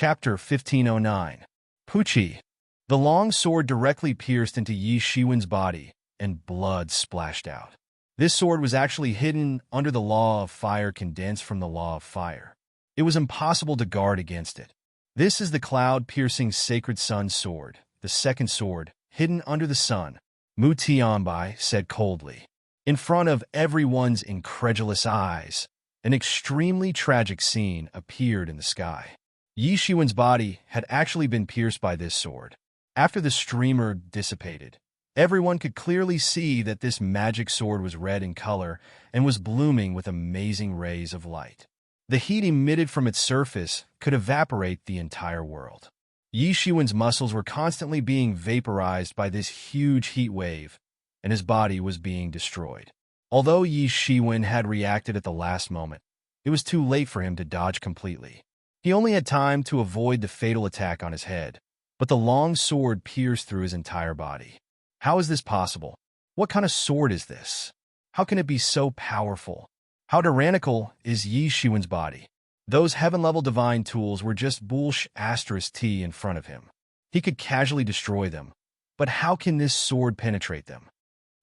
Chapter 1509. Pucci. The long sword directly pierced into Yi Shiwen's body, and blood splashed out. This sword was actually hidden under the law of fire condensed from the law of fire. It was impossible to guard against it. This is the cloud-piercing sacred sun sword, the second sword, hidden under the sun, Mu Tianbai said coldly. In front of everyone's incredulous eyes, an extremely tragic scene appeared in the sky. Yi Shiwen's body had actually been pierced by this sword. After the streamer dissipated, everyone could clearly see that this magic sword was red in color and was blooming with amazing rays of light. The heat emitted from its surface could evaporate the entire world. Yi Shiwen's muscles were constantly being vaporized by this huge heat wave, and his body was being destroyed. Although Yi Shiwen had reacted at the last moment, it was too late for him to dodge completely. He only had time to avoid the fatal attack on his head, but the long sword pierced through his entire body. How is this possible? What kind of sword is this? How can it be so powerful? How tyrannical is Yi Shiwen's body? Those heaven-level divine tools were just **T in front of him. He could casually destroy them. But how can this sword penetrate them?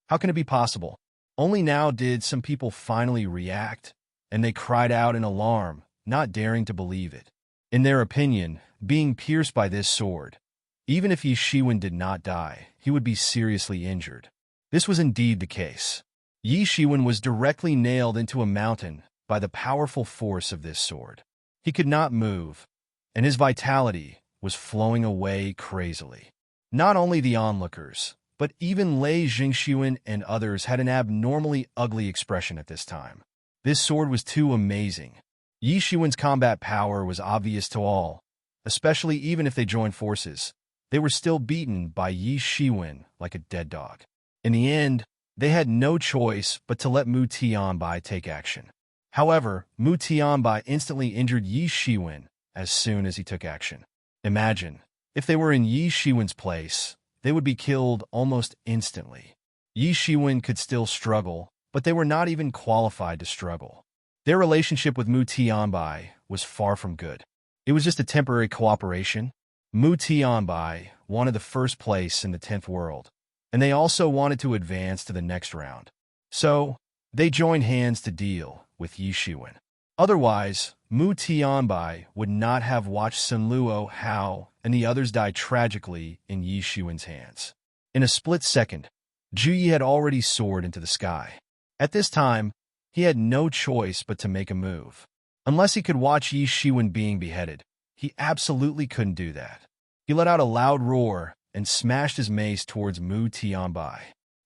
How can it be possible? Only now did some people finally react, and they cried out in alarm, not daring to believe it. In their opinion, being pierced by this sword, even if Yi Shiwen did not die, he would be seriously injured. This was indeed the case. Yi Shiwen was directly nailed into a mountain by the powerful force of this sword. He could not move, and his vitality was flowing away crazily. Not only the onlookers, but even Lei Jingxiwen and others had an abnormally ugly expression at this time. This sword was too amazing. Yi Shiwen's combat power was obvious to all, especially even if they joined forces. They were still beaten by Yi Shiwen like a dead dog. In the end, they had no choice but to let Mu Tianbai take action. However, Mu Tianbai instantly injured Yi Shiwen as soon as he took action. Imagine, if they were in Yi Shiwen's place, they would be killed almost instantly. Yi Shiwen could still struggle, but they were not even qualified to struggle. Their relationship with Mu Tianbai was far from good. It was just a temporary cooperation. Mu Tianbai wanted the first place in the 10th world, and they also wanted to advance to the next round. So, they joined hands to deal with Yi Shiwen. Otherwise, Mu Tianbai would not have watched Sun Luo, Hao, and the others die tragically in Yi Shiwen's hands. In a split second, Zhu Yi had already soared into the sky. At this time, he had no choice but to make a move. Unless he could watch Yi Shiwen being beheaded, he absolutely couldn't do that. He let out a loud roar and smashed his mace towards Mu Tianbai.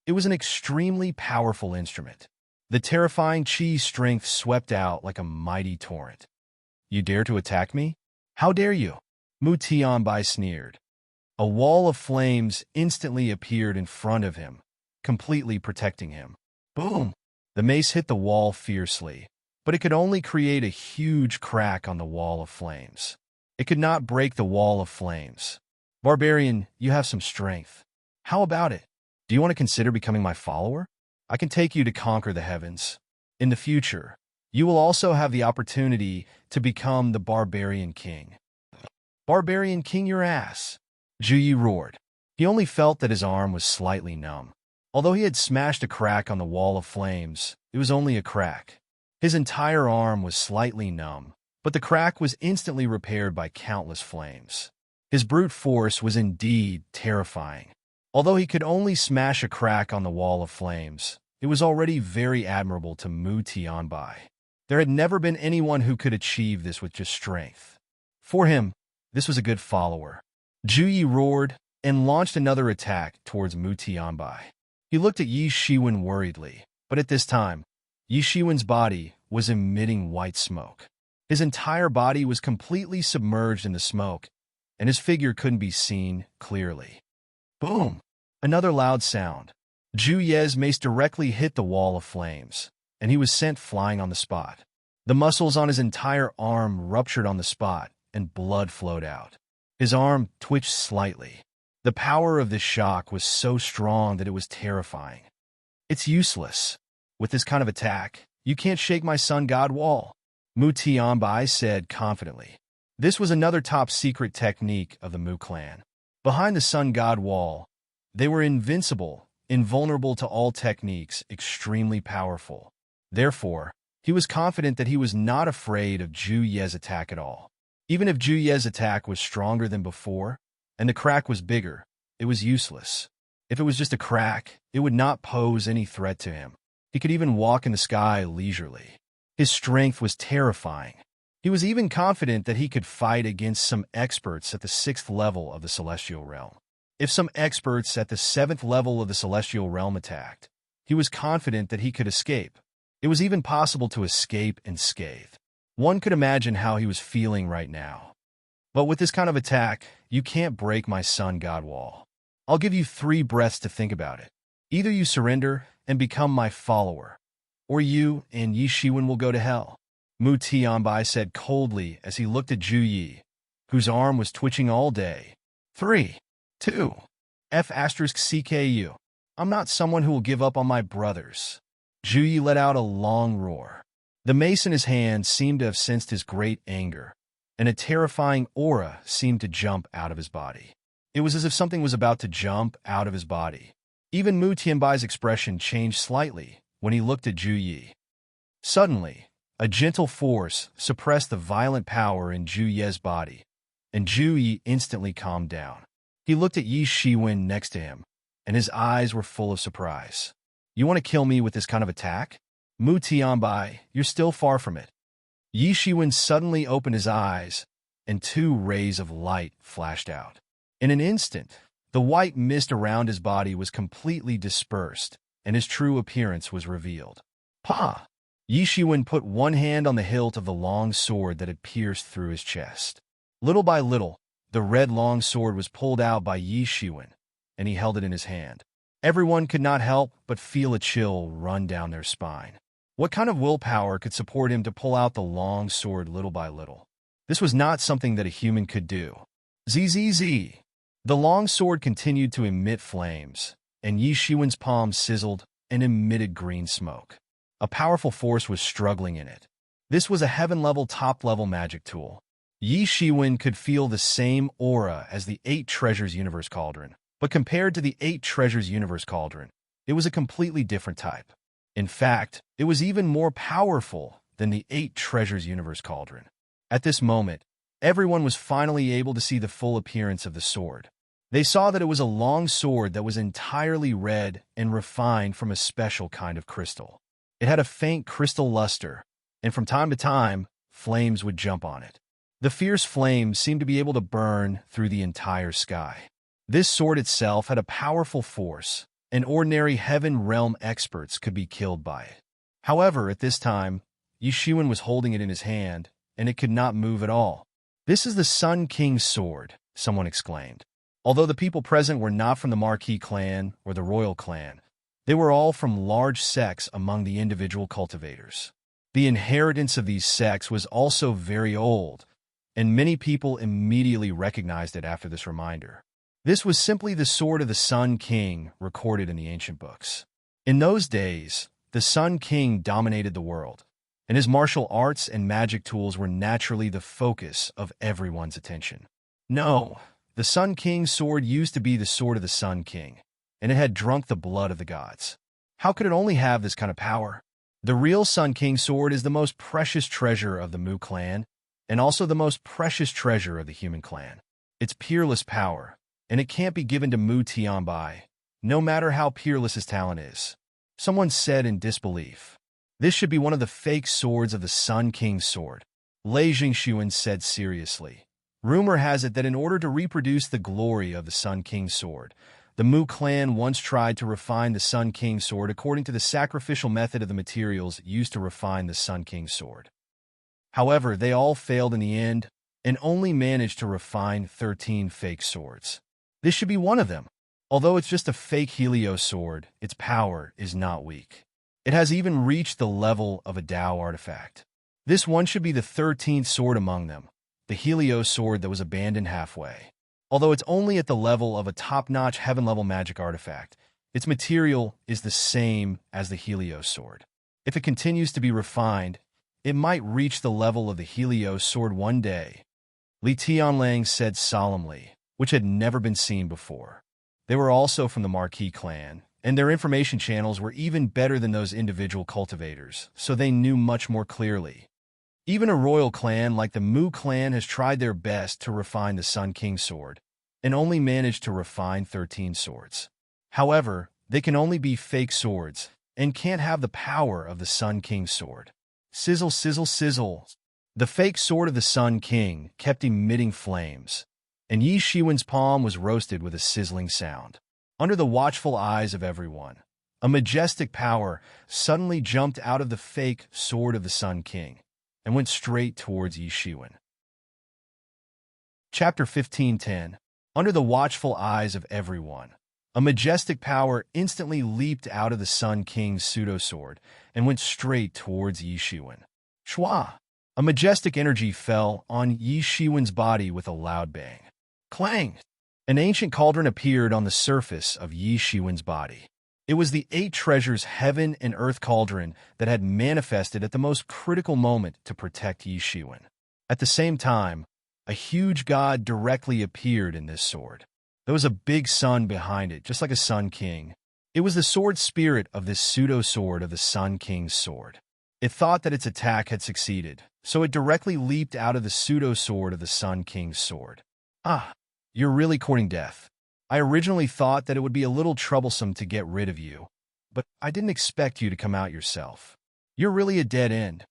It was an extremely powerful instrument. The terrifying chi strength swept out like a mighty torrent. "You dare to attack me? How dare you?" Mu Tianbai sneered. A wall of flames instantly appeared in front of him, completely protecting him. Boom! The mace hit the wall fiercely, but it could only create a huge crack on the wall of flames. It could not break the wall of flames. "Barbarian, you have some strength. How about it? Do you want to consider becoming my follower? I can take you to conquer the heavens. In the future, you will also have the opportunity to become the Barbarian King." "Barbarian King your ass!" Zhu Yi roared. He only felt that his arm was slightly numb. Although he had smashed a crack on the wall of flames, it was only a crack. His entire arm was slightly numb, but the crack was instantly repaired by countless flames. His brute force was indeed terrifying. Although he could only smash a crack on the wall of flames, it was already very admirable to Mu Tianbai. There had never been anyone who could achieve this with just strength. For him, this was a good follower. Zhu Yi roared and launched another attack towards Mu Tianbai. He looked at Yi Shiwen worriedly, but at this time, Yi Shiwen's body was emitting white smoke. His entire body was completely submerged in the smoke, and his figure couldn't be seen clearly. Boom! Another loud sound. Zhu Ye's mace directly hit the wall of flames, and he was sent flying on the spot. The muscles on his entire arm ruptured on the spot, and blood flowed out. His arm twitched slightly. The power of this shock was so strong that it was terrifying. "It's useless. With this kind of attack, you can't shake my sun god wall," Mu Tianbai said confidently. This was another top-secret technique of the Mu clan. Behind the sun god wall, they were invincible, invulnerable to all techniques, extremely powerful. Therefore, he was confident that he was not afraid of Zhu Ye's attack at all. Even if Zhu Ye's attack was stronger than before, and the crack was bigger, it was useless. If it was just a crack, it would not pose any threat to him. He could even walk in the sky leisurely. His strength was terrifying. He was even confident that he could fight against some experts at the 6th level of the Celestial Realm. If some experts at the 7th level of the Celestial Realm attacked, he was confident that he could escape. It was even possible to escape unscathed. One could imagine how he was feeling right now. But with this kind of attack, you can't break my sun god wall. I'll give you 3 breaths to think about it. Either you surrender and become my follower, or you and Yi Shiwen will go to hell. Mu Tianbai said coldly as he looked at Zhu Yi, whose arm was twitching all day. 3, 2, F*CKU. I'm not someone who will give up on my brothers. Zhu Yi let out a long roar. The mace in his hand seemed to have sensed his great anger, and a terrifying aura seemed to jump out of his body. It was as if something was about to jump out of his body. Even Mu Tianbai's expression changed slightly when he looked at Zhu Yi. Suddenly, a gentle force suppressed the violent power in Zhu Ye's body, and Zhu Yi instantly calmed down. He looked at Yi Shiwen next to him, and his eyes were full of surprise. You want to kill me with this kind of attack? Mu Tianbai, you're still far from it. Yi Shiwen suddenly opened his eyes, and 2 rays of light flashed out. In an instant, the white mist around his body was completely dispersed, and his true appearance was revealed. Pa! Yi Shiwen put one hand on the hilt of the long sword that had pierced through his chest. Little by little, the red long sword was pulled out by Yi Shiwen, and he held it in his hand. Everyone could not help but feel a chill run down their spine. What kind of willpower could support him to pull out the long sword little by little? This was not something that a human could do. Zzz. The long sword continued to emit flames, and Yi Shiwen's palm sizzled and emitted green smoke. A powerful force was struggling in it. This was a heaven-level, top-level magic tool. Yi Shiwen could feel the same aura as the 8 Treasures Universe Cauldron, but compared to the 8 Treasures Universe Cauldron, it was a completely different type. In fact, it was even more powerful than the 8 Treasures Universe Cauldron. At this moment, everyone was finally able to see the full appearance of the sword. They saw that it was a long sword that was entirely red and refined from a special kind of crystal. It had a faint crystal luster, and from time to time, flames would jump on it. The fierce flames seemed to be able to burn through the entire sky. This sword itself had a powerful force, and ordinary heaven realm experts could be killed by it. However, at this time, Yi Shiwen was holding it in his hand, and it could not move at all. This is the Sun King's sword, someone exclaimed. Although the people present were not from the Marquis clan or the Royal clan, they were all from large sects among the individual cultivators. The inheritance of these sects was also very old, and many people immediately recognized it after this reminder. This was simply the sword of the Sun King recorded in the ancient books. In those days, the Sun King dominated the world, and his martial arts and magic tools were naturally the focus of everyone's attention. No, the Sun King's sword used to be the sword of the Sun King, and it had drunk the blood of the gods. How could it only have this kind of power? The real Sun King's sword is the most precious treasure of the Mu clan, and also the most precious treasure of the human clan. It's peerless power, and it can't be given to Mu Tianbai, no matter how peerless his talent is. Someone said in disbelief. This should be one of the fake swords of the Sun King's sword. Lei Jingxuan said seriously. Rumor has it that in order to reproduce the glory of the Sun King's sword, the Mu clan once tried to refine the Sun King's sword according to the sacrificial method of the materials used to refine the Sun King's sword. However, they all failed in the end and only managed to refine 13 fake swords. This should be one of them. Although it's just a fake Helios sword, its power is not weak. It has even reached the level of a Tao artifact. This one should be the 13th sword among them, the Helios sword that was abandoned halfway. Although it's only at the level of a top-notch heaven-level magic artifact, its material is the same as the Helios sword. If it continues to be refined, it might reach the level of the Helios sword one day. Li Tianlang said solemnly, which had never been seen before. They were also from the Marquis clan, and their information channels were even better than those individual cultivators, so they knew much more clearly. Even a royal clan like the Mu clan has tried their best to refine the Sun King sword, and only managed to refine 13 swords. However, they can only be fake swords, and can't have the power of the Sun King sword. Sizzle, sizzle, sizzle. The fake sword of the Sun King kept emitting flames, and Yi Shiwen's palm was roasted with a sizzling sound. Under the watchful eyes of everyone, a majestic power suddenly jumped out of the fake sword of the Sun King and went straight towards Yi Shiwen. Chapter 15:10. Under the watchful eyes of everyone, a majestic power instantly leaped out of the Sun King's pseudo-sword and went straight towards Yi Shiwen. Shwa! A majestic energy fell on Yi Shiwen's body with a loud bang. Clang! An ancient cauldron appeared on the surface of Yi Shiwen's body. It was the 8 treasures heaven and earth cauldron that had manifested at the most critical moment to protect Yi Shiwen. At the same time, a huge god directly appeared in this sword. There was a big sun behind it, just like a Sun King. It was the sword spirit of this pseudo-sword of the Sun King's sword. It thought that its attack had succeeded, so it directly leaped out of the pseudo-sword of the Sun King's sword. Ah, you're really courting death. I originally thought that it would be a little troublesome to get rid of you, but I didn't expect you to come out yourself. You're really a dead end.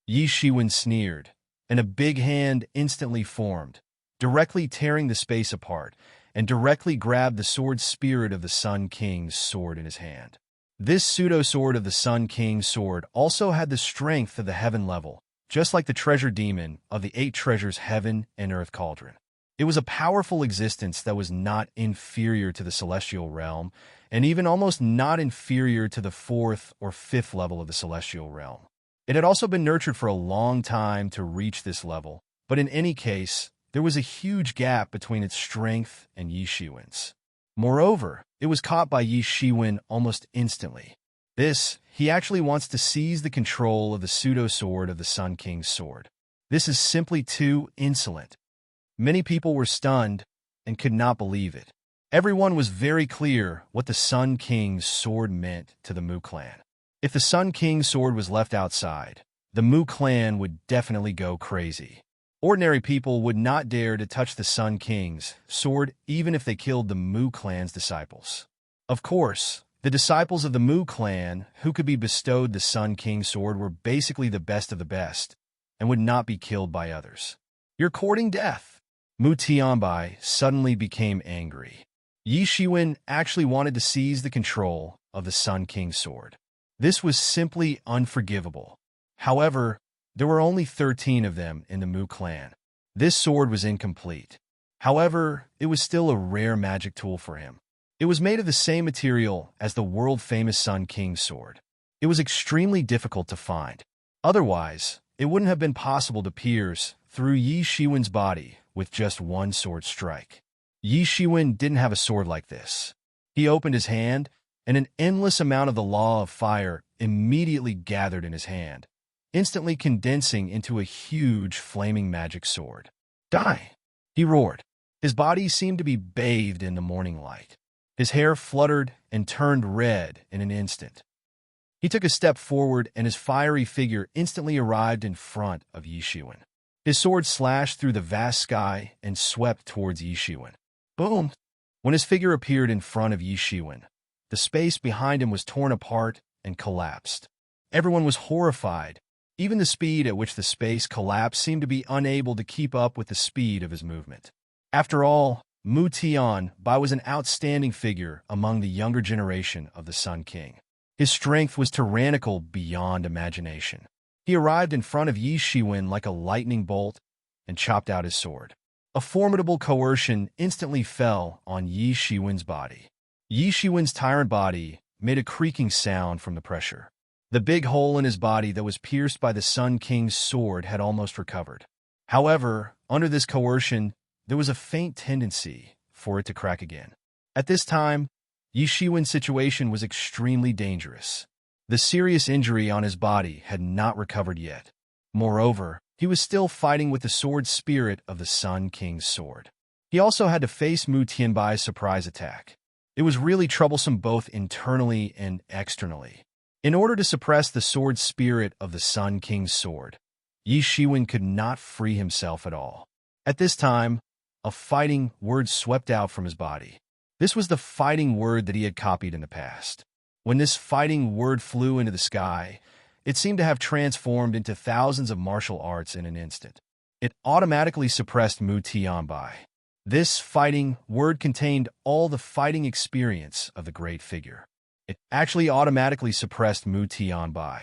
Yi Shiwen sneered, and a big hand instantly formed, directly tearing the space apart, and directly grabbed the sword spirit of the Sun King's sword in his hand. This pseudo-sword of the Sun King's sword also had the strength of the heaven level, just like the treasure demon of the 8 treasures heaven and earth cauldron. It was a powerful existence that was not inferior to the celestial realm, and even almost not inferior to the 4th or 5th level of the celestial realm. It had also been nurtured for a long time to reach this level, but in any case, there was a huge gap between its strength and Yi Shiwen's. Moreover, it was caught by Yi Shiwen almost instantly. He actually wants to seize the control of the pseudo-sword of the Sun King's sword. This is simply too insolent. Many people were stunned and could not believe it. Everyone was very clear what the Sun King's sword meant to the Mu clan. If the Sun King's sword was left outside, the Mu clan would definitely go crazy. Ordinary people would not dare to touch the Sun King's sword even if they killed the Mu clan's disciples. Of course, the disciples of the Mu clan who could be bestowed the Sun King's sword were basically the best of the best and would not be killed by others. You're courting death. Mu Tianbai suddenly became angry. Yi Shiwen actually wanted to seize the control of the Sun King's sword. This was simply unforgivable. However, there were only 13 of them in the Mu clan. This sword was incomplete. However, it was still a rare magic tool for him. It was made of the same material as the world-famous Sun King's sword. It was extremely difficult to find. Otherwise, it wouldn't have been possible to pierce through Yi Shiwen's body with just one sword strike. Yi Shiwen didn't have a sword like this. He opened his hand, and an endless amount of the law of fire immediately gathered in his hand, instantly condensing into a huge flaming magic sword. Die! He roared. His body seemed to be bathed in the morning light. His hair fluttered and turned red in an instant. He took a step forward, and his fiery figure instantly arrived in front of Yi Shiwen. His sword slashed through the vast sky and swept towards Yi Shiwen. Boom! When his figure appeared in front of Yi Shiwen, the space behind him was torn apart and collapsed. Everyone was horrified. Even the speed at which the space collapsed seemed to be unable to keep up with the speed of his movement. After all, Mu Tianbai was an outstanding figure among the younger generation of the Sun King. His strength was tyrannical beyond imagination. He arrived in front of Yi Shiwen like a lightning bolt and chopped out his sword. A formidable coercion instantly fell on Yi Shiwen's body. Yi Shiwen's tyrant body made a creaking sound from the pressure. The big hole in his body that was pierced by the Sun King's sword had almost recovered. However, under this coercion, there was a faint tendency for it to crack again. At this time, Yi Shiwen's situation was extremely dangerous. The serious injury on his body had not recovered yet. Moreover, he was still fighting with the sword spirit of the Sun King's sword. He also had to face Mu Tianbai's surprise attack. It was really troublesome both internally and externally. In order to suppress the sword spirit of the Sun King's sword, Yi Shiwen could not free himself at all. At this time, a fighting word swept out from his body. This was the fighting word that he had copied in the past. When this fighting word flew into the sky, it seemed to have transformed into thousands of martial arts in an instant. It automatically suppressed Mu Tianbai. This fighting word contained all the fighting experience of the great figure. It actually automatically suppressed Mu Tianbai.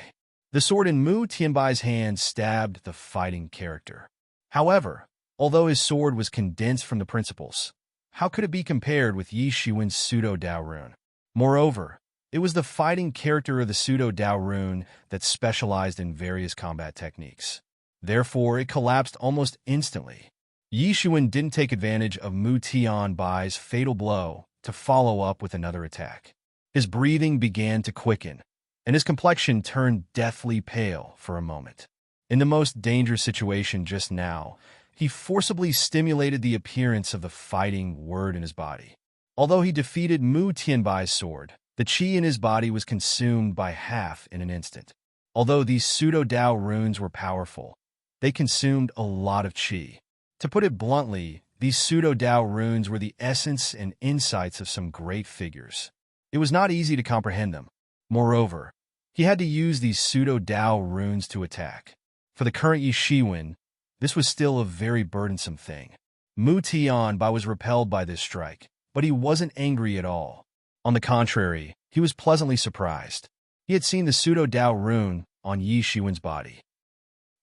The sword in Mu Tianbai's hand stabbed the fighting character. However, although his sword was condensed from the principles, how could it be compared with Yi Shiwen's pseudo-Dao rune? Moreover, it was the fighting character of the pseudo-Dao rune that specialized in various combat techniques. Therefore, it collapsed almost instantly. Yi Shiwen didn't take advantage of Mu Tianbai's fatal blow to follow up with another attack. His breathing began to quicken, and his complexion turned deathly pale for a moment. In the most dangerous situation just now, he forcibly stimulated the appearance of the fighting word in his body. Although he defeated Mu Tianbai's sword, the qi in his body was consumed by half in an instant. Although these pseudo-Dao runes were powerful, they consumed a lot of qi. To put it bluntly, these pseudo-Dao runes were the essence and insights of some great figures. It was not easy to comprehend them. Moreover, he had to use these pseudo-Dao runes to attack. For the current Yi Shiwen, this was still a very burdensome thing. Mu Tianbai was repelled by this strike, but he wasn't angry at all. On the contrary, he was pleasantly surprised. He had seen the pseudo-Dao rune on Yi Shiwen's body.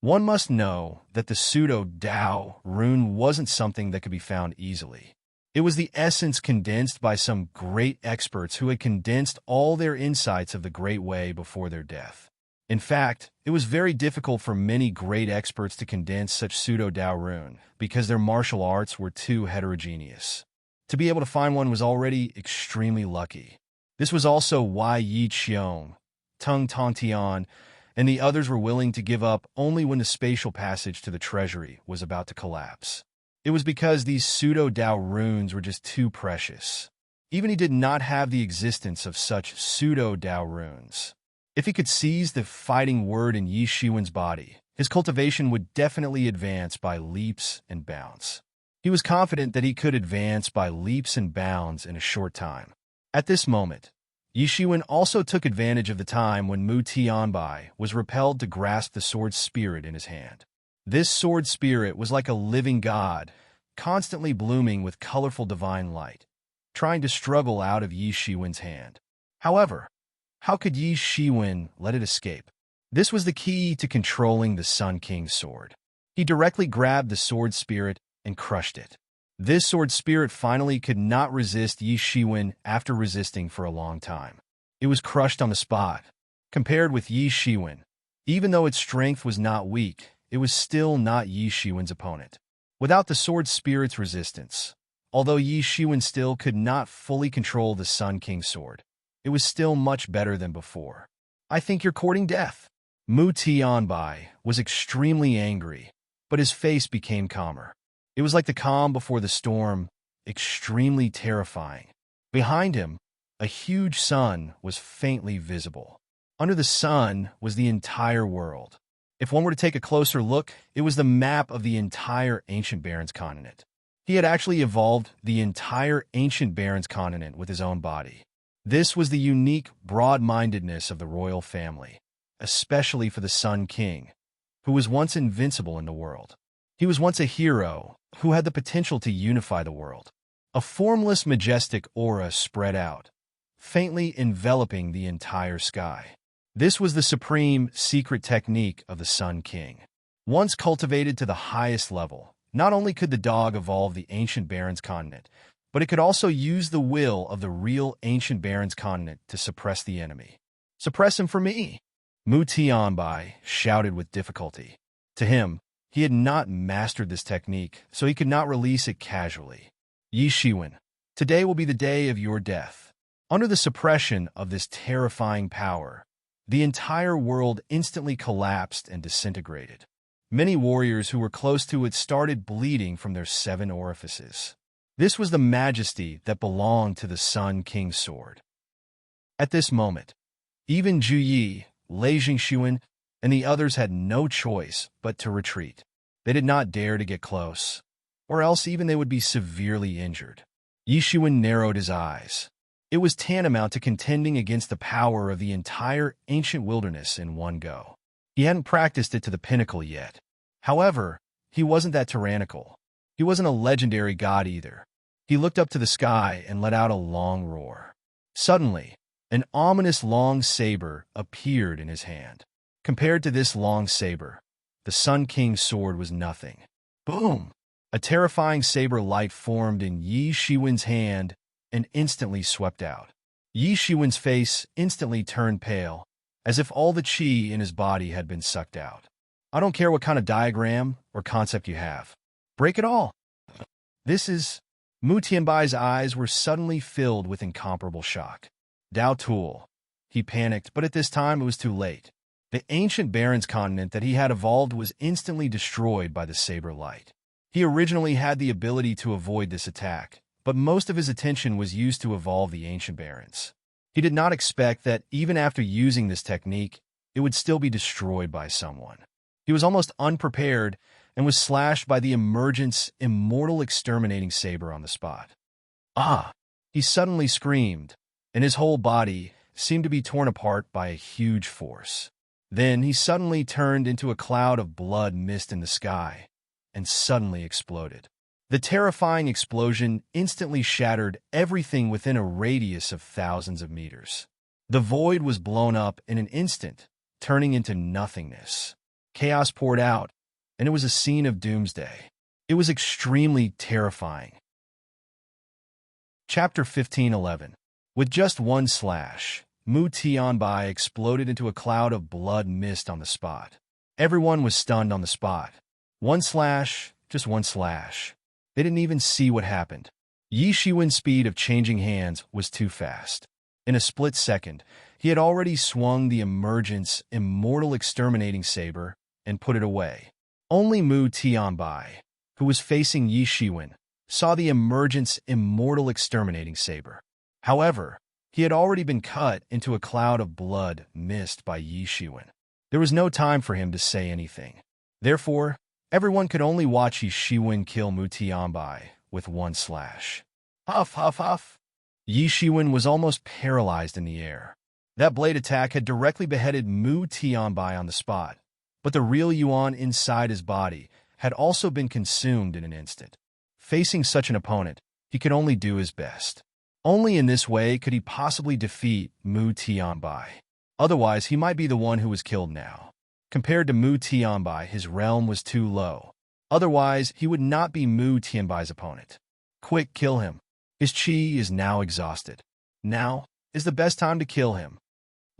One must know that the pseudo-Dao rune wasn't something that could be found easily. It was the essence condensed by some great experts who had condensed all their insights of the Great Way before their death. In fact, it was very difficult for many great experts to condense such pseudo-Dao rune because their martial arts were too heterogeneous. To be able to find one was already extremely lucky. This was also why Yi Qiong, Tung Tongtian, and the others were willing to give up only when the spatial passage to the treasury was about to collapse. It was because these pseudo-Dao runes were just too precious. Even he did not have the existence of such pseudo-Dao runes. If he could seize the fighting word in Yi Shiwen's body, his cultivation would definitely advance by leaps and bounds. He was confident that he could advance by leaps and bounds in a short time. At this moment, Yi Shiwen also took advantage of the time when Mu Tianbai was repelled to grasp the sword spirit in his hand. This sword spirit was like a living god, constantly blooming with colorful divine light, trying to struggle out of Yi Shiwen's hand. However, how could Yi Shiwen let it escape? This was the key to controlling the Sun King's sword. He directly grabbed the sword spirit and crushed it. This sword spirit finally could not resist Yi Shiwen after resisting for a long time. It was crushed on the spot. Compared with Yi Shiwen, even though its strength was not weak, it was still not Yi Shiwen's opponent. Without the sword spirit's resistance, although Yi Shiwen still could not fully control the Sun King's sword, it was still much better than before. I think you're courting death. Mu Tianbai was extremely angry, but his face became calmer. It was like the calm before the storm, extremely terrifying. Behind him, a huge sun was faintly visible. Under the sun was the entire world. If one were to take a closer look, it was the map of the entire ancient Barrens continent. He had actually evolved the entire ancient Barrens continent with his own body. This was the unique broad-mindedness of the royal family, especially for the Sun King, who was once invincible in the world. He was once a hero who had the potential to unify the world. A formless, majestic aura spread out, faintly enveloping the entire sky. This was the supreme secret technique of the Sun King. Once cultivated to the highest level, not only could the dog evolve the ancient Barrens continent, but it could also use the will of the real ancient Barrens continent to suppress the enemy. Suppress him for me! Mu Tianbai shouted with difficulty. To him, he had not mastered this technique, so he could not release it casually. Yi Shiwen, today will be the day of your death. Under the suppression of this terrifying power, the entire world instantly collapsed and disintegrated. Many warriors who were close to it started bleeding from their 7 orifices. This was the majesty that belonged to the Sun King's sword. At this moment, even Zhu Yi, Lei Jingxuan, and the others had no choice but to retreat. They did not dare to get close, or else even they would be severely injured. Yi Xuan narrowed his eyes. It was tantamount to contending against the power of the entire ancient wilderness in one go. He hadn't practiced it to the pinnacle yet. However, he wasn't that tyrannical. He wasn't a legendary god either. He looked up to the sky and let out a long roar. Suddenly, an ominous long saber appeared in his hand. Compared to this long saber, the Sun King's sword was nothing. Boom! A terrifying saber light formed in Yi Xuan's hand and instantly swept out. Yi Xuan's face instantly turned pale, as if all the qi in his body had been sucked out. I don't care what kind of diagram or concept you have. Break it all. This is... Mu Tianbai's eyes were suddenly filled with incomparable shock. Dao Tool. He panicked, but at this time it was too late. The ancient Baron's continent that he had evolved was instantly destroyed by the saber light. He originally had the ability to avoid this attack, but most of his attention was used to evolve the ancient Barons. He did not expect that even after using this technique, it would still be destroyed by someone. He was almost unprepared and was slashed by the emergence immortal exterminating saber on the spot. Ah! He suddenly screamed, and his whole body seemed to be torn apart by a huge force. Then he suddenly turned into a cloud of blood mist in the sky, and suddenly exploded. The terrifying explosion instantly shattered everything within a radius of thousands of meters. The void was blown up in an instant, turning into nothingness. Chaos poured out, and it was a scene of doomsday. It was extremely terrifying. Chapter 15:11. With just one slash, Mu Tianbai exploded into a cloud of blood mist on the spot. Everyone was stunned on the spot. One slash, just one slash. They didn't even see what happened. Yi Xuan's speed of changing hands was too fast. In a split second, he had already swung the emergence immortal exterminating saber and put it away. Only Mu Tianbai, who was facing Yi Xuan, saw the emergence immortal exterminating saber. However, he had already been cut into a cloud of blood mist by Yi Xuan. There was no time for him to say anything. Therefore, everyone could only watch Yi Xuan kill Mu Tianbai with one slash. Huff, huff, huff. Yi Xuan was almost paralyzed in the air. That blade attack had directly beheaded Mu Tianbai on the spot, but the real Yuan inside his body had also been consumed in an instant. Facing such an opponent, he could only do his best. Only in this way could he possibly defeat Mu Tianbai. Otherwise, he might be the one who was killed now. Compared to Mu Tianbai, his realm was too low. Otherwise, he would not be Mu Tianbai's opponent. Quick, kill him. His qi is now exhausted. Now is the best time to kill him.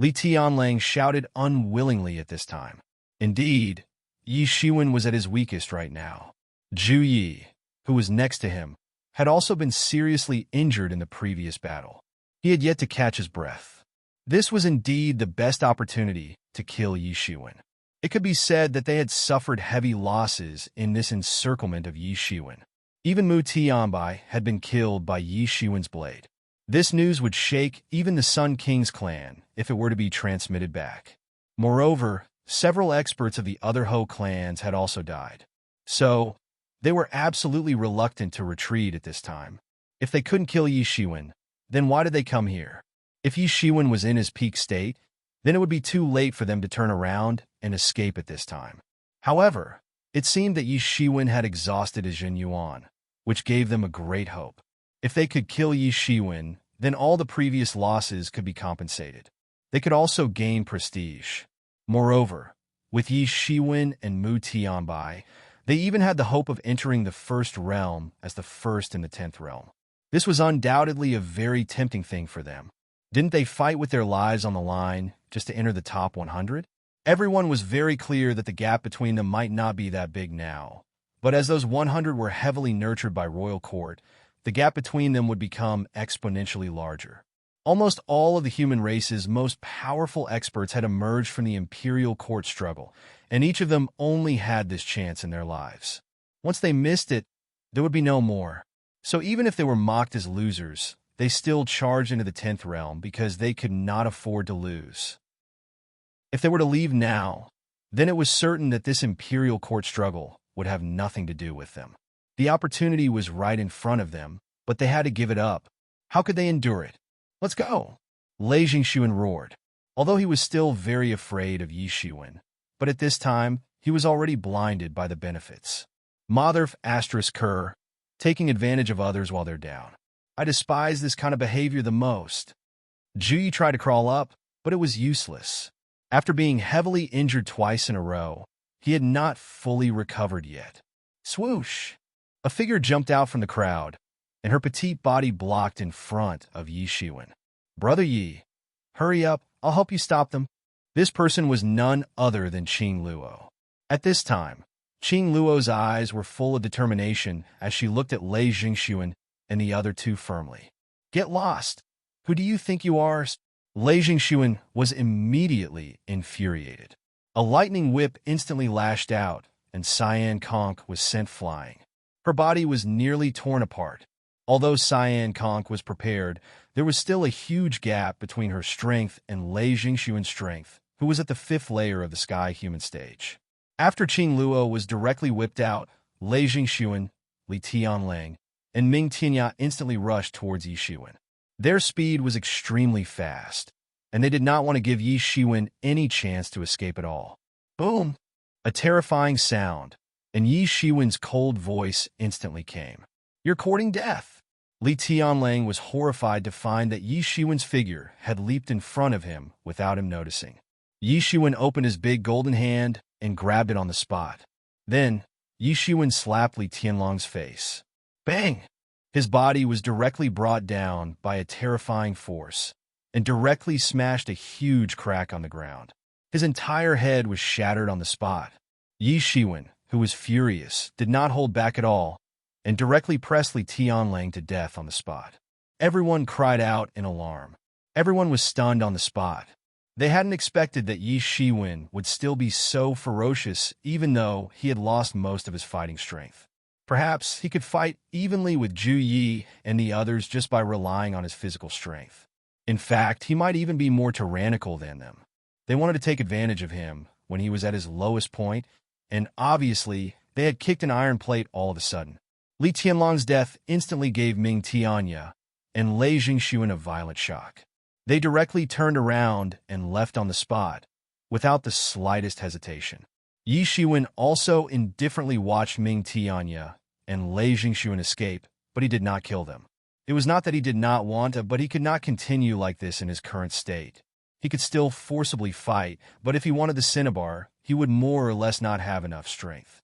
Li Tianlang shouted unwillingly at this time. Indeed, Yi Xuan was at his weakest right now. Zhu Yi, who was next to him, had also been seriously injured in the previous battle. He had yet to catch his breath. This was indeed the best opportunity to kill Yi Xuan. It could be said that they had suffered heavy losses in this encirclement of Yi Xuan. Even Mu Tianbai had been killed by Yi Xuan's blade. This news would shake even the Sun King's clan if it were to be transmitted back. Moreover, several experts of the other Ho clans had also died. So, they were absolutely reluctant to retreat at this time. If they couldn't kill Yi Xuan, then why did they come here? If Yi Xuan was in his peak state, then it would be too late for them to turn around and escape at this time. However, it seemed that Yi Xuan had exhausted his Jin Yuan, which gave them a great hope. If they could kill Yi Xuan, then all the previous losses could be compensated. They could also gain prestige. Moreover, with Yi Xuan and Mu Tianbai, they even had the hope of entering the first realm as the first in the 10th realm. This was undoubtedly a very tempting thing for them. Didn't they fight with their lives on the line just to enter the top 100? Everyone was very clear that the gap between them might not be that big now. But as those 100 were heavily nurtured by royal court, the gap between them would become exponentially larger. Almost all of the human race's most powerful experts had emerged from the imperial court struggle, and each of them only had this chance in their lives. Once they missed it, there would be no more. So even if they were mocked as losers, they still charged into the 10th realm because they could not afford to lose. If they were to leave now, then it was certain that this imperial court struggle would have nothing to do with them. The opportunity was right in front of them, but they had to give it up. How could they endure it? Let's go! Lei Jingxuan roared, although he was still very afraid of Yi Shiwen. But at this time, he was already blinded by the benefits. Mother asterisk Kerr, taking advantage of others while they're down. I despise this kind of behavior the most. Zhu Yi tried to crawl up, but it was useless. After being heavily injured twice in a row, he had not fully recovered yet. Swoosh! A figure jumped out from the crowd, and her petite body blocked in front of Yi Shiwen. Brother Yi, hurry up, I'll help you stop them. This person was none other than Qing Luo. At this time, Qing Luo's eyes were full of determination as she looked at Lei Jingxuan and the other two firmly. Get lost! Who do you think you are? Lei Jingxuan was immediately infuriated. A lightning whip instantly lashed out, and Cyan Conk was sent flying. Her body was nearly torn apart. Although Cyan Conk was prepared, there was still a huge gap between her strength and Lei Jingxuan's strength, who was at the 5th layer of the Sky Human stage. After Qing Luo was directly whipped out, Lei Jingxuan, Li Tianlang, and Ming Tianya instantly rushed towards Yi Shiwen. Their speed was extremely fast, and they did not want to give Yi Shiwen any chance to escape at all. Boom! A terrifying sound, and Yi Shiwen's cold voice instantly came. You're courting death! Li Tianlang was horrified to find that Yi Shiwen's figure had leaped in front of him without him noticing. Yi Shiwen opened his big golden hand and grabbed it on the spot. Then, Yi Shiwen slapped Li Tianlang's face. Bang! His body was directly brought down by a terrifying force and directly smashed a huge crack on the ground. His entire head was shattered on the spot. Yi Shiwen, who was furious, did not hold back at all and directly pressed Li Tianlang to death on the spot. Everyone cried out in alarm. Everyone was stunned on the spot. They hadn't expected that Yi Shiwen would still be so ferocious even though he had lost most of his fighting strength. Perhaps he could fight evenly with Zhu Yi and the others just by relying on his physical strength. In fact, he might even be more tyrannical than them. They wanted to take advantage of him when he was at his lowest point, and obviously, they had kicked an iron plate all of a sudden. Li Tianlang's death instantly gave Ming Tianya and Lei Jingxuan a violent shock. They directly turned around and left on the spot, without the slightest hesitation. Yi Shiwen also indifferently watched Ming Tianya and Lei Jingxuan escape, but he did not kill them. It was not that he did not want to, but he could not continue like this in his current state. He could still forcibly fight, but if he wanted the cinnabar, he would more or less not have enough strength.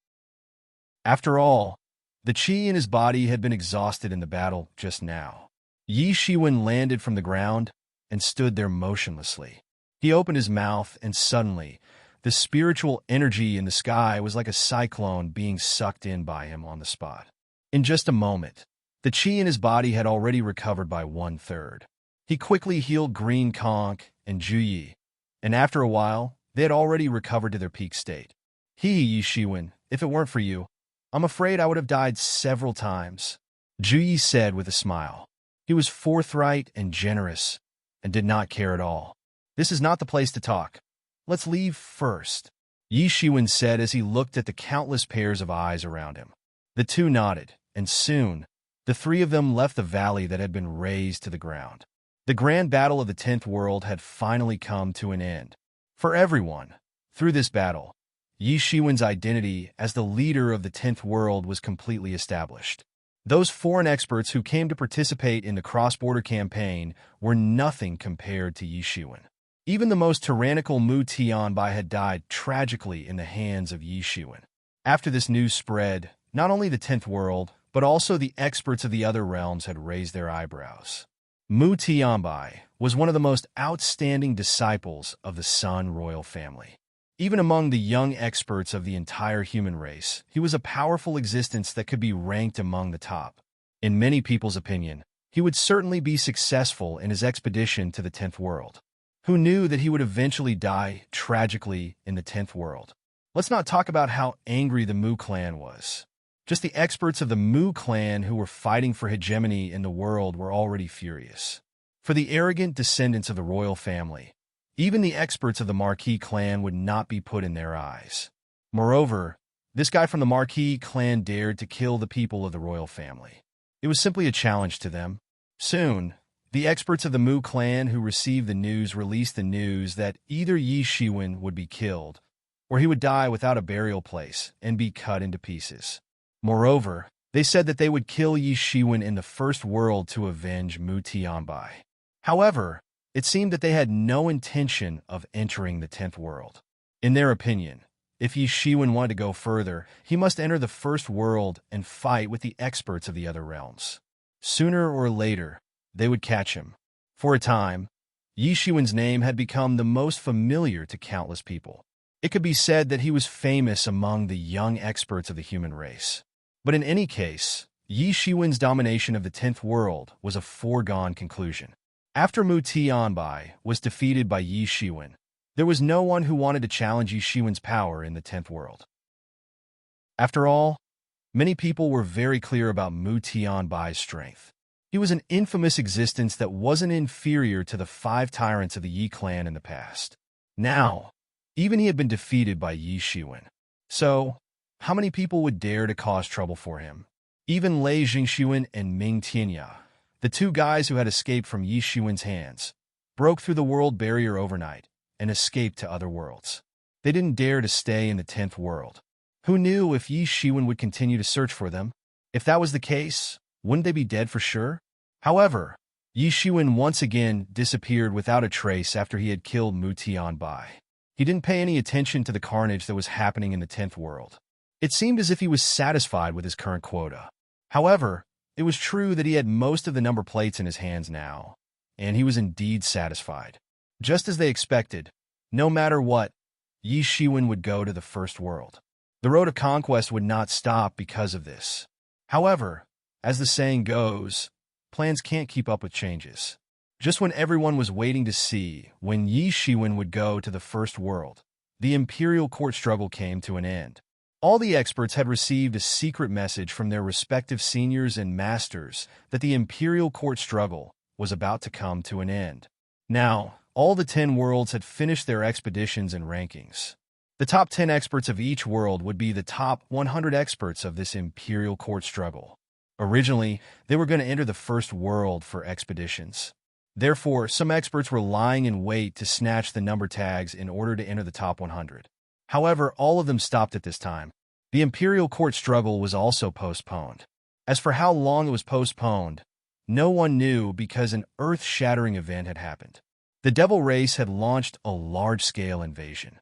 After all, the qi in his body had been exhausted in the battle just now. Yi Shiwen landed from the ground and stood there motionlessly. He opened his mouth, and suddenly, the spiritual energy in the sky was like a cyclone being sucked in by him on the spot. In just a moment, the qi in his body had already recovered by 1/3. He quickly healed Green Conk and Zhu Yi, and after a while, they had already recovered to their peak state. Yi Shiwen, if it weren't for you, I'm afraid I would have died several times, Zhu Yi said with a smile. He was forthright and generous, and did not care at all. This is not the place to talk. Let's leave first, Yi Shiwen said as he looked at the countless pairs of eyes around him. The two nodded, and soon, the three of them left the valley that had been razed to the ground. The grand battle of the 10th world had finally come to an end. For everyone, through this battle, Yi Shiwen's identity as the leader of the 10th world was completely established. Those foreign experts who came to participate in the cross-border campaign were nothing compared to Yi Shiwen. Even the most tyrannical Mu Tianbai had died tragically in the hands of Yi Shiwen. After this news spread, not only the 10th world, but also the experts of the other realms had raised their eyebrows. Mu Tianbai was one of the most outstanding disciples of the Sun royal family. Even among the young experts of the entire human race, he was a powerful existence that could be ranked among the top. In many people's opinion, he would certainly be successful in his expedition to the 10th world. Who knew that he would eventually die tragically in the 10th world? Let's not talk about how angry the Mu clan was. Just the experts of the Mu clan who were fighting for hegemony in the world were already furious. For the arrogant descendants of the royal family, even the experts of the Marquis clan would not be put in their eyes. Moreover, this guy from the Marquis clan dared to kill the people of the royal family. It was simply a challenge to them. Soon, the experts of the Mu clan who received the news released the news that either Yi Shiwen would be killed, or he would die without a burial place and be cut into pieces. Moreover, they said that they would kill Yi Shiwen in the first world to avenge Mu Tianbai. However, it seemed that they had no intention of entering the 10th world. In their opinion, if Yi Shiwen wanted to go further, he must enter the first world and fight with the experts of the other realms. Sooner or later, they would catch him. For a time, Yi Shiwen's name had become the most familiar to countless people. It could be said that he was famous among the young experts of the human race. But in any case, Yi Shiwen's domination of the 10th world was a foregone conclusion. After Mu Tianbai was defeated by Yi Shiwen, there was no one who wanted to challenge Yi Shiwen's power in the 10th world. After all, many people were very clear about Mu Tianbai's strength. He was an infamous existence that wasn't inferior to the 5 tyrants of the Yi clan in the past. Now, even he had been defeated by Yi Shiwen. So, how many people would dare to cause trouble for him? Even Lei Jingxiwen and Ming Tianya, the 2 guys who had escaped from Yi Shiwen's hands, broke through the world barrier overnight and escaped to other worlds. They didn't dare to stay in the 10th world. Who knew if Yi Shiwen would continue to search for them? If that was the case, wouldn't they be dead for sure? However, Yi Shiwen once again disappeared without a trace after he had killed Mu Tianbai. He didn't pay any attention to the carnage that was happening in the 10th world. It seemed as if he was satisfied with his current quota. However, it was true that he had most of the number plates in his hands now, and he was indeed satisfied. Just as they expected, no matter what, Yi Shiwen would go to the first world. The road of conquest would not stop because of this. However, as the saying goes, plans can't keep up with changes. Just when everyone was waiting to see when Yi Shiwen would go to the first world, the imperial court struggle came to an end. All the experts had received a secret message from their respective seniors and masters that the imperial court struggle was about to come to an end. Now, all the 10 worlds had finished their expeditions and rankings. The top 10 experts of each world would be the top 100 experts of this imperial court struggle. Originally, they were going to enter the first world for expeditions. Therefore, some experts were lying in wait to snatch the number tags in order to enter the top 100. However, all of them stopped at this time. The imperial court struggle was also postponed. As for how long it was postponed, no one knew because an earth-shattering event had happened. The devil race had launched a large-scale invasion.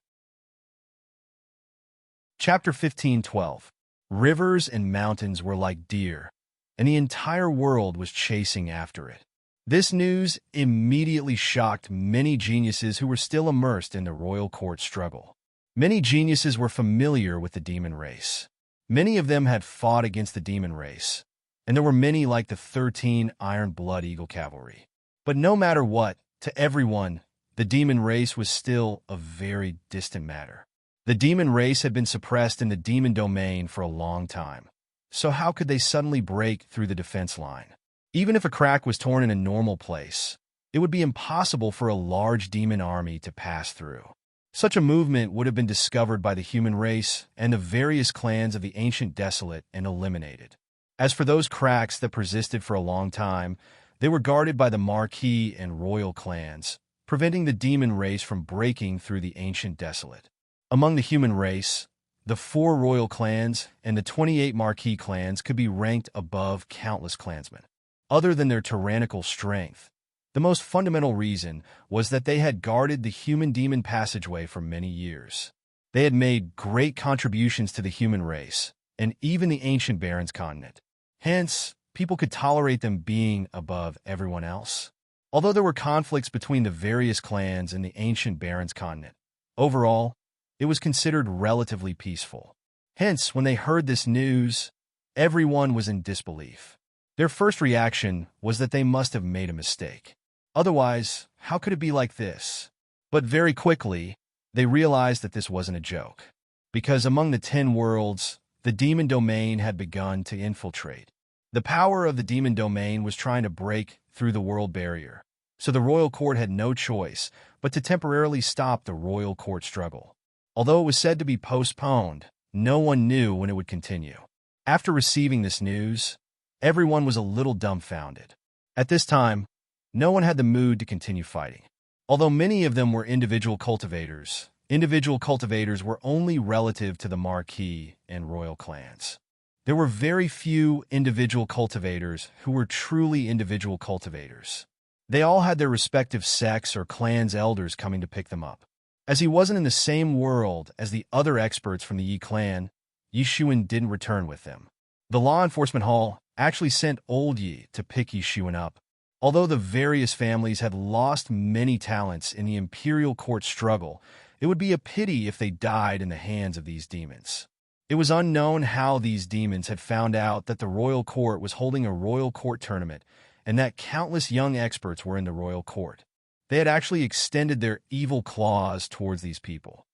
Chapter 15:12. Rivers and mountains were like deer, and the entire world was chasing after it. This news immediately shocked many geniuses who were still immersed in the royal court struggle. Many geniuses were familiar with the demon race. Many of them had fought against the demon race, and there were many like the 13 Iron Blood Eagle Cavalry. But no matter what, to everyone, the demon race was still a very distant matter. The demon race had been suppressed in the demon domain for a long time. So how could they suddenly break through the defense line? Even if a crack was torn in a normal place, it would be impossible for a large demon army to pass through. Such a movement would have been discovered by the human race and the various clans of the ancient desolate and eliminated. As for those cracks that persisted for a long time, they were guarded by the Marquis and Royal clans, preventing the demon race from breaking through the ancient desolate. Among the human race, the 4 Royal clans and the 28 Marquis clans could be ranked above countless clansmen. Other than their tyrannical strength, the most fundamental reason was that they had guarded the human-demon passageway for many years. They had made great contributions to the human race, and even the ancient Barons continent. Hence, people could tolerate them being above everyone else. Although there were conflicts between the various clans in the ancient Barons continent, overall, it was considered relatively peaceful. Hence, when they heard this news, everyone was in disbelief. Their first reaction was that they must have made a mistake. Otherwise, how could it be like this? But very quickly, they realized that this wasn't a joke. Because among the 10 worlds, the demon domain had begun to infiltrate. The power of the demon domain was trying to break through the world barrier. So the royal court had no choice but to temporarily stop the royal court struggle. Although it was said to be postponed, no one knew when it would continue. After receiving this news, everyone was a little dumbfounded. At this time, no one had the mood to continue fighting. Although many of them were individual cultivators were only relative to the marquis and royal clans. There were very few individual cultivators who were truly individual cultivators. They all had their respective sects or clans' elders coming to pick them up. As he wasn't in the same world as the other experts from the Yi clan, Yi Shiwen didn't return with them. The law enforcement hall actually sent old Yi to pick Yi Shiwen up. Although the various families had lost many talents in the imperial court struggle, it would be a pity if they died in the hands of these demons. It was unknown how these demons had found out that the royal court was holding a royal court tournament and that countless young experts were in the royal court. They had actually extended their evil claws towards these people.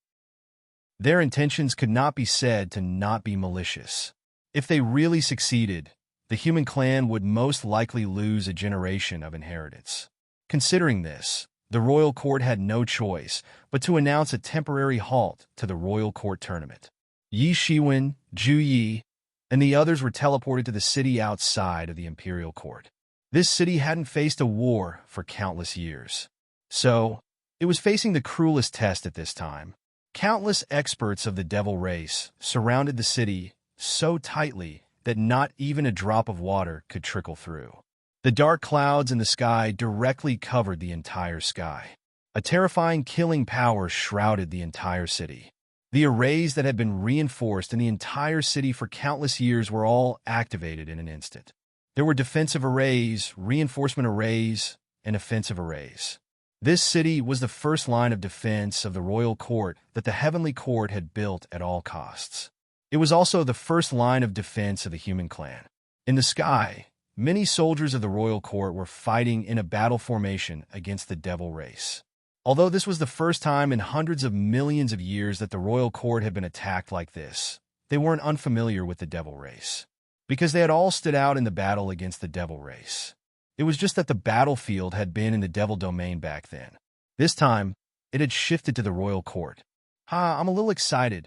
Their intentions could not be said to not be malicious. If they really succeeded, the human clan would most likely lose a generation of inheritance. Considering this, the royal court had no choice but to announce a temporary halt to the royal court tournament. Yi Shiwen, Zhu Yi, and the others were teleported to the city outside of the imperial court. This city hadn't faced a war for countless years. So, it was facing the cruelest test at this time. Countless experts of the devil race surrounded the city so tightly that not even a drop of water could trickle through. The dark clouds in the sky directly covered the entire sky. A terrifying killing power shrouded the entire city. The arrays that had been reinforced in the entire city for countless years were all activated in an instant. There were defensive arrays, reinforcement arrays, and offensive arrays. This city was the first line of defense of the royal court that the heavenly court had built at all costs. It was also the first line of defense of the human clan. In the sky, many soldiers of the royal court were fighting in a battle formation against the devil race. Although this was the first time in hundreds of millions of years that the royal court had been attacked like this, they weren't unfamiliar with the devil race, because they had all stood out in the battle against the devil race. It was just that the battlefield had been in the devil domain back then. This time, it had shifted to the royal court. I'm a little excited.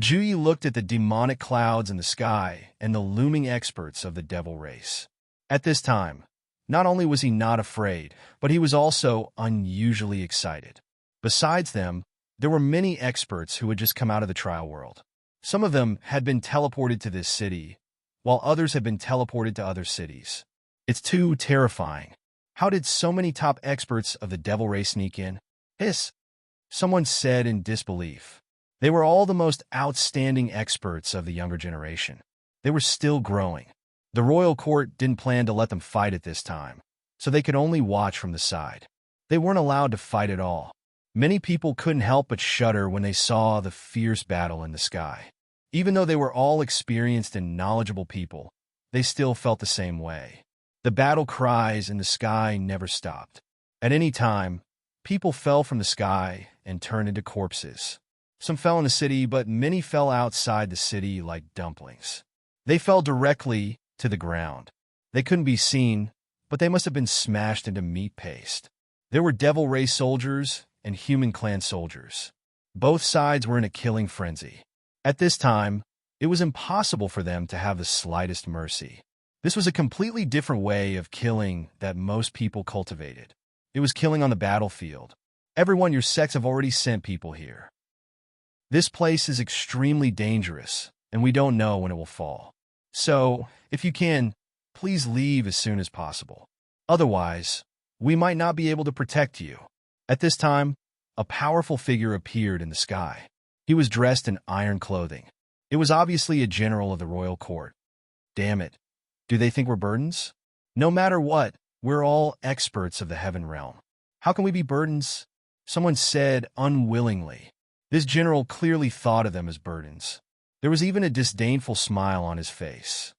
Zhu Yi looked at the demonic clouds in the sky and the looming experts of the devil race. At this time, not only was he not afraid, but he was also unusually excited. Besides them, there were many experts who had just come out of the trial world. Some of them had been teleported to this city, while others had been teleported to other cities. It's too terrifying. How did so many top experts of the devil race sneak in? Hiss! Someone said in disbelief. They were all the most outstanding experts of the younger generation. They were still growing. The royal court didn't plan to let them fight at this time, so they could only watch from the side. They weren't allowed to fight at all. Many people couldn't help but shudder when they saw the fierce battle in the sky. Even though they were all experienced and knowledgeable people, they still felt the same way. The battle cries in the sky never stopped. At any time, people fell from the sky and turned into corpses. Some fell in the city, but many fell outside the city like dumplings. They fell directly to the ground. They couldn't be seen, but they must have been smashed into meat paste. There were devil race soldiers and human clan soldiers. Both sides were in a killing frenzy. At this time, it was impossible for them to have the slightest mercy. This was a completely different way of killing that most people cultivated. It was killing on the battlefield. Everyone your sects have already sent people here. This place is extremely dangerous, and we don't know when it will fall. So, if you can, please leave as soon as possible. Otherwise, we might not be able to protect you. At this time, a powerful figure appeared in the sky. He was dressed in iron clothing. It was obviously a general of the royal court. Damn it. Do they think we're burdens? No matter what, we're all experts of the heaven realm. How can we be burdens? Someone said unwillingly. This general clearly thought of them as burdens. There was even a disdainful smile on his face.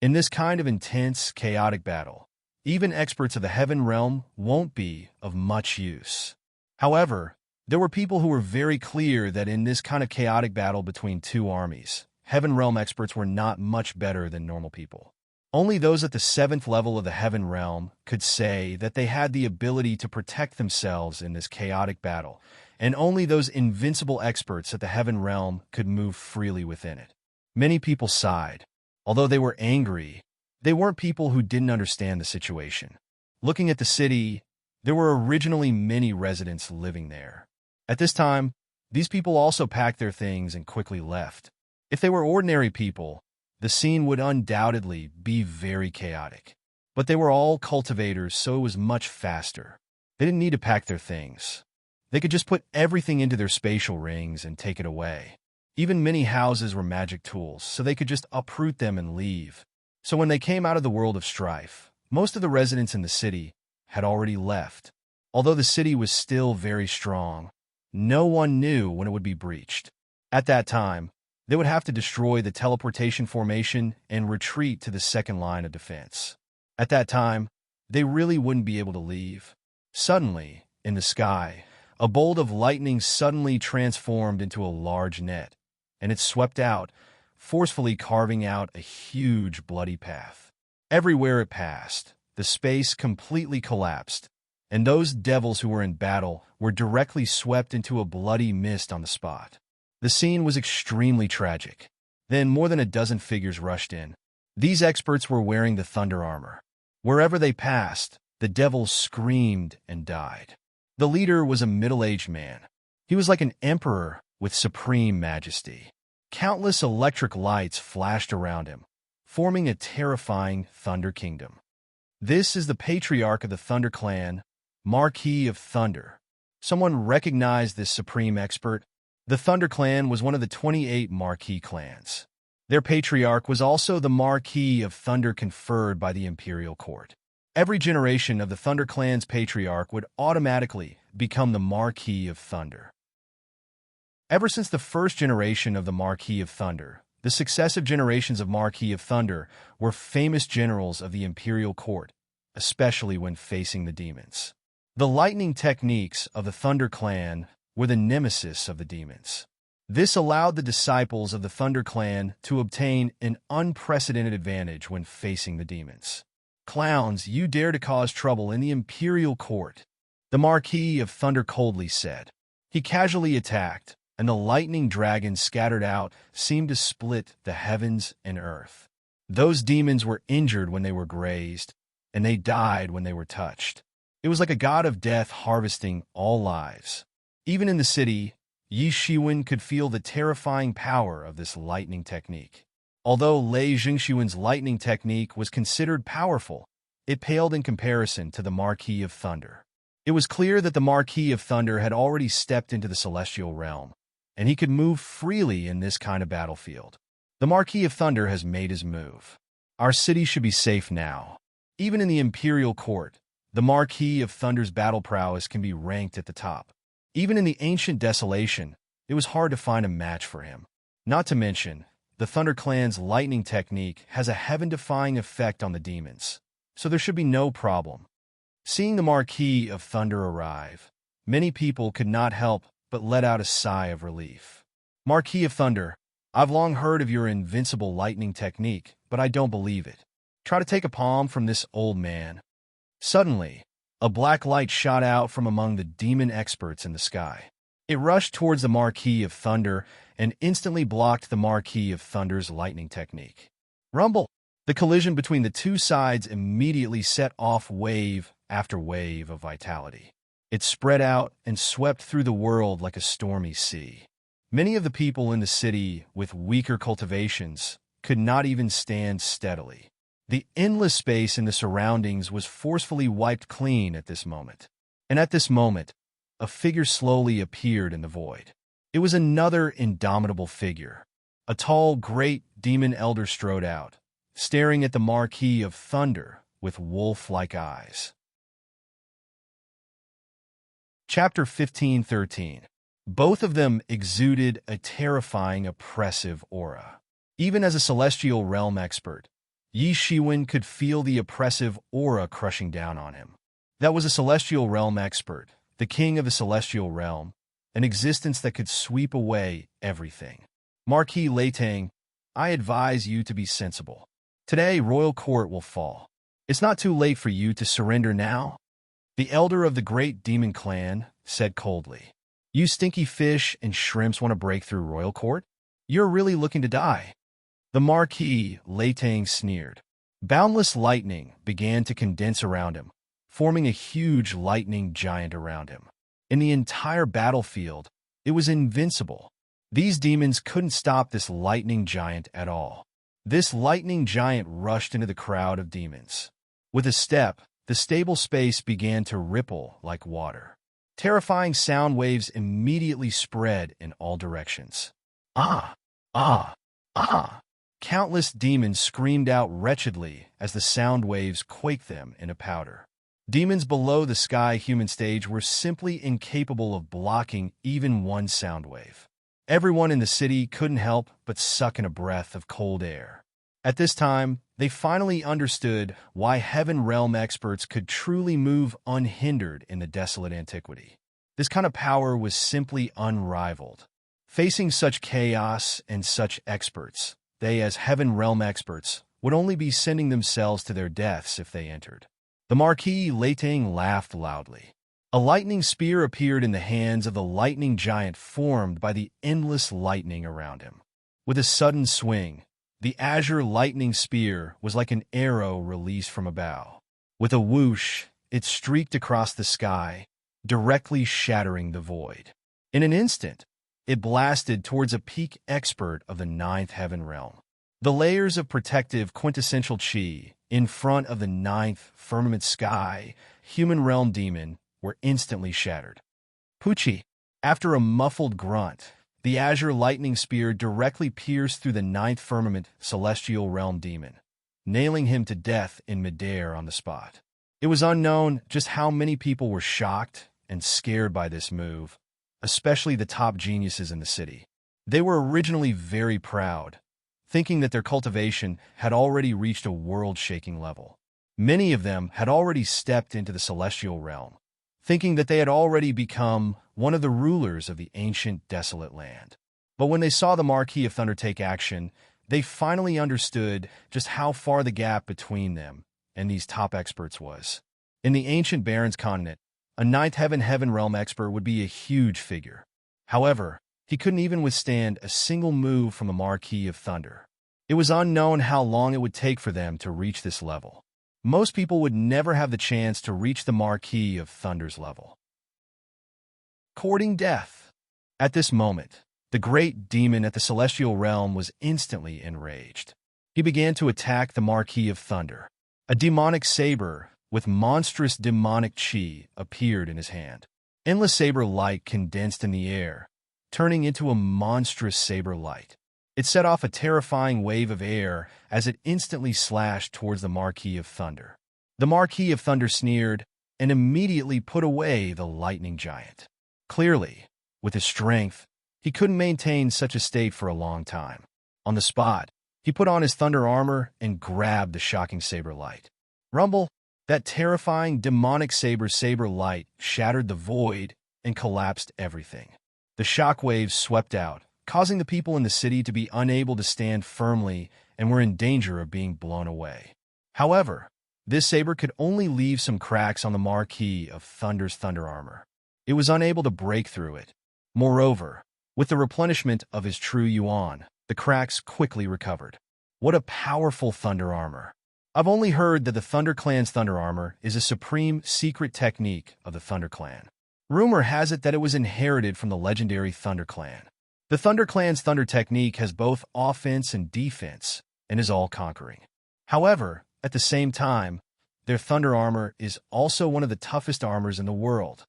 In this kind of intense, chaotic battle, even experts of the heaven realm won't be of much use. However, there were people who were very clear that in this kind of chaotic battle between two armies, heaven realm experts were not much better than normal people. Only those at the 7th level of the heaven realm could say that they had the ability to protect themselves in this chaotic battle, and only those invincible experts at the heaven realm could move freely within it. Many people sighed. Although they were angry, they weren't people who didn't understand the situation. Looking at the city, there were originally many residents living there. At this time, these people also packed their things and quickly left. If they were ordinary people, the scene would undoubtedly be very chaotic. But they were all cultivators, so it was much faster. They didn't need to pack their things. They could just put everything into their spatial rings and take it away. Even many houses were magic tools, so they could just uproot them and leave. So when they came out of the world of strife, most of the residents in the city had already left. Although the city was still very strong, no one knew when it would be breached. At that time, they would have to destroy the teleportation formation and retreat to the second line of defense. At that time, they really wouldn't be able to leave. Suddenly, in the sky, a bolt of lightning suddenly transformed into a large net, and it swept out, forcefully carving out a huge bloody path. Everywhere it passed, the space completely collapsed, and those devils who were in battle were directly swept into a bloody mist on the spot. The scene was extremely tragic. Then more than a dozen figures rushed in. These experts were wearing the thunder armor. Wherever they passed, the devils screamed and died. The leader was a middle-aged man. He was like an emperor with supreme majesty. Countless electric lights flashed around him, forming a terrifying Thunder Kingdom. This is the patriarch of the Thunder Clan, Marquis of Thunder. Someone recognized this supreme expert. The Thunder Clan was one of the 28 Marquis clans. Their patriarch was also the Marquis of Thunder conferred by the Imperial Court. Every generation of the Thunder Clan's patriarch would automatically become the Marquis of Thunder. Ever since the first generation of the Marquis of Thunder, the successive generations of Marquis of Thunder were famous generals of the Imperial Court, especially when facing the demons. The lightning techniques of the Thunder Clan were the nemesis of the demons. This allowed the disciples of the Thunder Clan to obtain an unprecedented advantage when facing the demons. "Clowns, you dare to cause trouble in the Imperial Court," the Marquis of Thunder coldly said. He casually attacked, and the lightning dragons scattered out seemed to split the heavens and earth. Those demons were injured when they were grazed, and they died when they were touched. It was like a god of death harvesting all lives. Even in the city, Yi Shiwen could feel the terrifying power of this lightning technique. Although Lei Jingxuan's lightning technique was considered powerful, it paled in comparison to the Marquis of Thunder. It was clear that the Marquis of Thunder had already stepped into the celestial realm, and he could move freely in this kind of battlefield. The Marquis of Thunder has made his move. Our city should be safe now. Even in the Imperial Court, the Marquis of Thunder's battle prowess can be ranked at the top. Even in the ancient desolation, it was hard to find a match for him. Not to mention, the Thunder Clan's lightning technique has a heaven-defying effect on the demons, so there should be no problem. Seeing the Marquis of Thunder arrive, many people could not help but let out a sigh of relief. "Marquis of Thunder, I've long heard of your invincible lightning technique, but I don't believe it. Try to take a palm from this old man." Suddenly, a black light shot out from among the demon experts in the sky. It rushed towards the Marquis of Thunder and instantly blocked the Marquis of Thunder's lightning technique. Rumble! The collision between the two sides immediately set off wave after wave of vitality. It spread out and swept through the world like a stormy sea. Many of the people in the city with weaker cultivations could not even stand steadily. The endless space in the surroundings was forcefully wiped clean at this moment. And at this moment, a figure slowly appeared in the void. It was another indomitable figure. A tall, great demon elder strode out, staring at the Marquis of Thunder with wolf-like eyes. Chapter 15:13. Both of them exuded a terrifying, oppressive aura. Even as a celestial realm expert, Yi Shiwen could feel the oppressive aura crushing down on him. That was a celestial realm expert, the king of the celestial realm, an existence that could sweep away everything. Marquis Leitang, I advise you to be sensible. Today, royal court will fall. It's not too late for you to surrender now. The elder of the great demon clan said coldly. You stinky fish and shrimps want to break through royal court? You're really looking to die. The Marquis Leitang sneered. Boundless lightning began to condense around him, forming a huge lightning giant around him. In the entire battlefield, it was invincible. These demons couldn't stop this lightning giant at all. This lightning giant rushed into the crowd of demons. With a step, the stable space began to ripple like water. Terrifying sound waves immediately spread in all directions. Ah! Ah! Ah! Countless demons screamed out wretchedly as the sound waves quaked them into powder. Demons below the sky human stage were simply incapable of blocking even one sound wave. Everyone in the city couldn't help but suck in a breath of cold air. At this time, they finally understood why Heaven Realm experts could truly move unhindered in the desolate antiquity. This kind of power was simply unrivaled. Facing such chaos and such experts, they, as Heaven Realm experts, would only be sending themselves to their deaths if they entered. The Marquis Leitang laughed loudly. A lightning spear appeared in the hands of the lightning giant formed by the endless lightning around him. With a sudden swing, the azure lightning spear was like an arrow released from a bow. With a whoosh, it streaked across the sky, directly shattering the void. In an instant, it blasted towards a peak expert of the ninth heaven realm. The layers of protective quintessential chi in front of the ninth firmament sky human realm demon were instantly shattered. Pucci, after a muffled grunt, the azure lightning spear directly pierced through the ninth firmament celestial realm demon, nailing him to death in midair on the spot. It was unknown just how many people were shocked and scared by this move, especially the top geniuses in the city. They were originally very proud, thinking that their cultivation had already reached a world-shaking level. Many of them had already stepped into the celestial realm, thinking that they had already become one of the rulers of the ancient desolate land. But when they saw the Marquis of Thunder take action, they finally understood just how far the gap between them and these top experts was. In the ancient Barons continent, a ninth heaven realm expert would be a huge figure. However, he couldn't even withstand a single move from the Marquis of Thunder. It was unknown how long it would take for them to reach this level. Most people would never have the chance to reach the Marquis of Thunder's level. Courting death. At this moment, the great demon at the celestial realm was instantly enraged. He began to attack the Marquis of Thunder. A demonic saber with monstrous demonic chi appeared in his hand. Endless saber light condensed in the air, turning into a monstrous saber light. It set off a terrifying wave of air as it instantly slashed towards the Marquis of Thunder. The Marquis of Thunder sneered and immediately put away the lightning giant. Clearly, with his strength, he couldn't maintain such a state for a long time. On the spot, he put on his thunder armor and grabbed the shocking saber light. Rumble, that terrifying demonic saber light shattered the void and collapsed everything. The shockwaves swept out, causing the people in the city to be unable to stand firmly and were in danger of being blown away. However, this saber could only leave some cracks on the Marquis of Thunder's thunder armor. It was unable to break through it. Moreover, with the replenishment of his true yuan, the cracks quickly recovered. What a powerful thunder armor! I've only heard that the Thunder Clan's thunder armor is a supreme secret technique of the Thunder Clan. Rumor has it that it was inherited from the legendary Thunder Clan. The Thunder Clan's thunder technique has both offense and defense, and is all-conquering. However, at the same time, their thunder armor is also one of the toughest armors in the world.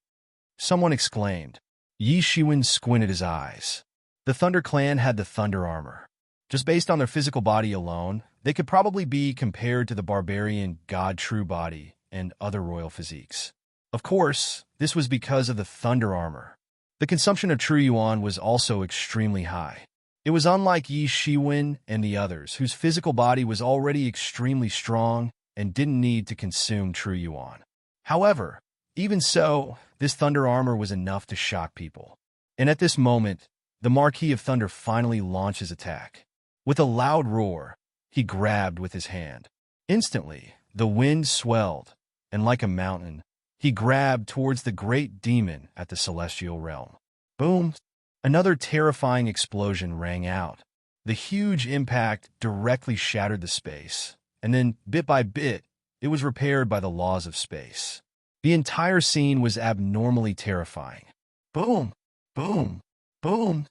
Someone exclaimed. Yi Shiwen squinted his eyes. The Thunder Clan had the thunder armor. Just based on their physical body alone, they could probably be compared to the barbarian God True Body and other royal physiques. Of course, this was because of the thunder armor. The consumption of true yuan was also extremely high. It was unlike Yi Shiwen and the others, whose physical body was already extremely strong and didn't need to consume true yuan. However, even so, this thunder armor was enough to shock people. And at this moment, the Marquis of Thunder finally launched his attack. With a loud roar, he grabbed with his hand. Instantly, the wind swelled, and like a mountain, he grabbed towards the great demon at the celestial realm. Boom! Another terrifying explosion rang out. The huge impact directly shattered the space, and then, bit by bit, it was repaired by the laws of space. The entire scene was abnormally terrifying. Boom! Boom! Boom!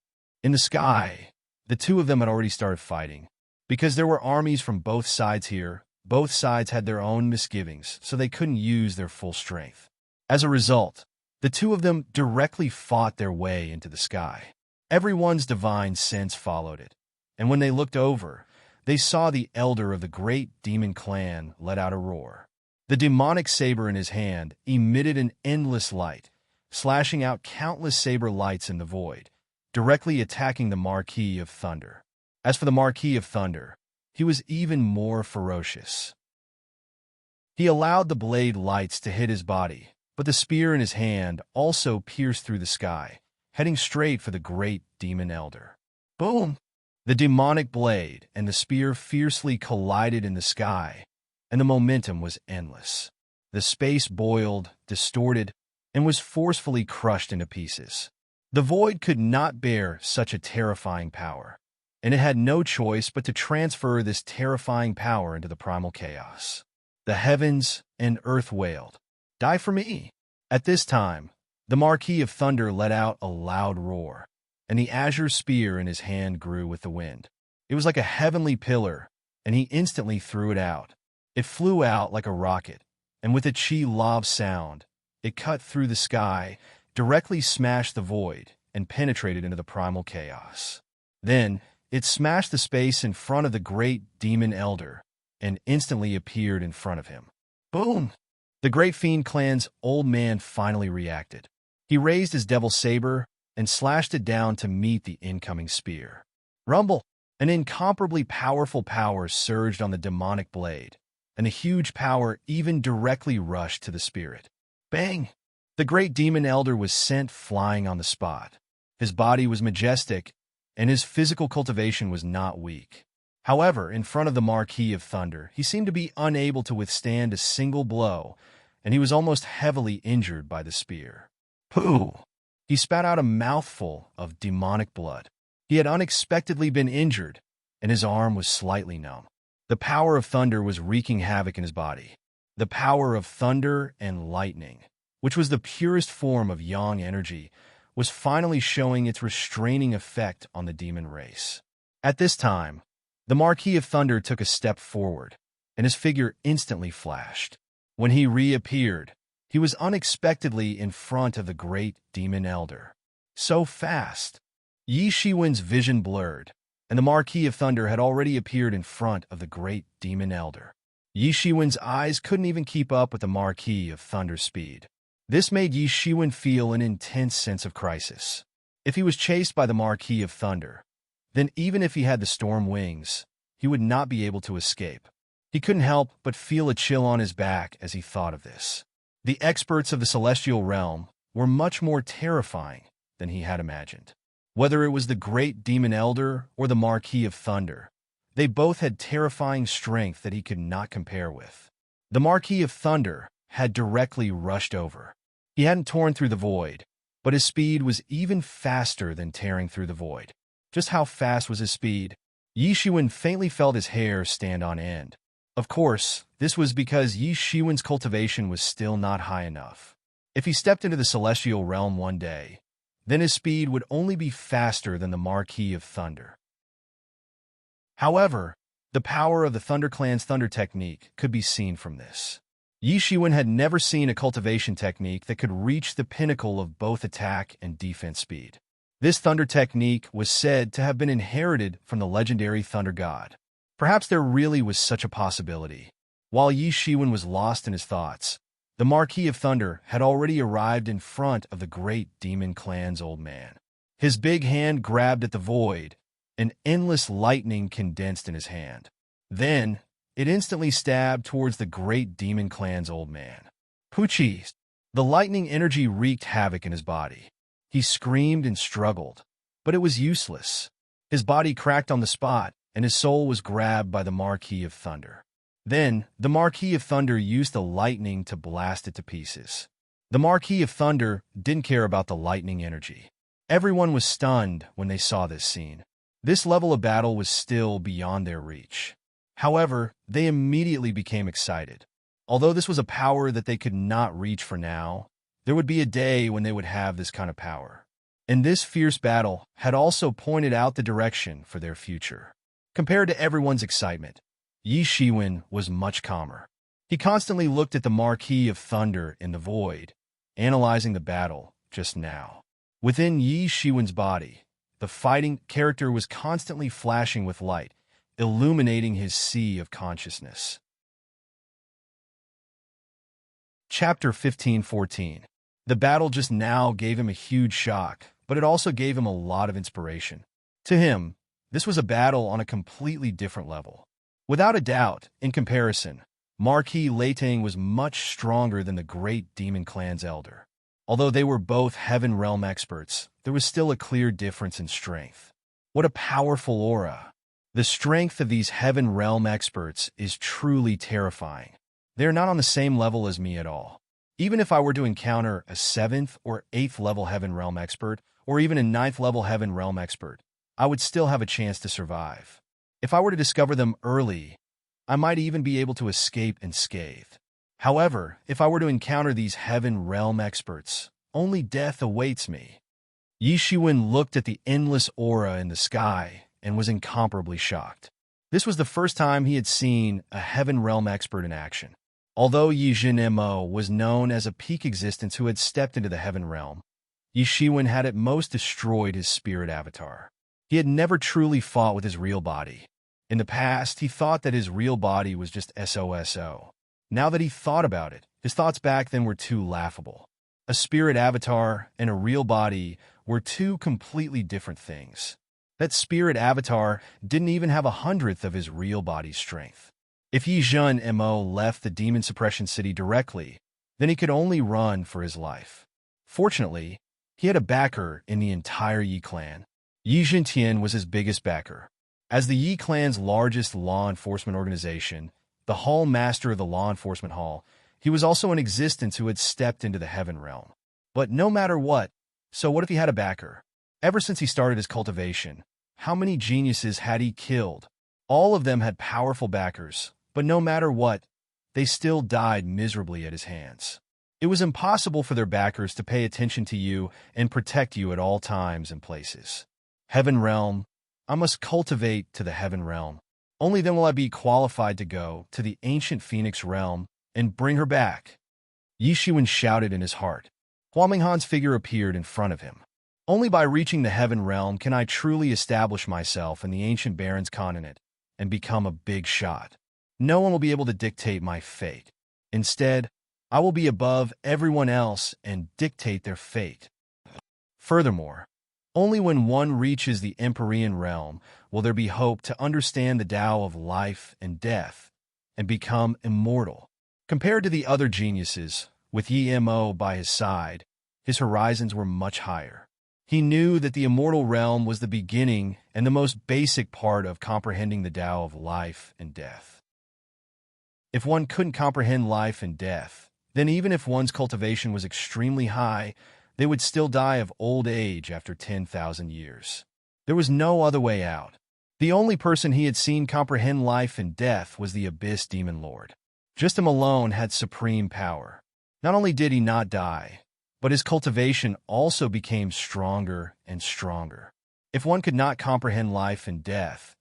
In the sky, the two of them had already started fighting. Because there were armies from both sides here, both sides had their own misgivings, so they couldn't use their full strength. As a result, the two of them directly fought their way into the sky. Everyone's divine sense followed it, and when they looked over, they saw the elder of the great demon clan let out a roar. The demonic saber in his hand emitted an endless light, slashing out countless saber lights in the void, directly attacking the Marquis of Thunder. As for the Marquis of Thunder, he was even more ferocious. He allowed the blade lights to hit his body, but the spear in his hand also pierced through the sky, heading straight for the great demon elder. Boom! The demonic blade and the spear fiercely collided in the sky, and the momentum was endless. The space boiled, distorted, and was forcefully crushed into pieces. The void could not bear such a terrifying power, and it had no choice but to transfer this terrifying power into the primal chaos. The heavens and earth wailed, "Die for me!" At this time, the Marquis of Thunder let out a loud roar, and the azure spear in his hand grew with the wind. It was like a heavenly pillar, and he instantly threw it out. It flew out like a rocket, and with a chi-lav sound, it cut through the sky, directly smashed the void, and penetrated into the primal chaos. Then, it smashed the space in front of the great demon elder, and instantly appeared in front of him. Boom! The Great Fiend Clan's old man finally reacted. He raised his devil saber and slashed it down to meet the incoming spear. Rumble! An incomparably powerful power surged on the demonic blade, and the huge power even directly rushed to the spirit. Bang! The great demon elder was sent flying on the spot. His body was majestic, and his physical cultivation was not weak. However, in front of the Marquis of Thunder, he seemed to be unable to withstand a single blow, and he was almost heavily injured by the spear. Pooh! He spat out a mouthful of demonic blood. He had unexpectedly been injured, and his arm was slightly numb. The power of thunder was wreaking havoc in his body. The power of thunder and lightning, which was the purest form of yang energy, was finally showing its restraining effect on the demon race. At this time, the Marquis of Thunder took a step forward, and his figure instantly flashed. When he reappeared, he was unexpectedly in front of the great demon elder. So fast! Yi Shiwen's vision blurred, and the Marquis of Thunder had already appeared in front of the great demon elder. Yi Shiwen's eyes couldn't even keep up with the Marquis of Thunder's speed. This made Yi Shiwen feel an intense sense of crisis. If he was chased by the Marquis of Thunder, then even if he had the storm wings, he would not be able to escape. He couldn't help but feel a chill on his back as he thought of this. The experts of the celestial realm were much more terrifying than he had imagined. Whether it was the great demon elder or the Marquis of Thunder, they both had terrifying strength that he could not compare with. The Marquis of Thunder had directly rushed over. He hadn't torn through the void, but his speed was even faster than tearing through the void. Just how fast was his speed? Yi Shiwen faintly felt his hair stand on end. Of course, this was because Yi Shiwen's cultivation was still not high enough. If he stepped into the celestial realm one day, then his speed would only be faster than the Marquis of Thunder. However, the power of the Thunder Clan's thunder technique could be seen from this. Yi Shiwen had never seen a cultivation technique that could reach the pinnacle of both attack and defense speed. This thunder technique was said to have been inherited from the legendary Thunder God. Perhaps there really was such a possibility. While Yi Shiwen was lost in his thoughts, the Marquis of Thunder had already arrived in front of the great demon clan's old man. His big hand grabbed at the void, An endless lightning condensed in his hand. Then, it instantly stabbed towards the great demon clan's old man. Pucci! The lightning energy wreaked havoc in his body. He screamed and struggled, but it was useless. His body cracked on the spot, and his soul was grabbed by the Marquis of Thunder. Then, the Marquis of Thunder used the lightning to blast it to pieces. The Marquis of Thunder didn't care about the lightning energy. Everyone was stunned when they saw this scene. This level of battle was still beyond their reach. However, they immediately became excited. Although this was a power that they could not reach for now, there would be a day when they would have this kind of power. And this fierce battle had also pointed out the direction for their future. Compared to everyone's excitement, Yi Shiwen was much calmer. He constantly looked at the Marquis of Thunder in the void, analyzing the battle just now. Within Yi Shiwen's body, the fighting character was constantly flashing with light, illuminating his sea of consciousness. Chapter 15:14. The battle just now gave him a huge shock, but it also gave him a lot of inspiration. To him, this was a battle on a completely different level. Without a doubt, in comparison, Marquis Leitang was much stronger than the great demon clan's elder. Although they were both Heaven Realm experts, there was still a clear difference in strength. What a powerful aura! The strength of these Heaven Realm experts is truly terrifying. They are not on the same level as me at all. Even if I were to encounter a 7th or 8th level Heaven Realm expert, or even a 9th level Heaven Realm expert, I would still have a chance to survive. If I were to discover them early, I might even be able to escape unscathed. However, if I were to encounter these Heaven Realm experts, only death awaits me. Yi Shiwen looked at the endless aura in the sky and was incomparably shocked. This was the first time he had seen a Heaven Realm expert in action. Although Yi Zhenmo was known as a peak existence who had stepped into the Heaven Realm, Yi Shiwen had at most destroyed his spirit avatar. He had never truly fought with his real body. In the past, he thought that his real body was just SOSO. Now that he thought about it, his thoughts back then were too laughable. A spirit avatar and a real body were two completely different things. That spirit avatar didn't even have 1/100th of his real body's strength. If Yi Zhenmo left the Demon Suppression City directly, then he could only run for his life. Fortunately, he had a backer in the entire Yi clan. Yi Zhentian was his biggest backer. As the Yi clan's largest law enforcement organization, the Hall Master of the Law Enforcement Hall, he was also an existence who had stepped into the Heaven Realm. But no matter what, so what if he had a backer? Ever since he started his cultivation, how many geniuses had he killed? All of them had powerful backers, but no matter what, they still died miserably at his hands. It was impossible for their backers to pay attention to you and protect you at all times and places. Heaven Realm, I must cultivate to the Heaven Realm. Only then will I be qualified to go to the ancient Phoenix Realm and bring her back. Yi Shiwen shouted in his heart. Hua Minghan's figure appeared in front of him. Only by reaching the Heaven Realm can I truly establish myself in the ancient Baron's continent and become a big shot. No one will be able to dictate my fate. Instead, I will be above everyone else and dictate their fate. Furthermore, only when one reaches the Empyrean realm will there be hope to understand the Tao of life and death and become immortal. Compared to the other geniuses, with Yi Mo by his side, his horizons were much higher. He knew that the immortal realm was the beginning and the most basic part of comprehending the Tao of life and death. If one couldn't comprehend life and death, then even if one's cultivation was extremely high, they would still die of old age after 10,000 years. There was no other way out. The only person he had seen comprehend life and death was the Abyss Demon Lord. Just him alone had supreme power. Not only did he not die, but his cultivation also became stronger and stronger. If one could not comprehend life and death,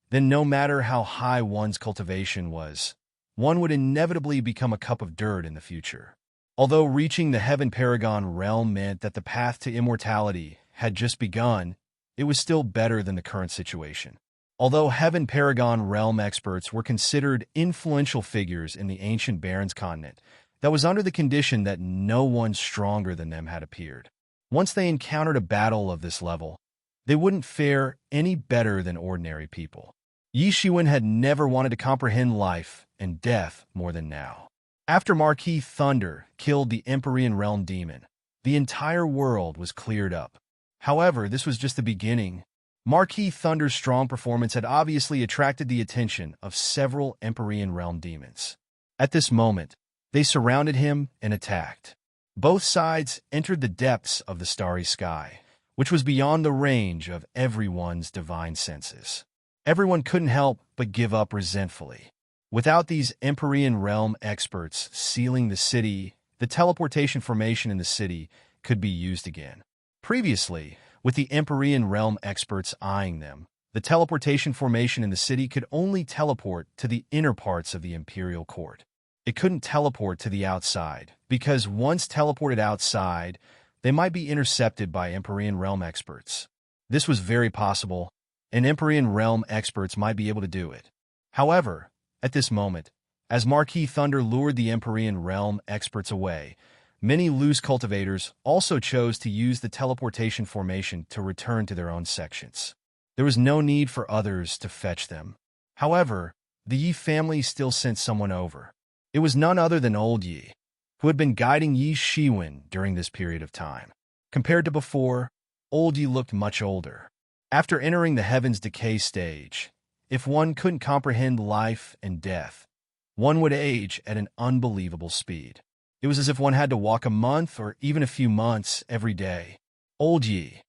then no matter how high one's cultivation was, one would inevitably become a cup of dirt in the future. Although reaching the Heaven Paragon realm meant that the path to immortality had just begun, it was still better than the current situation. Although Heaven Paragon realm experts were considered influential figures in the ancient Baron's continent, that was under the condition that no one stronger than them had appeared. Once they encountered a battle of this level, they wouldn't fare any better than ordinary people. Yi Shiwen had never wanted to comprehend life and death more than now. After Marquis Thunder killed the Empyrean Realm demon, the entire world was cleared up. However, this was just the beginning. Marquis Thunder's strong performance had obviously attracted the attention of several Empyrean Realm demons. At this moment, they surrounded him and attacked. Both sides entered the depths of the starry sky, which was beyond the range of everyone's divine senses. Everyone couldn't help but give up resentfully. Without these Empyrean Realm experts sealing the city, the teleportation formation in the city could be used again. Previously, with the Empyrean Realm experts eyeing them, the teleportation formation in the city could only teleport to the inner parts of the Imperial Court. It couldn't teleport to the outside, because once teleported outside, they might be intercepted by Empyrean Realm experts. This was very possible, and Empyrean Realm experts might be able to do it. However, at this moment, as Marquis Thunder lured the Empyrean Realm experts away, many loose cultivators also chose to use the teleportation formation to return to their own sections. There was no need for others to fetch them. However, the Yi family still sent someone over. It was none other than Old Yi, who had been guiding Yi Shiwen during this period of time. Compared to before, Old Yi looked much older. After entering the Heaven's Decay stage, if one couldn't comprehend life and death, one would age at an unbelievable speed. It was as if one had to walk a month or even a few months every day. Old Yi,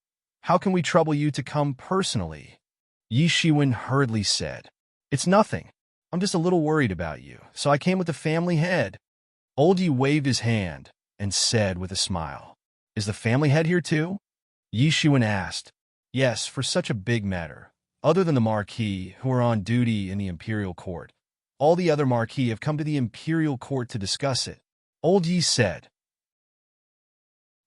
how can we trouble you to come personally? Yi Shiwen hurriedly said. It's nothing. I'm just a little worried about you, so I came with the family head. Old Yi waved his hand and said with a smile, Is the family head here too? Yi Shiwen asked. Yes, for such a big matter. Other than the Marquis, who are on duty in the Imperial Court, all the other Marquis have come to the Imperial Court to discuss it. Old Yi said.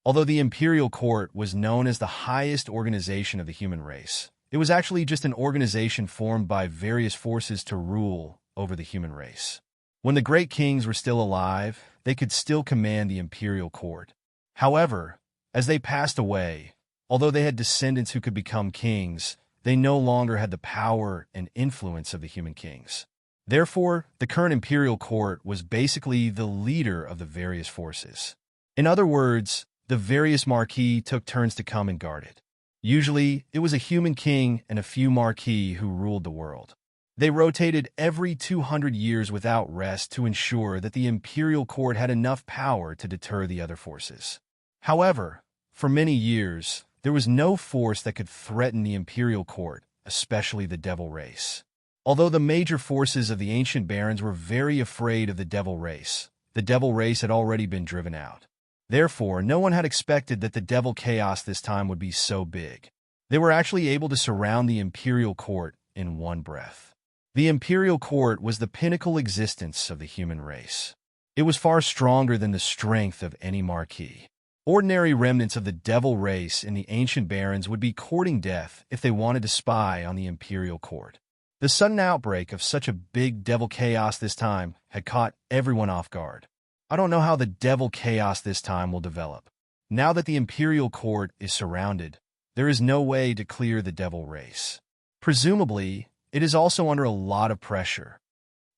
Although the Imperial Court was known as the highest organization of the human race, it was actually just an organization formed by various forces to rule over the human race. When the great kings were still alive, they could still command the Imperial Court. However, as they passed away, although they had descendants who could become kings, they no longer had the power and influence of the human kings. Therefore, the current Imperial Court was basically the leader of the various forces. In other words, the various Marquis took turns to come and guard it. Usually, it was a human king and a few Marquis who ruled the world. They rotated every 200 years without rest to ensure that the Imperial Court had enough power to deter the other forces. However, for many years, there was no force that could threaten the Imperial Court, especially the Devil Race. Although the major forces of the ancient barons were very afraid of the Devil Race had already been driven out. Therefore, no one had expected that the Devil Chaos this time would be so big. They were actually able to surround the Imperial Court in one breath. The Imperial Court was the pinnacle existence of the human race. It was far stronger than the strength of any Marquis. Ordinary remnants of the Devil Race in the ancient barons would be courting death if they wanted to spy on the Imperial Court. The sudden outbreak of such a big Devil Chaos this time had caught everyone off guard. I don't know how the Devil Chaos this time will develop. Now that the Imperial Court is surrounded, there is no way to clear the Devil Race. Presumably, it is also under a lot of pressure.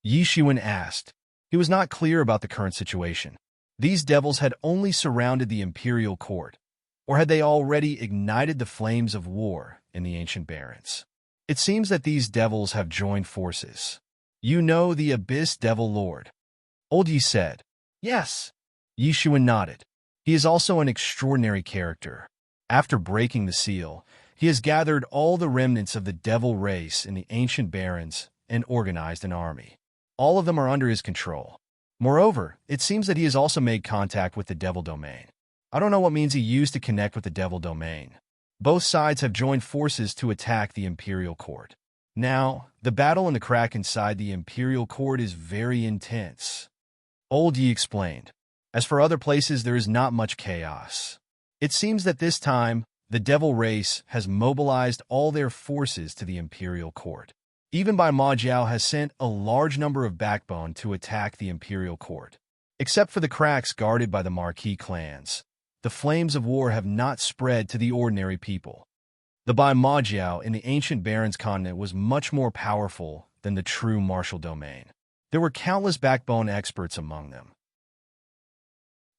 Yi Shiwen asked. He was not clear about the current situation. These devils had only surrounded the Imperial Court, or had they already ignited the flames of war in the ancient barons? It seems that these devils have joined forces. You know the Abyss Devil Lord? Old Yi said. Yes. Yi Shiwen nodded. He is also an extraordinary character. After breaking the seal, he has gathered all the remnants of the Devil Race in the ancient barons and organized an army. All of them are under his control. Moreover, it seems that he has also made contact with the Devil Domain. I don't know what means he used to connect with the Devil Domain. Both sides have joined forces to attack the Imperial Court. Now, the battle in the crack inside the Imperial Court is very intense. Old Yi explained. As for other places, there is not much chaos. It seems that this time, the Devil Race has mobilized all their forces to the Imperial Court. Even Bai Ma Jiao has sent a large number of backbone to attack the Imperial Court. Except for the cracks guarded by the Marquis clans, the flames of war have not spread to the ordinary people. The Baimajiao in the ancient Barons continent was much more powerful than the true martial domain. There were countless backbone experts among them.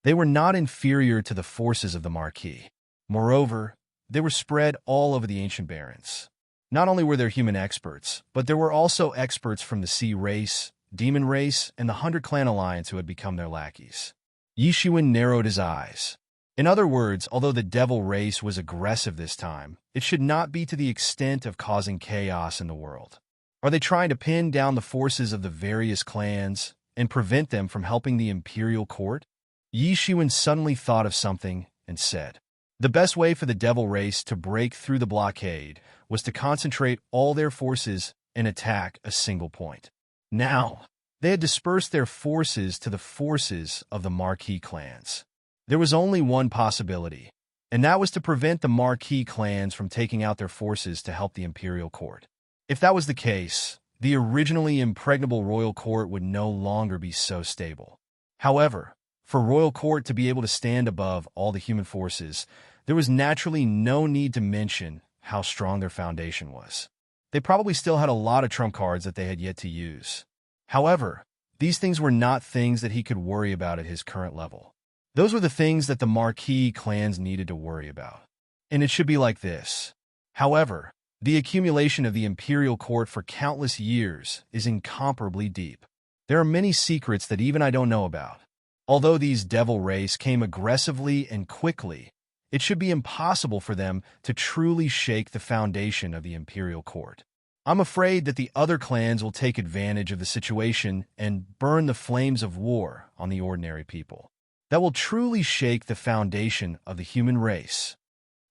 They were not inferior to the forces of the Marquis. Moreover, they were spread all over the ancient Barons. Not only were there human experts, but there were also experts from the Sea race, Demon race, and the 100 Clan Alliance who had become their lackeys. Yishuan narrowed his eyes. In other words, although the Devil race was aggressive this time, it should not be to the extent of causing chaos in the world. Are they trying to pin down the forces of the various clans and prevent them from helping the imperial court? Yishuan suddenly thought of something and said, the best way for the Devil race to break through the blockade was to concentrate all their forces and attack a single point. Now, they had dispersed their forces to the forces of the Marquis clans. There was only one possibility, and that was to prevent the Marquis clans from taking out their forces to help the imperial court. If that was the case, the originally impregnable royal court would no longer be so stable. However, for royal court to be able to stand above all the human forces, there was naturally no need to mention how strong their foundation was. They probably still had a lot of trump cards that they had yet to use. However, these things were not things that he could worry about at his current level. Those were the things that the Marquis clans needed to worry about. And it should be like this. However, the accumulation of the imperial court for countless years is incomparably deep. There are many secrets that even I don't know about. Although these Devil race came aggressively and quickly, it should be impossible for them to truly shake the foundation of the imperial court. I'm afraid that the other clans will take advantage of the situation and burn the flames of war on the ordinary people. That will truly shake the foundation of the human race.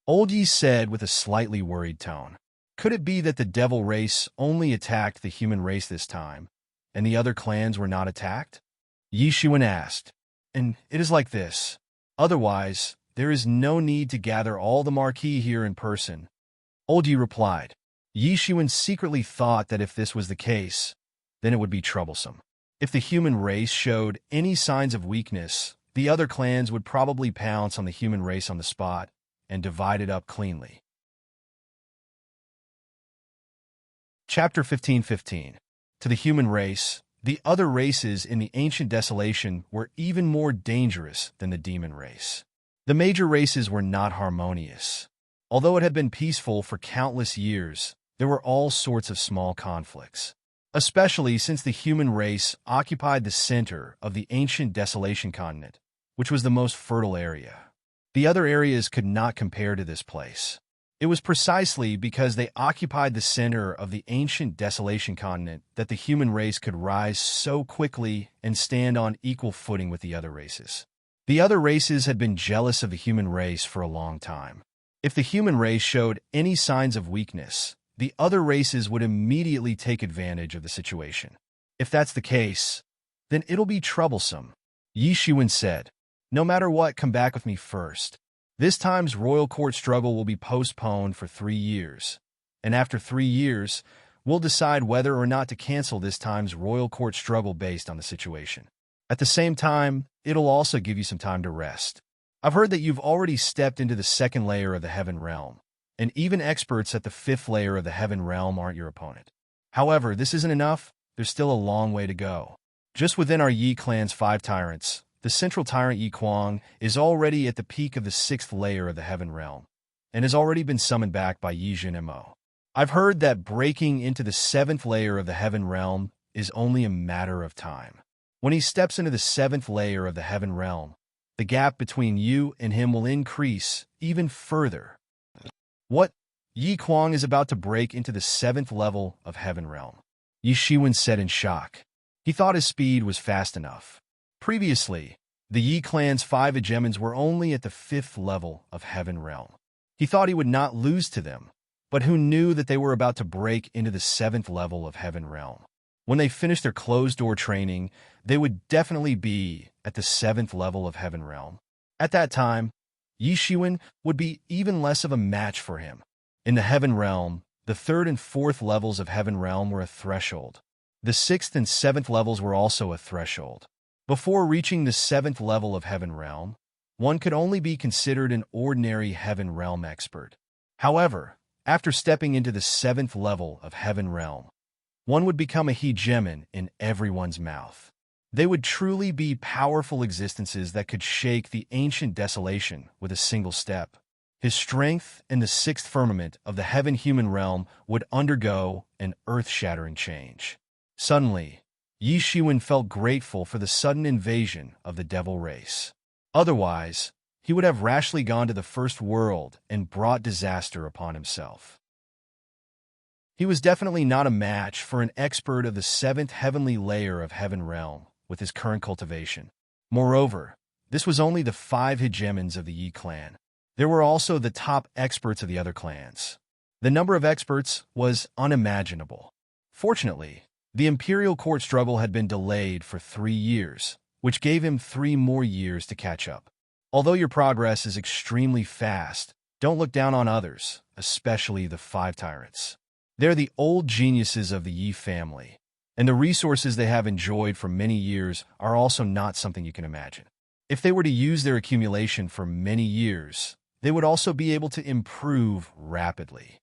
Old Yi said with a slightly worried tone. Could it be that the Devil race only attacked the human race this time, and the other clans were not attacked? Yishuan asked. And it is like this. Otherwise, there is no need to gather all the Marquis here in person. Old Yi replied. Yishuan secretly thought that if this was the case, then it would be troublesome. If the human race showed any signs of weakness, the other clans would probably pounce on the human race on the spot and divide it up cleanly. Chapter 15:15. To the human race, the other races in the ancient desolation were even more dangerous than the demon race. The major races were not harmonious. Although it had been peaceful for countless years, there were all sorts of small conflicts. Especially since the human race occupied the center of the ancient desolation continent, which was the most fertile area. The other areas could not compare to this place. It was precisely because they occupied the center of the ancient desolation continent that the human race could rise so quickly and stand on equal footing with the other races. The other races had been jealous of the human race for a long time. If the human race showed any signs of weakness, the other races would immediately take advantage of the situation. If that's the case, then it'll be troublesome. Yishuan said, no matter what, come back with me first. This time's royal court struggle will be postponed for 3 years. And after 3 years, we'll decide whether or not to cancel this time's royal court struggle based on the situation. At the same time, it'll also give you some time to rest. I've heard that you've already stepped into the 2nd layer of the Heaven Realm, and even experts at the 5th layer of the Heaven Realm aren't your opponent. However, this isn't enough. There's still a long way to go. Just within our Yi clan's 5 tyrants, the central tyrant Yi Kuang is already at the peak of the 6th layer of the Heaven Realm, and has already been summoned back by Yi Zhenmo. I've heard that breaking into the 7th layer of the Heaven Realm is only a matter of time. When he steps into the 7th layer of the Heaven Realm, the gap between you and him will increase even further. What? Yi Kuang is about to break into the 7th level of Heaven Realm. Yishuan said in shock. He thought his speed was fast enough. Previously, the Yi clan's 5 hegemons were only at the 5th level of Heaven Realm. He thought he would not lose to them, but who knew that they were about to break into the 7th level of Heaven Realm? When they finished their closed-door training, they would definitely be at the 7th level of Heaven Realm. At that time, Yishuan would be even less of a match for him. In the Heaven Realm, the 3rd and 4th levels of Heaven Realm were a threshold. The 6th and 7th levels were also a threshold. Before reaching the 7th level of Heaven Realm, one could only be considered an ordinary Heaven Realm expert. However, After stepping into the 7th level of Heaven Realm, one would become a hegemon in everyone's mouth. They would truly be powerful existences that could shake the ancient desolation with a single step. His strength in the 6th firmament of the heaven-human realm would undergo an earth-shattering change. Suddenly, Yi Shiwen felt grateful for the sudden invasion of the devil race. Otherwise, he would have rashly gone to the first world and brought disaster upon himself. He was definitely not a match for an expert of the 7th heavenly layer of Heaven Realm with his current cultivation. Moreover, this was only the 5 hegemons of the Yi clan. There were also the top experts of the other clans. The number of experts was unimaginable. Fortunately, the imperial court struggle had been delayed for 3 years, which gave him 3 more years to catch up. Although your progress is extremely fast, don't look down on others, especially the 5 tyrants. They're the old geniuses of the Yi family, and the resources they have enjoyed for many years are also not something you can imagine. If they were to use their accumulation for many years, they would also be able to improve rapidly.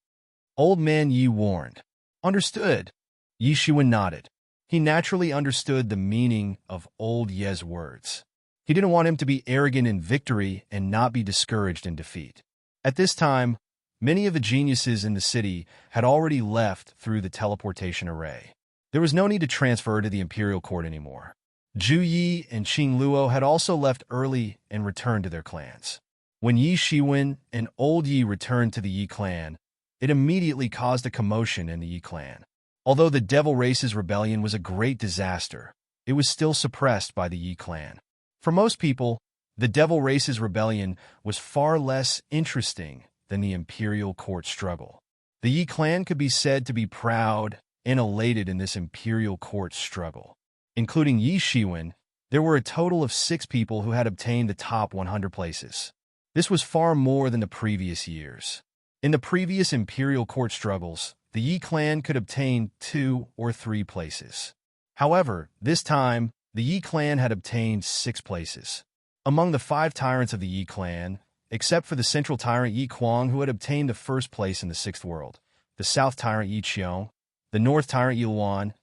Old Man Yi warned. Understood. Yi Shiwen nodded. He naturally understood the meaning of Old Ye's words. He didn't want him to be arrogant in victory and not be discouraged in defeat. At this time, many of the geniuses in the city had already left through the teleportation array. There was no need to transfer to the imperial court anymore. Zhu Yi and Qing Luo had also left early and returned to their clans. When Yi Shiwen and Old Yi returned to the Yi clan, it immediately caused a commotion in the Yi clan. Although the Devil Race's rebellion was a great disaster, it was still suppressed by the Yi clan. For most people, the Devil Race's rebellion was far less interesting than the imperial court struggle. The Yi clan could be said to be proud and elated in this imperial court struggle. Including Yi Shiwen, there were a total of 6 people who had obtained the top 100 places. This was far more than the previous years. In the previous imperial court struggles, the Yi clan could obtain 2 or 3 places. However, this time, the Yi clan had obtained 6 places. Among the 5 tyrants of the Yi clan, except for the central tyrant Yi Kuang, who had obtained the 1st place in the 6th world, the south tyrant Yi Qiong, the north tyrant Yi Luan,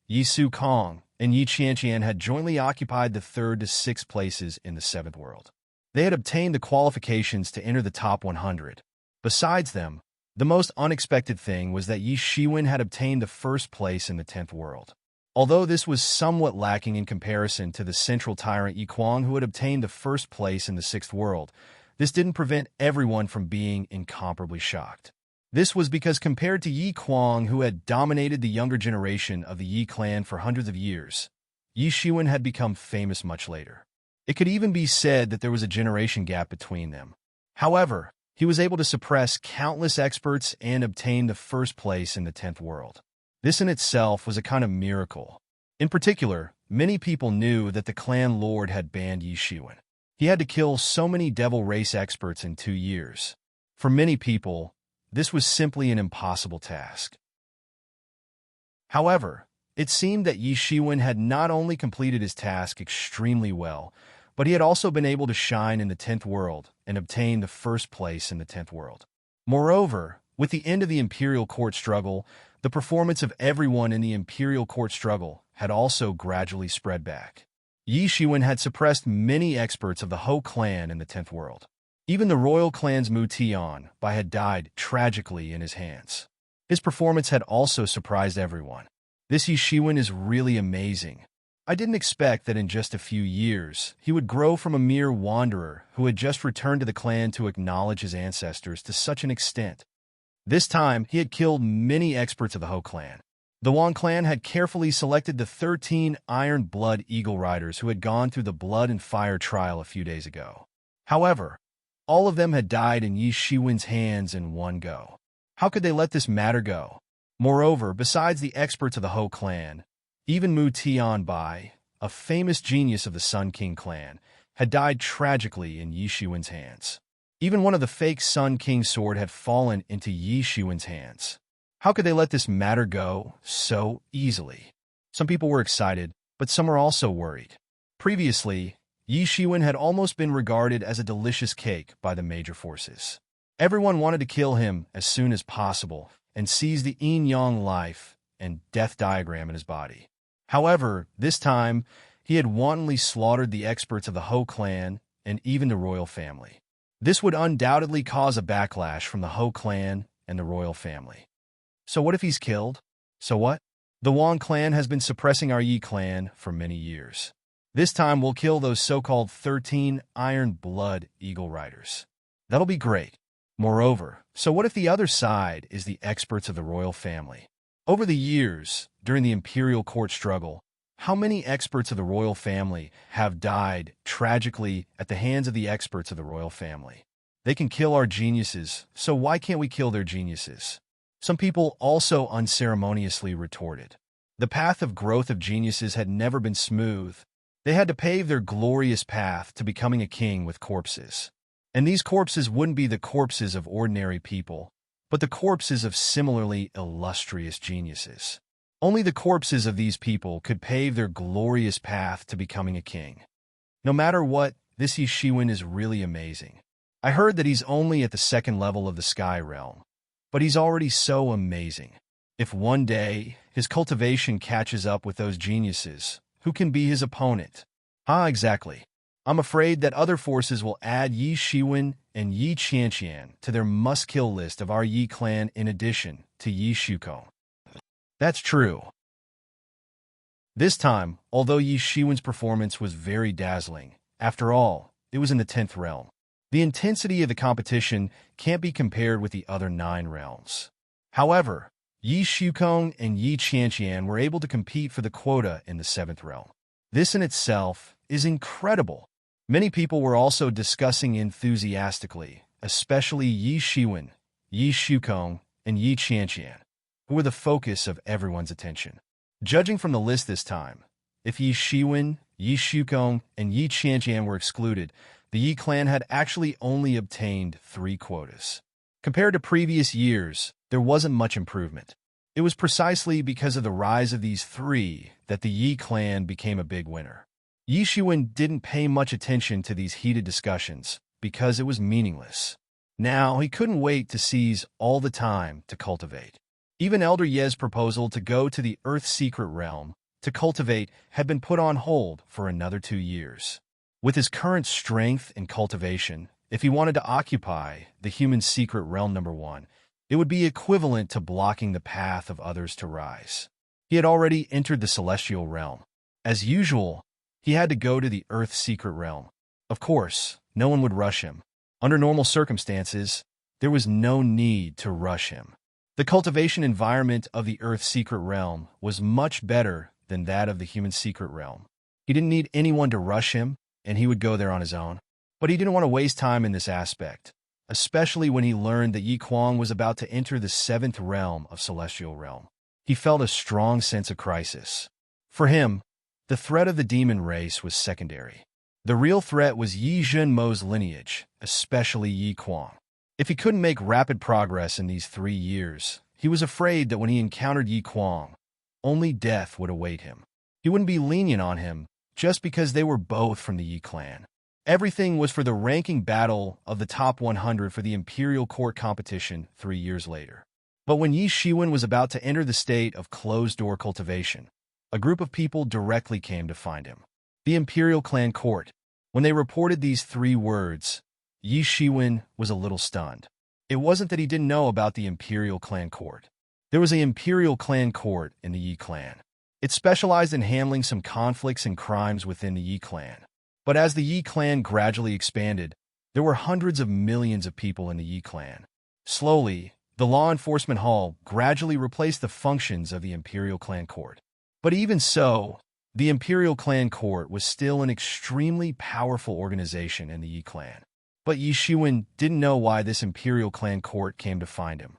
Yi Su Kong, and Yi Qianqian had jointly occupied the 3rd to 6th places in the 7th world. They had obtained the qualifications to enter the top 100. Besides them, the most unexpected thing was that Yi Shiwen had obtained the 1st place in the 10th world. Although this was somewhat lacking in comparison to the central tyrant Yi Kuang, who had obtained the 1st place in the 6th world, this didn't prevent everyone from being incomparably shocked. This was because compared to Yi Kuang, who had dominated the younger generation of the Yi clan for hundreds of years, Yi Shiwen had become famous much later. It could even be said that there was a generation gap between them. However, he was able to suppress countless experts and obtain the 1st place in the 10th world. This in itself was a kind of miracle. In particular, many people knew that the clan lord had banned Yi Shiwen. He had to kill so many devil race experts in 2 years. For many people, this was simply an impossible task. However, it seemed that Yi Shiwen had not only completed his task extremely well, but he had also been able to shine in the 10th world and obtain the 1st place in the 10th world. Moreover, with the end of the imperial court struggle, the performance of everyone in the imperial court struggle had also gradually spread back. Yi Shiwen had suppressed many experts of the Ho clan in the 10th world. Even the royal clan's Mu Tian Bai had died tragically in his hands. His performance had also surprised everyone. This Yi Shiwen is really amazing. I didn't expect that in just a few years, he would grow from a mere wanderer who had just returned to the clan to acknowledge his ancestors to such an extent. This time, he had killed many experts of the Ho clan. The Wan clan had carefully selected the 13 Iron Blood Eagle Riders who had gone through the Blood and Fire trial a few days ago. However, all of them had died in Yi Shiwen's hands in one go. How could they let this matter go? Moreover, besides the experts of the Ho clan, even Mu Tian Bai, a famous genius of the Sun King clan, had died tragically in Yi Shiwen's hands. Even one of the fake Sun King sword had fallen into Yi Shiwen's hands. How could they let this matter go so easily? Some people were excited, but some were also worried. Previously, Yi Shiwen had almost been regarded as a delicious cake by the major forces. Everyone wanted to kill him as soon as possible and seize the yin-yang life and death diagram in his body. However, this time, he had wantonly slaughtered the experts of the Ho clan and even the royal family. This would undoubtedly cause a backlash from the Ho clan and the royal family. So what if he's killed? So what? The Wang clan has been suppressing our Yi clan for many years. This time we'll kill those so-called 13 Iron Blood Eagle Riders. That'll be great. Moreover, so what if the other side is the experts of the royal family? Over the years, during the imperial court struggle, how many experts of the royal family have died tragically at the hands of the experts of the royal family? They can kill our geniuses, so why can't we kill their geniuses? Some people also unceremoniously retorted. The path of growth of geniuses had never been smooth. They had to pave their glorious path to becoming a king with corpses. And these corpses wouldn't be the corpses of ordinary people, but the corpses of similarly illustrious geniuses. Only the corpses of these people could pave their glorious path to becoming a king. No matter what, this Yi Shiwen is really amazing. I heard that he's only at the second level of the sky realm, but he's already so amazing. If one day his cultivation catches up with those geniuses, who can be his opponent? Exactly. I'm afraid that other forces will add Yi Shiwen and Yi Qianqian to their must-kill list of our Yi clan in addition to Yi Shukong. That's true. This time, although Yi Shiwen's performance was very dazzling, after all, it was in the 10th realm. The intensity of the competition can't be compared with the other 9 realms. However, Yi Shukong and Yi Qianqian were able to compete for the quota in the 7th realm. This in itself is incredible. Many people were also discussing enthusiastically, especially Yi Shiwen, Yi Shukong, and Yi Qianqian, who were the focus of everyone's attention. Judging from the list this time, if Yi Shiwen, Yi Shukong, and Yi Qianqian were excluded, the Yi clan had actually only obtained 3 quotas. Compared to previous years, there wasn't much improvement. It was precisely because of the rise of these 3 that the Yi clan became a big winner. Yi Shiwen didn't pay much attention to these heated discussions because it was meaningless. Now, he couldn't wait to seize all the time to cultivate. Even Elder Ye's proposal to go to the Earth's secret realm to cultivate had been put on hold for another 2 years. With his current strength in cultivation, if he wanted to occupy the human secret realm number 1, it would be equivalent to blocking the path of others to rise. He had already entered the celestial realm. As usual, he had to go to the Earth's secret realm. Of course, no one would rush him. Under normal circumstances, there was no need to rush him. The cultivation environment of the Earth's secret realm was much better than that of the human secret realm. He didn't need anyone to rush him, and he would go there on his own. But he didn't want to waste time in this aspect, especially when he learned that Yi Kuang was about to enter the 7th realm of celestial realm. He felt a strong sense of crisis. For him, the threat of the demon race was secondary. The real threat was Yi Zhenmo's lineage, especially Yi Kuang. If he couldn't make rapid progress in these 3 years, he was afraid that when he encountered Yi Kuang, only death would await him. He wouldn't be lenient on him just because they were both from the Yi clan. Everything was for the ranking battle of the top 100 for the imperial court competition 3 years later. But when Yi Shiwen was about to enter the state of closed-door cultivation, a group of people directly came to find him. The imperial clan court. When they reported these 3 words, Yi Shiwen was a little stunned. It wasn't that he didn't know about the imperial clan court. There was an imperial clan court in the Yi clan. It specialized in handling some conflicts and crimes within the Yi clan. But as the Yi clan gradually expanded, there were hundreds of millions of people in the Yi clan. Slowly, the law enforcement hall gradually replaced the functions of the imperial clan court. But even so, the imperial clan court was still an extremely powerful organization in the Yi clan. But Yi Shiwen didn't know why this imperial clan court came to find him.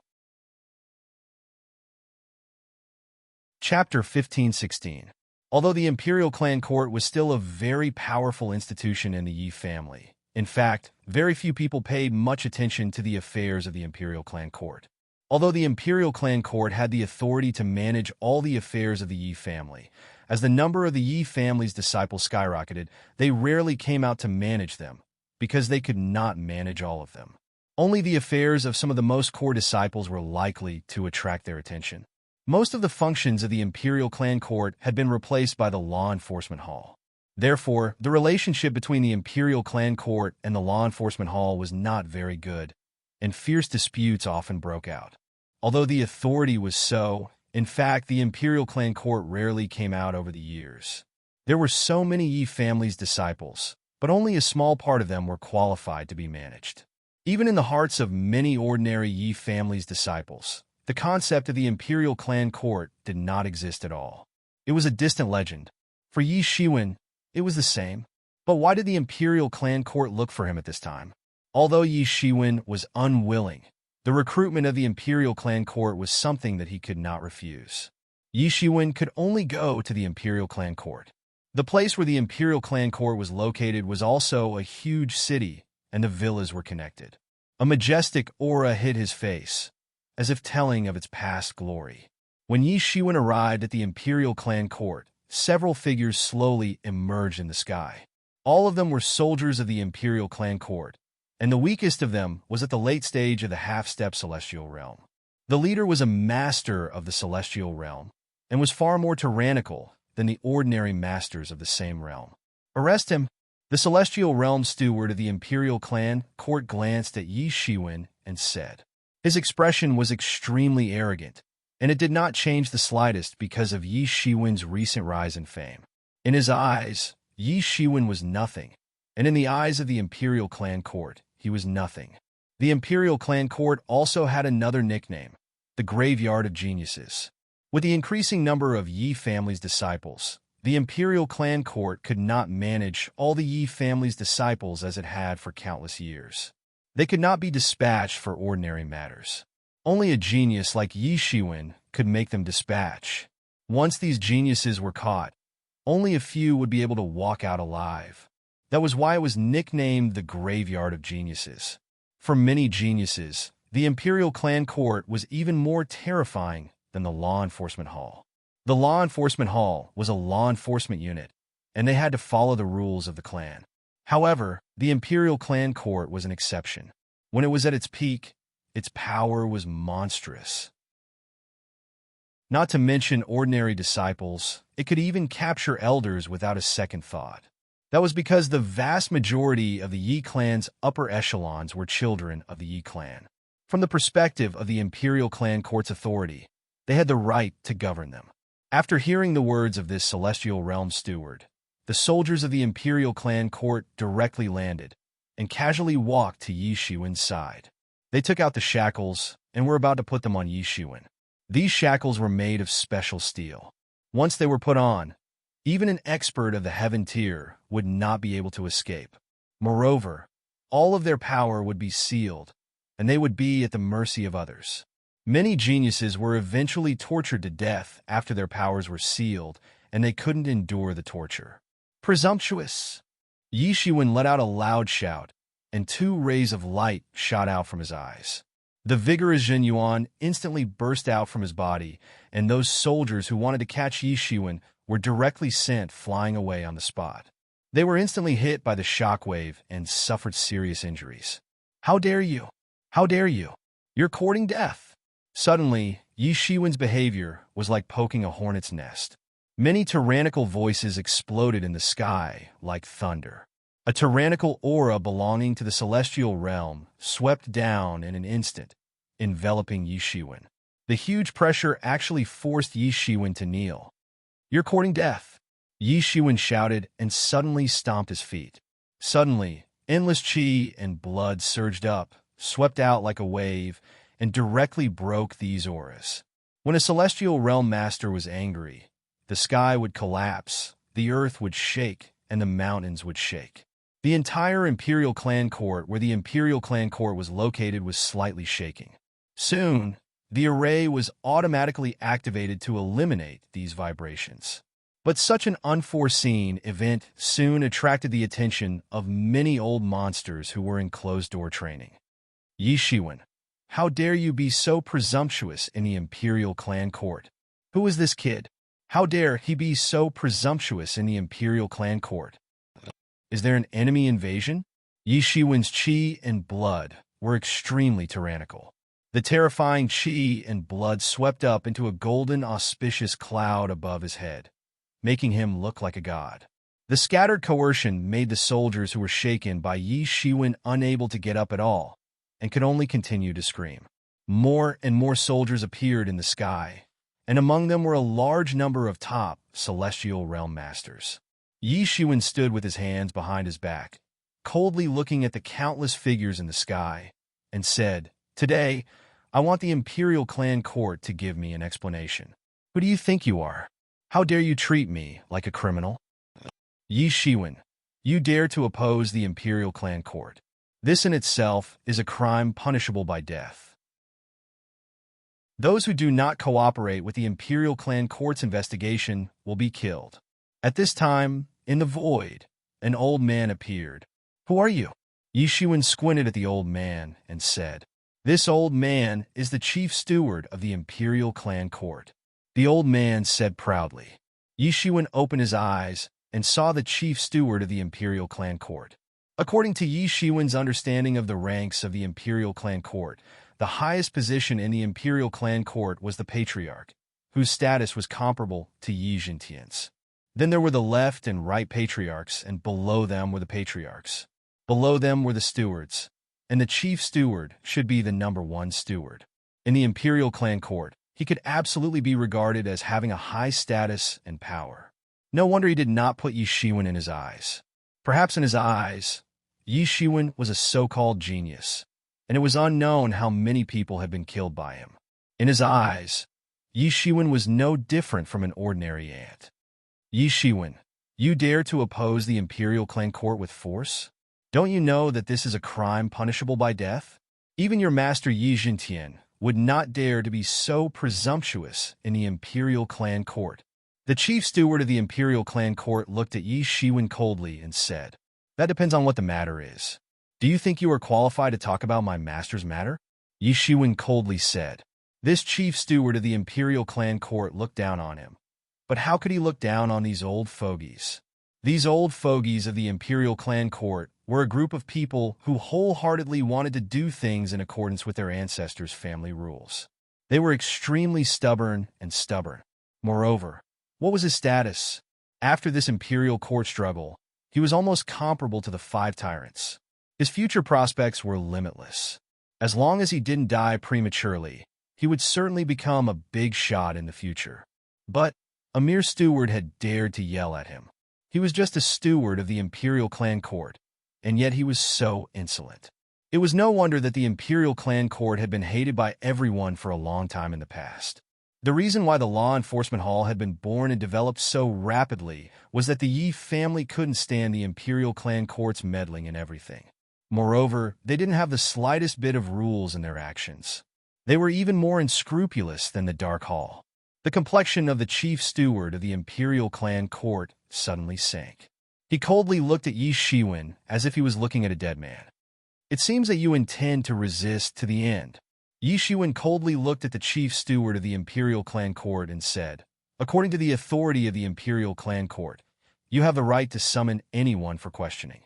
Chapter 15:16. Although the imperial clan court was still a very powerful institution in the Yi family, in fact, very few people paid much attention to the affairs of the imperial clan court. Although the imperial clan court had the authority to manage all the affairs of the Yi family, as the number of the Yi family's disciples skyrocketed, they rarely came out to manage them, because they could not manage all of them. Only the affairs of some of the most core disciples were likely to attract their attention. Most of the functions of the imperial clan court had been replaced by the law enforcement hall. Therefore, the relationship between the imperial clan court and the law enforcement hall was not very good, and fierce disputes often broke out. Although the authority was so, in fact, the imperial clan court rarely came out over the years. There were so many Yi family's disciples, but only a small part of them were qualified to be managed. Even in the hearts of many ordinary Yi family's disciples, the concept of the imperial clan court did not exist at all. It was a distant legend. For Yi Shiwen, it was the same. But why did the imperial clan court look for him at this time? Although Yi Shiwen was unwilling, the recruitment of the imperial clan court was something that he could not refuse. Yi Shiwen could only go to the imperial clan court. The place where the imperial clan court was located was also a huge city, and the villas were connected. A majestic aura hid his face, as if telling of its past glory. When Yi Shiwen arrived at the imperial clan court, several figures slowly emerged in the sky. All of them were soldiers of the imperial clan court, and the weakest of them was at the late stage of the half-step celestial realm. The leader was a master of the celestial realm, and was far more tyrannical than the ordinary masters of the same realm. Arrest him! The celestial realm steward of the imperial clan court glanced at Yi Shiwen and said. His expression was extremely arrogant, and it did not change the slightest because of Yi Shiwen's recent rise in fame. In his eyes, Yi Shiwen was nothing, and in the eyes of the imperial clan court, he was nothing. The imperial clan court also had another nickname, the Graveyard of Geniuses. With the increasing number of Yi family's disciples, the imperial clan court could not manage all the Yi family's disciples as it had for countless years. They could not be dispatched for ordinary matters. Only a genius like Yi Shiwen could make them dispatch. Once these geniuses were caught, only a few would be able to walk out alive. That was why it was nicknamed the Graveyard of Geniuses. For many geniuses, the imperial clan court was even more terrifying than the law enforcement hall. The law enforcement hall was a law enforcement unit, and they had to follow the rules of the clan. However, the imperial clan court was an exception. When it was at its peak, its power was monstrous. Not to mention ordinary disciples, it could even capture elders without a second thought. That was because the vast majority of the Yi clan's upper echelons were children of the Yi clan. From the perspective of the imperial clan court's authority, they had the right to govern them. After hearing the words of this celestial realm steward, the soldiers of the imperial clan court directly landed and casually walked to Yi Shiwen's side. They took out the shackles and were about to put them on Yi Shiwen. These shackles were made of special steel. Once they were put on, even an expert of the heaven tier would not be able to escape. Moreover, all of their power would be sealed, and they would be at the mercy of others. Many geniuses were eventually tortured to death after their powers were sealed, and they couldn't endure the torture. Presumptuous! Yi Shiwen let out a loud shout, and 2 rays of light shot out from his eyes. The vigorous Jin Yuan instantly burst out from his body, and those soldiers who wanted to catch Yi Shiwen were directly sent flying away on the spot. They were instantly hit by the shockwave and suffered serious injuries. How dare you? How dare you? You're courting death! Suddenly, Yi Shiwen's behavior was like poking a hornet's nest. Many tyrannical voices exploded in the sky like thunder. A tyrannical aura belonging to the celestial realm swept down in an instant, enveloping Yi Shiwen. The huge pressure actually forced Yi Shiwen to kneel. You're courting death! Yi Shiwen shouted and suddenly stomped his feet. Suddenly, endless qi and blood surged up, swept out like a wave, and directly broke these auras. When a celestial realm master was angry, the sky would collapse, the earth would shake, and the mountains would shake. The entire imperial clan court where the imperial clan court was located was slightly shaking. Soon, the array was automatically activated to eliminate these vibrations. But such an unforeseen event soon attracted the attention of many old monsters who were in closed-door training. Yi Shiwen, how dare you be so presumptuous in the imperial clan court? Who is this kid? How dare he be so presumptuous in the imperial clan court? Is there an enemy invasion? Yi Shiwen's qi and blood were extremely tyrannical. The terrifying chi and blood swept up into a golden, auspicious cloud above his head, making him look like a god. The scattered coercion made the soldiers who were shaken by Yi Shiwen unable to get up at all, and could only continue to scream. More and more soldiers appeared in the sky, and among them were a large number of top celestial realm masters. Yi Shiwen stood with his hands behind his back, coldly looking at the countless figures in the sky, and said, "Today, I want the Imperial Clan Court to give me an explanation. Who do you think you are? How dare you treat me like a criminal? Yi Shiwen, you dare to oppose the Imperial Clan Court. This in itself is a crime punishable by death. Those who do not cooperate with the Imperial Clan Court's investigation will be killed." At this time, in the void, an old man appeared. "Who are you?" Yi Shiwen squinted at the old man and said, "This old man is the chief steward of the Imperial Clan Court." The old man said proudly. Yi Shiwen opened his eyes and saw the chief steward of the Imperial Clan Court. According to Yi Shiwen's understanding of the ranks of the Imperial Clan Court, the highest position in the Imperial Clan Court was the Patriarch, whose status was comparable to Yi Jintian's. Then there were the left and right Patriarchs, and below them were the Patriarchs. Below them were the stewards, and the chief steward should be the number one steward. In the Imperial Clan Court, he could absolutely be regarded as having a high status and power. No wonder he did not put Yi Shiwen in his eyes. Perhaps in his eyes, Yi Shiwen was a so-called genius, and it was unknown how many people had been killed by him. In his eyes, Yi Shiwen was no different from an ordinary ant. "Yi Shiwen, you dare to oppose the Imperial Clan Court with force? Don't you know that this is a crime punishable by death? Even your master Yi Jintian would not dare to be so presumptuous in the Imperial Clan Court." The chief steward of the Imperial Clan Court looked at Yi Shiwen coldly and said, "That depends on what the matter is. Do you think you are qualified to talk about my master's matter?" Yi Shiwen coldly said. This chief steward of the Imperial Clan Court looked down on him. But how could he look down on these old fogies? These old fogies of the Imperial Clan Court were a group of people who wholeheartedly wanted to do things in accordance with their ancestors' family rules. They were extremely stubborn. Moreover, what was his status? After this Imperial Court struggle, he was almost comparable to the 5 tyrants. His future prospects were limitless. As long as he didn't die prematurely, he would certainly become a big shot in the future. But a mere steward had dared to yell at him. He was just a steward of the Imperial Clan Court, and yet he was so insolent. It was no wonder that the Imperial Clan Court had been hated by everyone for a long time in the past. The reason why the Law Enforcement Hall had been born and developed so rapidly was that the Yi family couldn't stand the Imperial Clan Court's meddling in everything. Moreover, they didn't have the slightest bit of rules in their actions. They were even more unscrupulous than the Dark Hall. The complexion of the chief steward of the Imperial Clan Court suddenly sank. He coldly looked at Yi Shiwen as if he was looking at a dead man. "It seems that you intend to resist to the end." Yi Shiwen coldly looked at the chief steward of the Imperial Clan Court and said, "According to the authority of the Imperial Clan Court, you have the right to summon anyone for questioning.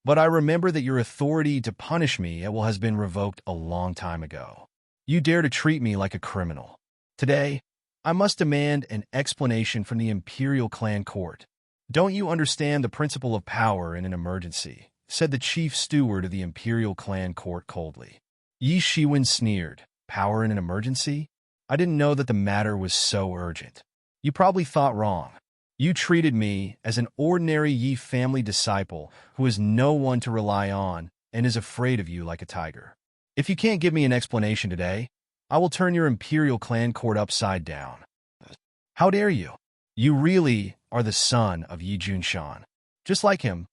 But I remember that your authority to punish me has been revoked a long time ago. You dare to treat me like a criminal. Today, I must demand an explanation from the Imperial Clan Court. Don't you understand the principle of power in an emergency?" said the chief steward of the Imperial Clan Court coldly. Yi Shiwen sneered. "Power in an emergency? I didn't know that the matter was so urgent. You probably thought wrong. You treated me as an ordinary Yi family disciple who has no one to rely on and is afraid of you like a tiger. If you can't give me an explanation today, I will turn your Imperial Clan Court upside down. How dare you? You really are the son of Yi Junshan. Just like him,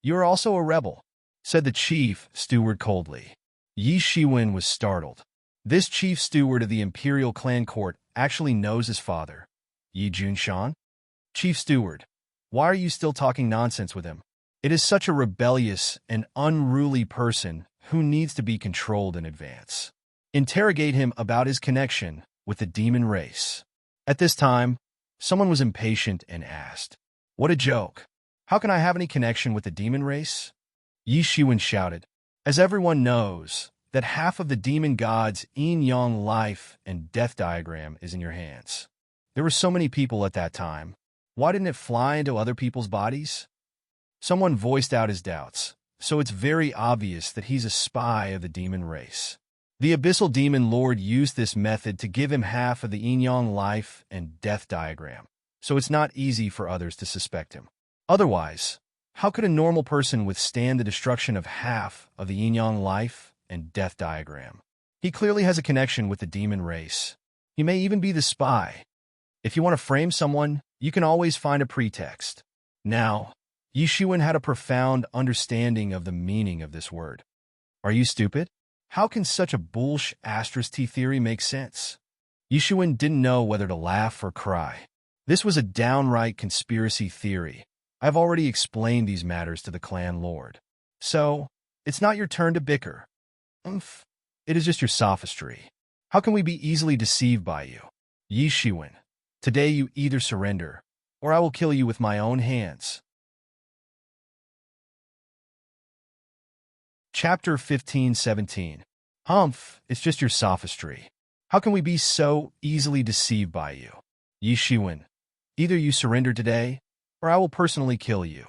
you are also a rebel," said the chief steward coldly. Yi Shiwen was startled. This chief steward of the Imperial Clan Court actually knows his father, Yi Junshan? "Chief steward, why are you still talking nonsense with him? It is such a rebellious and unruly person who needs to be controlled in advance. Interrogate him about his connection with the demon race." At this time, someone was impatient and asked, "What a joke! How can I have any connection with the demon race?" Yi Shiwen shouted, As everyone knows, that half of the demon god's yin-yang life and death diagram is in your hands. There were so many people at that time. Why didn't it fly into other people's bodies? Someone voiced out his doubts, so it's very obvious that he's a spy of the demon race. The abyssal demon lord used this method to give him half of the yin-yang life and death diagram, so it's not easy for others to suspect him. Otherwise, how could a normal person withstand the destruction of half of the yin-yang life and death diagram? He clearly has a connection with the demon race. He may even be the spy. If you want to frame someone, you can always find a pretext. Now, Yishuan had a profound understanding of the meaning of this word. Are you stupid? How can such a bullsh** theory make sense? Yishuan didn't know whether to laugh or cry. This was a downright conspiracy theory. I've already explained these matters to the clan lord. So, it's not your turn to bicker. It is just your sophistry. How can we be easily deceived by you? Yishuan, today you either surrender, or I will kill you with my own hands. Chapter 15-17. It's just your sophistry. How can we be so easily deceived by you? Yishuan, either you surrender today, or I will personally kill you.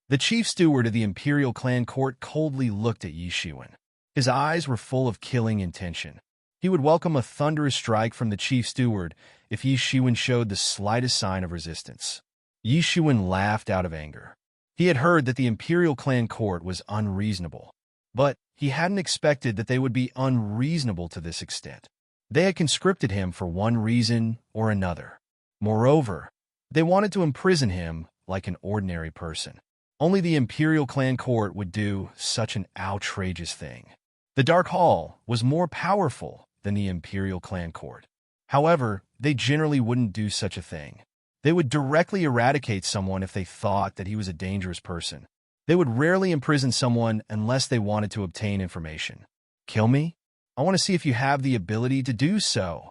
The chief steward of the imperial clan court coldly looked at Yishuan. His eyes were full of killing intention. He would welcome a thunderous strike from the chief steward if Yishuan showed the slightest sign of resistance. Yishuan laughed out of anger. He had heard that the imperial clan court was unreasonable, but he hadn't expected that they would be unreasonable to this extent. They had conscripted him for one reason or another. Moreover, they wanted to imprison him like an ordinary person. Only the imperial clan court would do such an outrageous thing. The Dark Hall was more powerful than the imperial clan court. However, they generally wouldn't do such a thing. They would directly eradicate someone if they thought that he was a dangerous person. They would rarely imprison someone unless they wanted to obtain information. Kill me? I want to see if you have the ability to do so.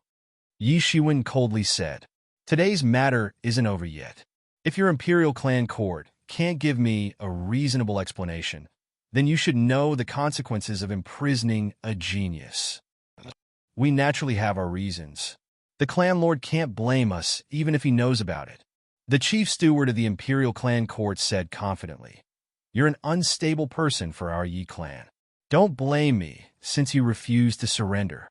Yishuan coldly said. Today's matter isn't over yet. If your imperial clan court can't give me a reasonable explanation, then you should know the consequences of imprisoning a genius. We naturally have our reasons. The clan lord can't blame us even if he knows about it. The chief steward of the imperial clan court said confidently. You're an unstable person for our Yi clan. Don't blame me since you refuse to surrender.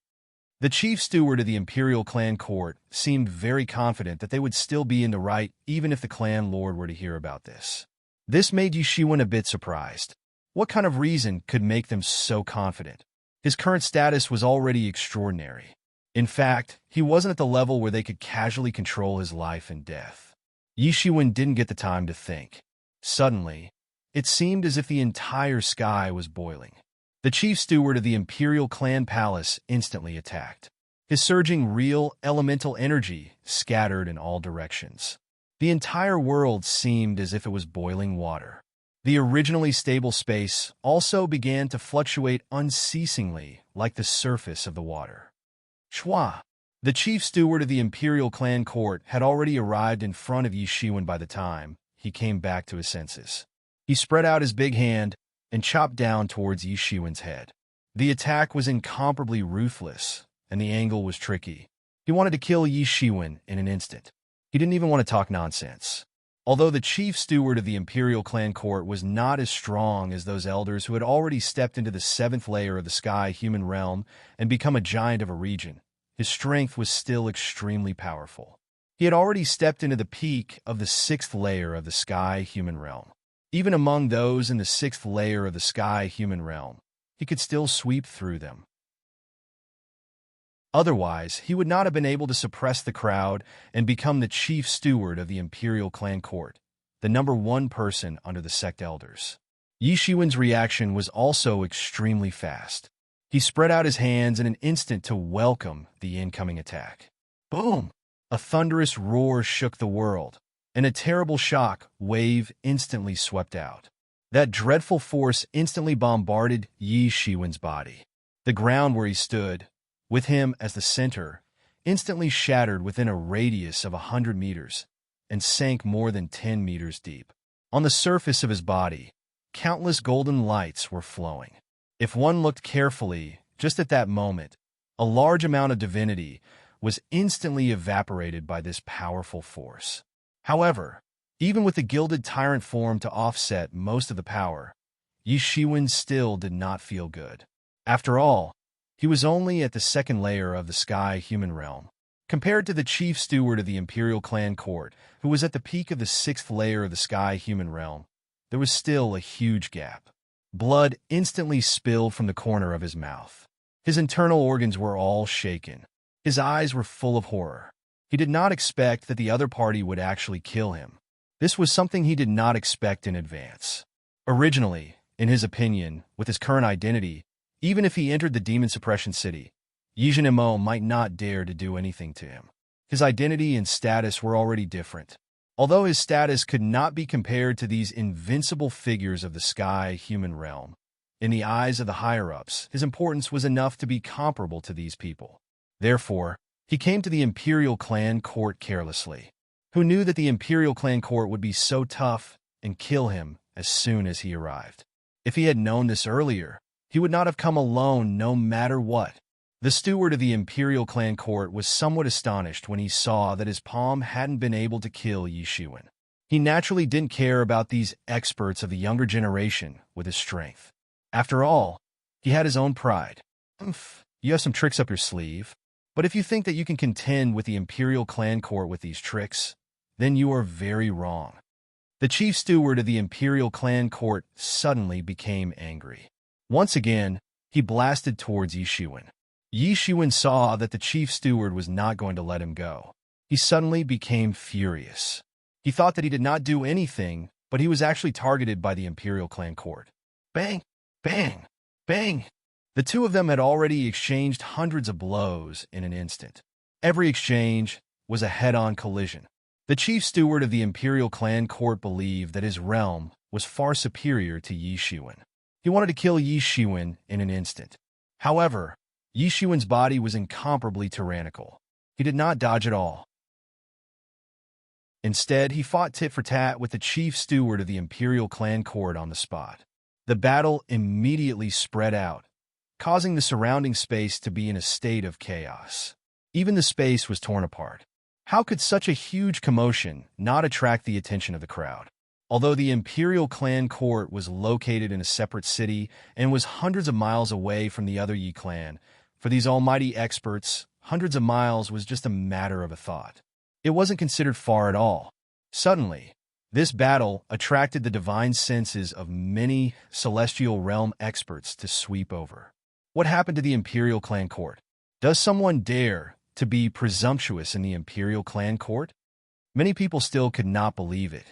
The chief steward of the imperial clan court seemed very confident that they would still be in the right even if the clan lord were to hear about this. This made Yishuan a bit surprised. What kind of reason could make them so confident? His current status was already extraordinary. In fact, he wasn't at the level where they could casually control his life and death. Yishuan didn't get the time to think. Suddenly, it seemed as if the entire sky was boiling. The chief steward of the imperial clan palace instantly attacked. His surging real elemental energy scattered in all directions. The entire world seemed as if it was boiling water. The originally stable space also began to fluctuate unceasingly like the surface of the water. Chua! The chief steward of the imperial clan court had already arrived in front of Yishuan by the time he came back to his senses. He spread out his big hand and chopped down towards Yishuan's head. The attack was incomparably ruthless, and the angle was tricky. He wanted to kill Yishuan in an instant. He didn't even want to talk nonsense. Although the chief steward of the imperial clan court was not as strong as those elders who had already stepped into the 7th layer of the sky human realm and become a giant of a region, his strength was still extremely powerful. He had already stepped into the peak of the 6th layer of the sky human realm. Even among those in the 6th layer of the sky human realm, he could still sweep through them. Otherwise, he would not have been able to suppress the crowd and become the chief steward of the imperial clan court, the #1 person under the sect elders. Yishuan's reaction was also extremely fast. He spread out his hands in an instant to welcome the incoming attack. Boom! A thunderous roar shook the world, and a terrible shock wave instantly swept out. That dreadful force instantly bombarded Yishuan's body. The ground where he stood, with him as the center, instantly shattered within a radius of 100 meters and sank more than 10 meters deep. On the surface of his body, countless golden lights were flowing. If one looked carefully, just at that moment, a large amount of divinity was instantly evaporated by this powerful force. However, even with the gilded tyrant form to offset most of the power, Yi Shiwen still did not feel good. After all, he was only at the second layer of the sky-human realm. Compared to the chief steward of the Imperial Clan Court, who was at the peak of the sixth layer of the sky-human realm, there was still a huge gap. Blood instantly spilled from the corner of his mouth. His internal organs were all shaken. His eyes were full of horror. He did not expect that the other party would actually kill him. This was something he did not expect in advance. Originally, in his opinion, with his current identity, even if he entered the Demon Suppression City, Yi Zhenmo might not dare to do anything to him. His identity and status were already different. Although his status could not be compared to these invincible figures of the sky-human realm, in the eyes of the higher-ups, his importance was enough to be comparable to these people. Therefore, he came to the Imperial Clan Court carelessly. Who knew that the Imperial Clan Court would be so tough and kill him as soon as he arrived? If he had known this earlier, he would not have come alone no matter what. The steward of the Imperial Clan Court was somewhat astonished when he saw that his palm hadn't been able to kill Yi Shiwen. He naturally didn't care about these experts of the younger generation with his strength. After all, he had his own pride. You have some tricks up your sleeve, but if you think that you can contend with the Imperial Clan Court with these tricks, then you are very wrong. The chief steward of the Imperial Clan Court suddenly became angry. Once again, he blasted towards Yi Shiwen. Yi Shiwen saw that the chief steward was not going to let him go. He suddenly became furious. He thought that he did not do anything, but he was actually targeted by the Imperial Clan Court. Bang! Bang! Bang! The two of them had already exchanged hundreds of blows in an instant. Every exchange was a head-on collision. The chief steward of the Imperial Clan Court believed that his realm was far superior to Yi Shiwen. He wanted to kill Yi Shiwen in an instant. However, Yi Shiwen's body was incomparably tyrannical. He did not dodge at all. Instead, he fought tit-for-tat with the chief steward of the Imperial Clan Court on the spot. The battle immediately spread out, causing the surrounding space to be in a state of chaos. Even the space was torn apart. How could such a huge commotion not attract the attention of the crowd? Although the Imperial Clan Court was located in a separate city and was hundreds of miles away from the other Yi clan, for these almighty experts, hundreds of miles was just a matter of a thought. It wasn't considered far at all. Suddenly, this battle attracted the divine senses of many celestial realm experts to sweep over. What happened to the Imperial Clan Court? Does someone dare to be presumptuous in the Imperial Clan Court? Many people still could not believe it.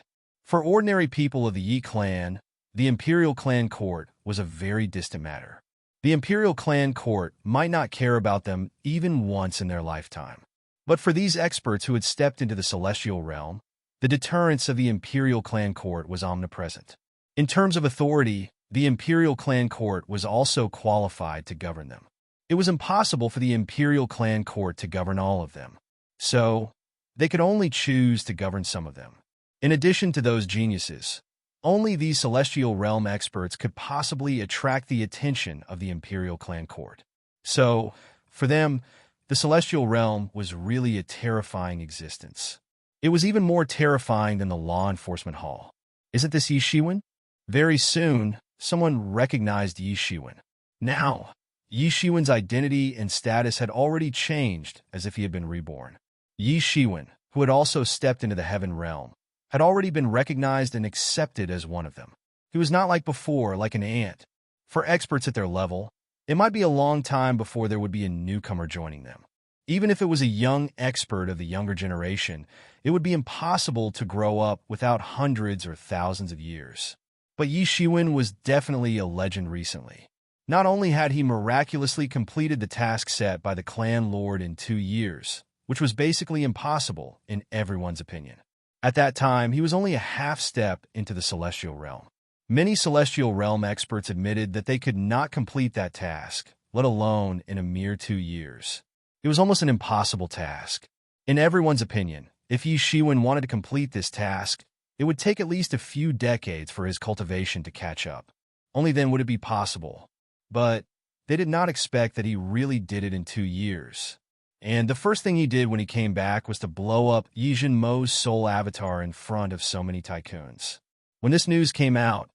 For ordinary people of the Yi clan, the Imperial Clan Court was a very distant matter. The Imperial Clan Court might not care about them even once in their lifetime. But for these experts who had stepped into the celestial realm, the deterrence of the Imperial Clan Court was omnipresent. In terms of authority, the Imperial Clan Court was also qualified to govern them. It was impossible for the Imperial Clan Court to govern all of them. So, they could only choose to govern some of them. In addition to those geniuses, only these celestial realm experts could possibly attract the attention of the Imperial Clan Court. So, for them, the celestial realm was really a terrifying existence. It was even more terrifying than the law enforcement hall. Isn't this Yi Shiwen? Very soon, someone recognized Yi Shiwen. Now, Yi Shiwen's identity and status had already changed as if he had been reborn. Yi Shiwen, who had also stepped into the heaven realm, had already been recognized and accepted as one of them. He was not like before, like an ant. For experts at their level, it might be a long time before there would be a newcomer joining them. Even if it was a young expert of the younger generation, it would be impossible to grow up without hundreds or thousands of years. But Yi Shiwen was definitely a legend recently. Not only had he miraculously completed the task set by the clan lord in 2 years, which was basically impossible in everyone's opinion. At that time, he was only a half step into the celestial realm. Many celestial realm experts admitted that they could not complete that task, let alone in a mere 2 years. It was almost an impossible task. In everyone's opinion, if Yi Shiwen wanted to complete this task, it would take at least a few decades for his cultivation to catch up. Only then would it be possible. but they did not expect that he really did it in 2 years. And the first thing he did when he came back was to blow up Yijin Mo's soul avatar in front of so many tycoons. When this news came out,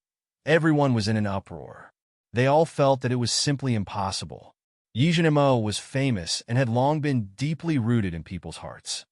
everyone was in an uproar. They all felt that it was simply impossible. Yijin Mo was famous and had long been deeply rooted in people's hearts.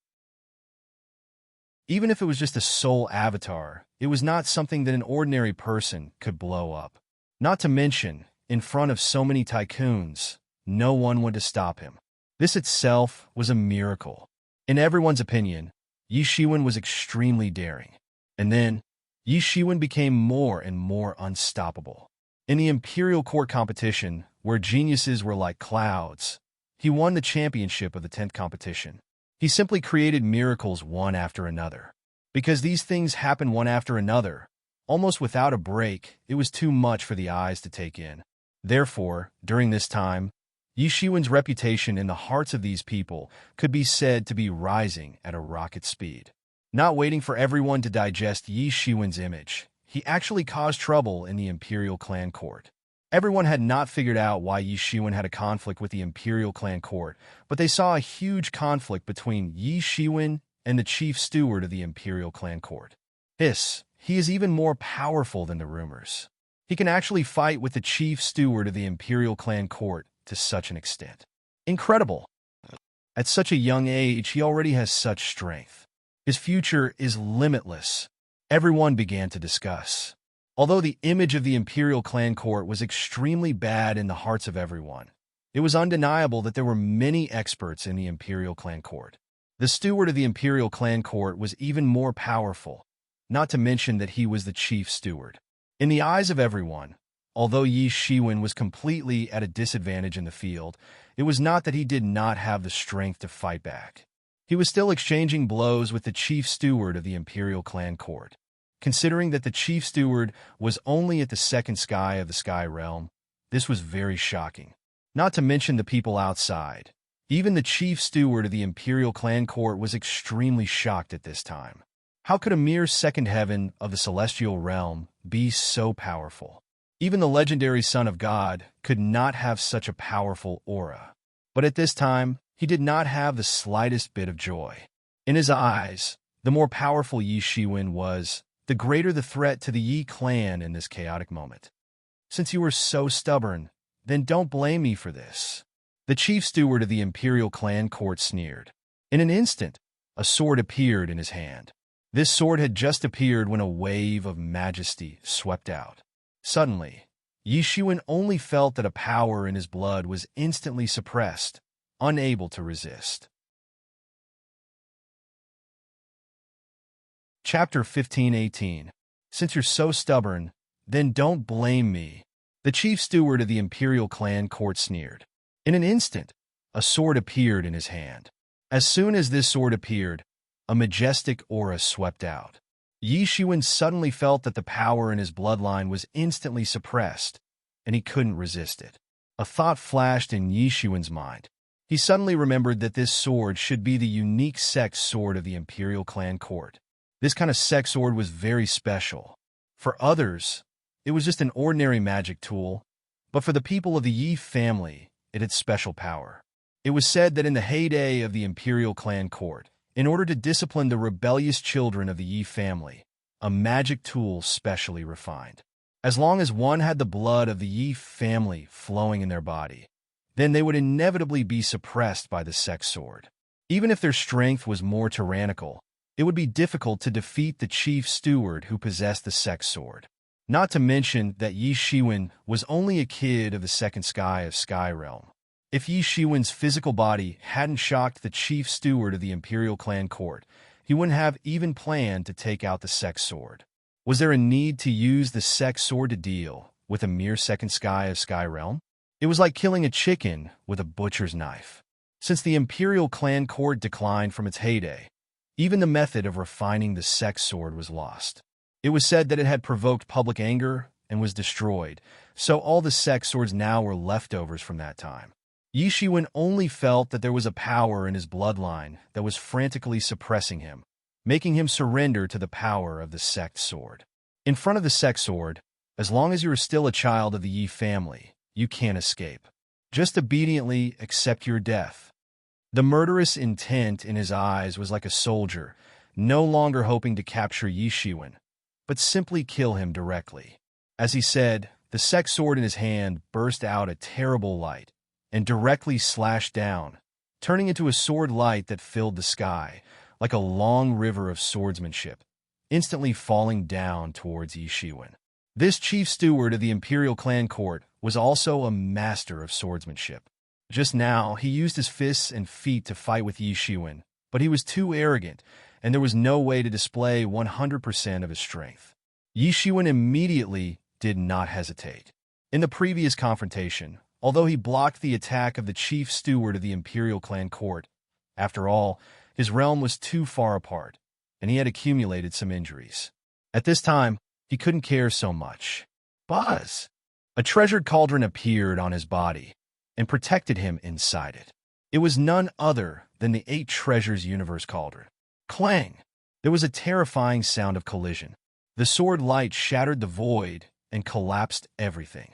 Even if it was just a soul avatar, it was not something that an ordinary person could blow up. Not to mention, in front of so many tycoons, no one would to stop him. This itself was a miracle. In everyone's opinion, Yi Shiwen was extremely daring. And then, Yi Shiwen became more and more unstoppable. In the Imperial Court competition, where geniuses were like clouds, he won the championship of the 10th competition. He simply created miracles one after another. Because these things happened one after another, almost without a break, it was too much for the eyes to take in. Therefore, during this time, Yi Shiwen's reputation in the hearts of these people could be said to be rising at a rocket speed. Not waiting for everyone to digest Yi Shiwen's image, he actually caused trouble in the Imperial Clan Court. Everyone had not figured out why Yi Shiwen had a conflict with the Imperial Clan Court, but they saw a huge conflict between Yi Shiwen and the chief steward of the Imperial Clan Court. He is even more powerful than the rumors. He can actually fight with the chief steward of the Imperial Clan Court to such an extent. Incredible! At such a young age, he already has such strength. His future is limitless. Everyone began to discuss. Although the image of the Imperial Clan Court was extremely bad in the hearts of everyone, it was undeniable that there were many experts in the Imperial Clan Court. The steward of the Imperial Clan Court was even more powerful, not to mention that he was the chief steward. In the eyes of everyone, although Yi Shiwen was completely at a disadvantage in the field, it was not that he did not have the strength to fight back. He was still exchanging blows with the chief steward of the Imperial Clan Court. Considering that the chief steward was only at the second sky of the Sky Realm, this was very shocking. Not to mention the people outside. Even the chief steward of the Imperial Clan Court was extremely shocked at this time. How could a mere second heaven of the celestial realm be so powerful? Even the legendary Son of God could not have such a powerful aura. But at this time, he did not have the slightest bit of joy. In his eyes, the more powerful Yi Shiwen was, the greater the threat to the Yi clan in this chaotic moment. Since you are so stubborn, then don't blame me for this. The chief steward of the Imperial Clan Court sneered. In an instant, a sword appeared in his hand. This sword had just appeared when a wave of majesty swept out. Suddenly, Yi Shiwen only felt that a power in his blood was instantly suppressed, unable to resist. Chapter 15:18. Since you're so stubborn, then don't blame me. The chief steward of the Imperial Clan Court sneered. In an instant, a sword appeared in his hand. As soon as this sword appeared, a majestic aura swept out. Yi Shiwen suddenly felt that the power in his bloodline was instantly suppressed, and he couldn't resist it. A thought flashed in Yi Shiwen's mind. He suddenly remembered that this sword should be the unique sex sword of the Imperial Clan Court. This kind of sex sword was very special. For others, it was just an ordinary magic tool, but for the people of the Yi family, it had special power. It was said that in the heyday of the Imperial Clan Court, in order to discipline the rebellious children of the Yi family, a magic tool specially refined. As long as one had the blood of the Yi family flowing in their body, then they would inevitably be suppressed by the sex sword. Even if their strength was more tyrannical, it would be difficult to defeat the chief steward who possessed the sex sword. Not to mention that Yi Shiwen was only a kid of the second sky of Sky Realm. If Yi Shiwen's physical body hadn't shocked the chief steward of the Imperial Clan Court, he wouldn't have even planned to take out the sex sword. Was there a need to use the sex sword to deal with a mere second sky of Sky Realm? It was like killing a chicken with a butcher's knife. Since the Imperial Clan Court declined from its heyday, even the method of refining the sex sword was lost. It was said that it had provoked public anger and was destroyed, so all the sex swords now were leftovers from that time. Yi Shiwen only felt that there was a power in his bloodline that was frantically suppressing him, making him surrender to the power of the sex sword. In front of the sex sword, as long as you were still a child of the Yi family, you can't escape. Just obediently accept your death." The murderous intent in his eyes was like a soldier, no longer hoping to capture Yi Shiwen, but simply kill him directly. As he said, the sex sword in his hand burst out a terrible light and directly slashed down, turning into a sword light that filled the sky, like a long river of swordsmanship, instantly falling down towards Yi Shiwen. This chief steward of the imperial clan court was also a master of swordsmanship. Just now, he used his fists and feet to fight with Yi Shiwen, but he was too arrogant, and there was no way to display 100% of his strength. Yi Shiwen immediately did not hesitate. In the previous confrontation, although he blocked the attack of the chief steward of the imperial clan court, after all, his realm was too far apart, and he had accumulated some injuries. At this time, he couldn't care so much. Buzz! A treasured cauldron appeared on his body and protected him inside it. It was none other than the 8 Treasures Universe Cauldron. Clang! There was a terrifying sound of collision. The sword light shattered the void and collapsed everything.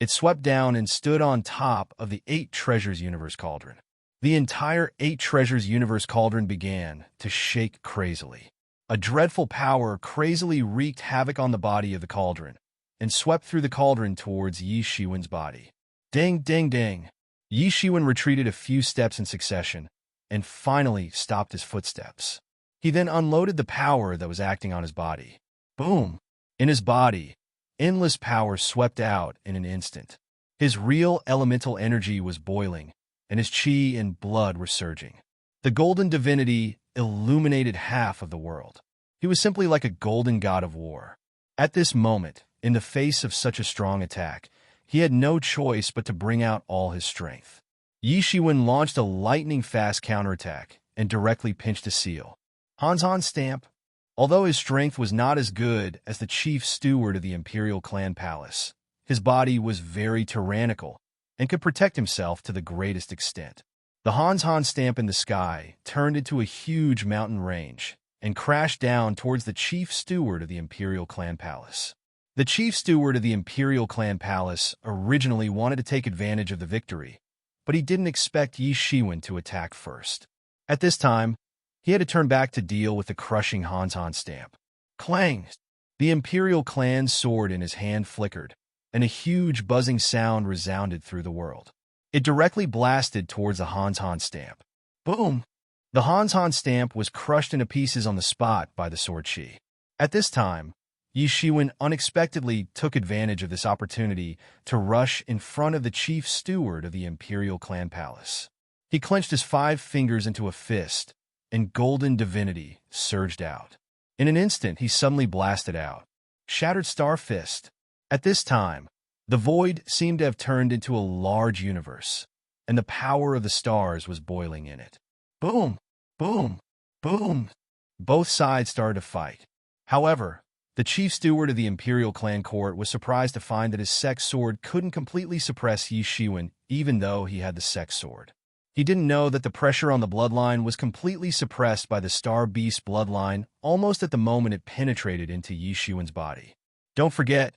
It swept down and stood on top of the 8 Treasures Universe Cauldron. The entire 8 Treasures Universe Cauldron began to shake crazily. A dreadful power crazily wreaked havoc on the body of the cauldron and swept through the cauldron towards Yi Shiwen's body. Ding, ding, ding. Yi Shiwen retreated a few steps in succession and finally stopped his footsteps. He then unloaded the power that was acting on his body. Boom! In his body, endless power swept out in an instant. His real elemental energy was boiling, and his chi and blood were surging. The golden divinity illuminated half of the world. He was simply like a golden god of war. At this moment, in the face of such a strong attack, he had no choice but to bring out all his strength. Yi Shiwen launched a lightning-fast counterattack and directly pinched a seal. Han stamp. Although his strength was not as good as the chief steward of the imperial clan palace, his body was very tyrannical and could protect himself to the greatest extent. The Han stamp in the sky turned into a huge mountain range and crashed down towards the chief steward of the imperial clan palace. The chief steward of the imperial clan palace originally wanted to take advantage of the victory, but he didn't expect Yi Shiwen to attack first. At this time, he had to turn back to deal with the crushing Han stamp. Clang! The imperial clan sword in his hand flickered, and a huge buzzing sound resounded through the world. It directly blasted towards the Han stamp. Boom! The Han stamp was crushed into pieces on the spot by the sword chi. At this time, Yi Shiwen unexpectedly took advantage of this opportunity to rush in front of the chief steward of the imperial clan palace. He clenched his 5 fingers into a fist, and golden divinity surged out. In an instant, he suddenly blasted out. Shattered Star Fist. At this time, the void seemed to have turned into a large universe, and the power of the stars was boiling in it. Boom! Boom! Boom! Both sides started to fight. However, the chief steward of the imperial clan court was surprised to find that his sex sword couldn't completely suppress Yi Shiwen, even though he had the sex sword. He didn't know that the pressure on the bloodline was completely suppressed by the Star Beast bloodline almost at the moment it penetrated into Yi Shiwen's body. Don't forget,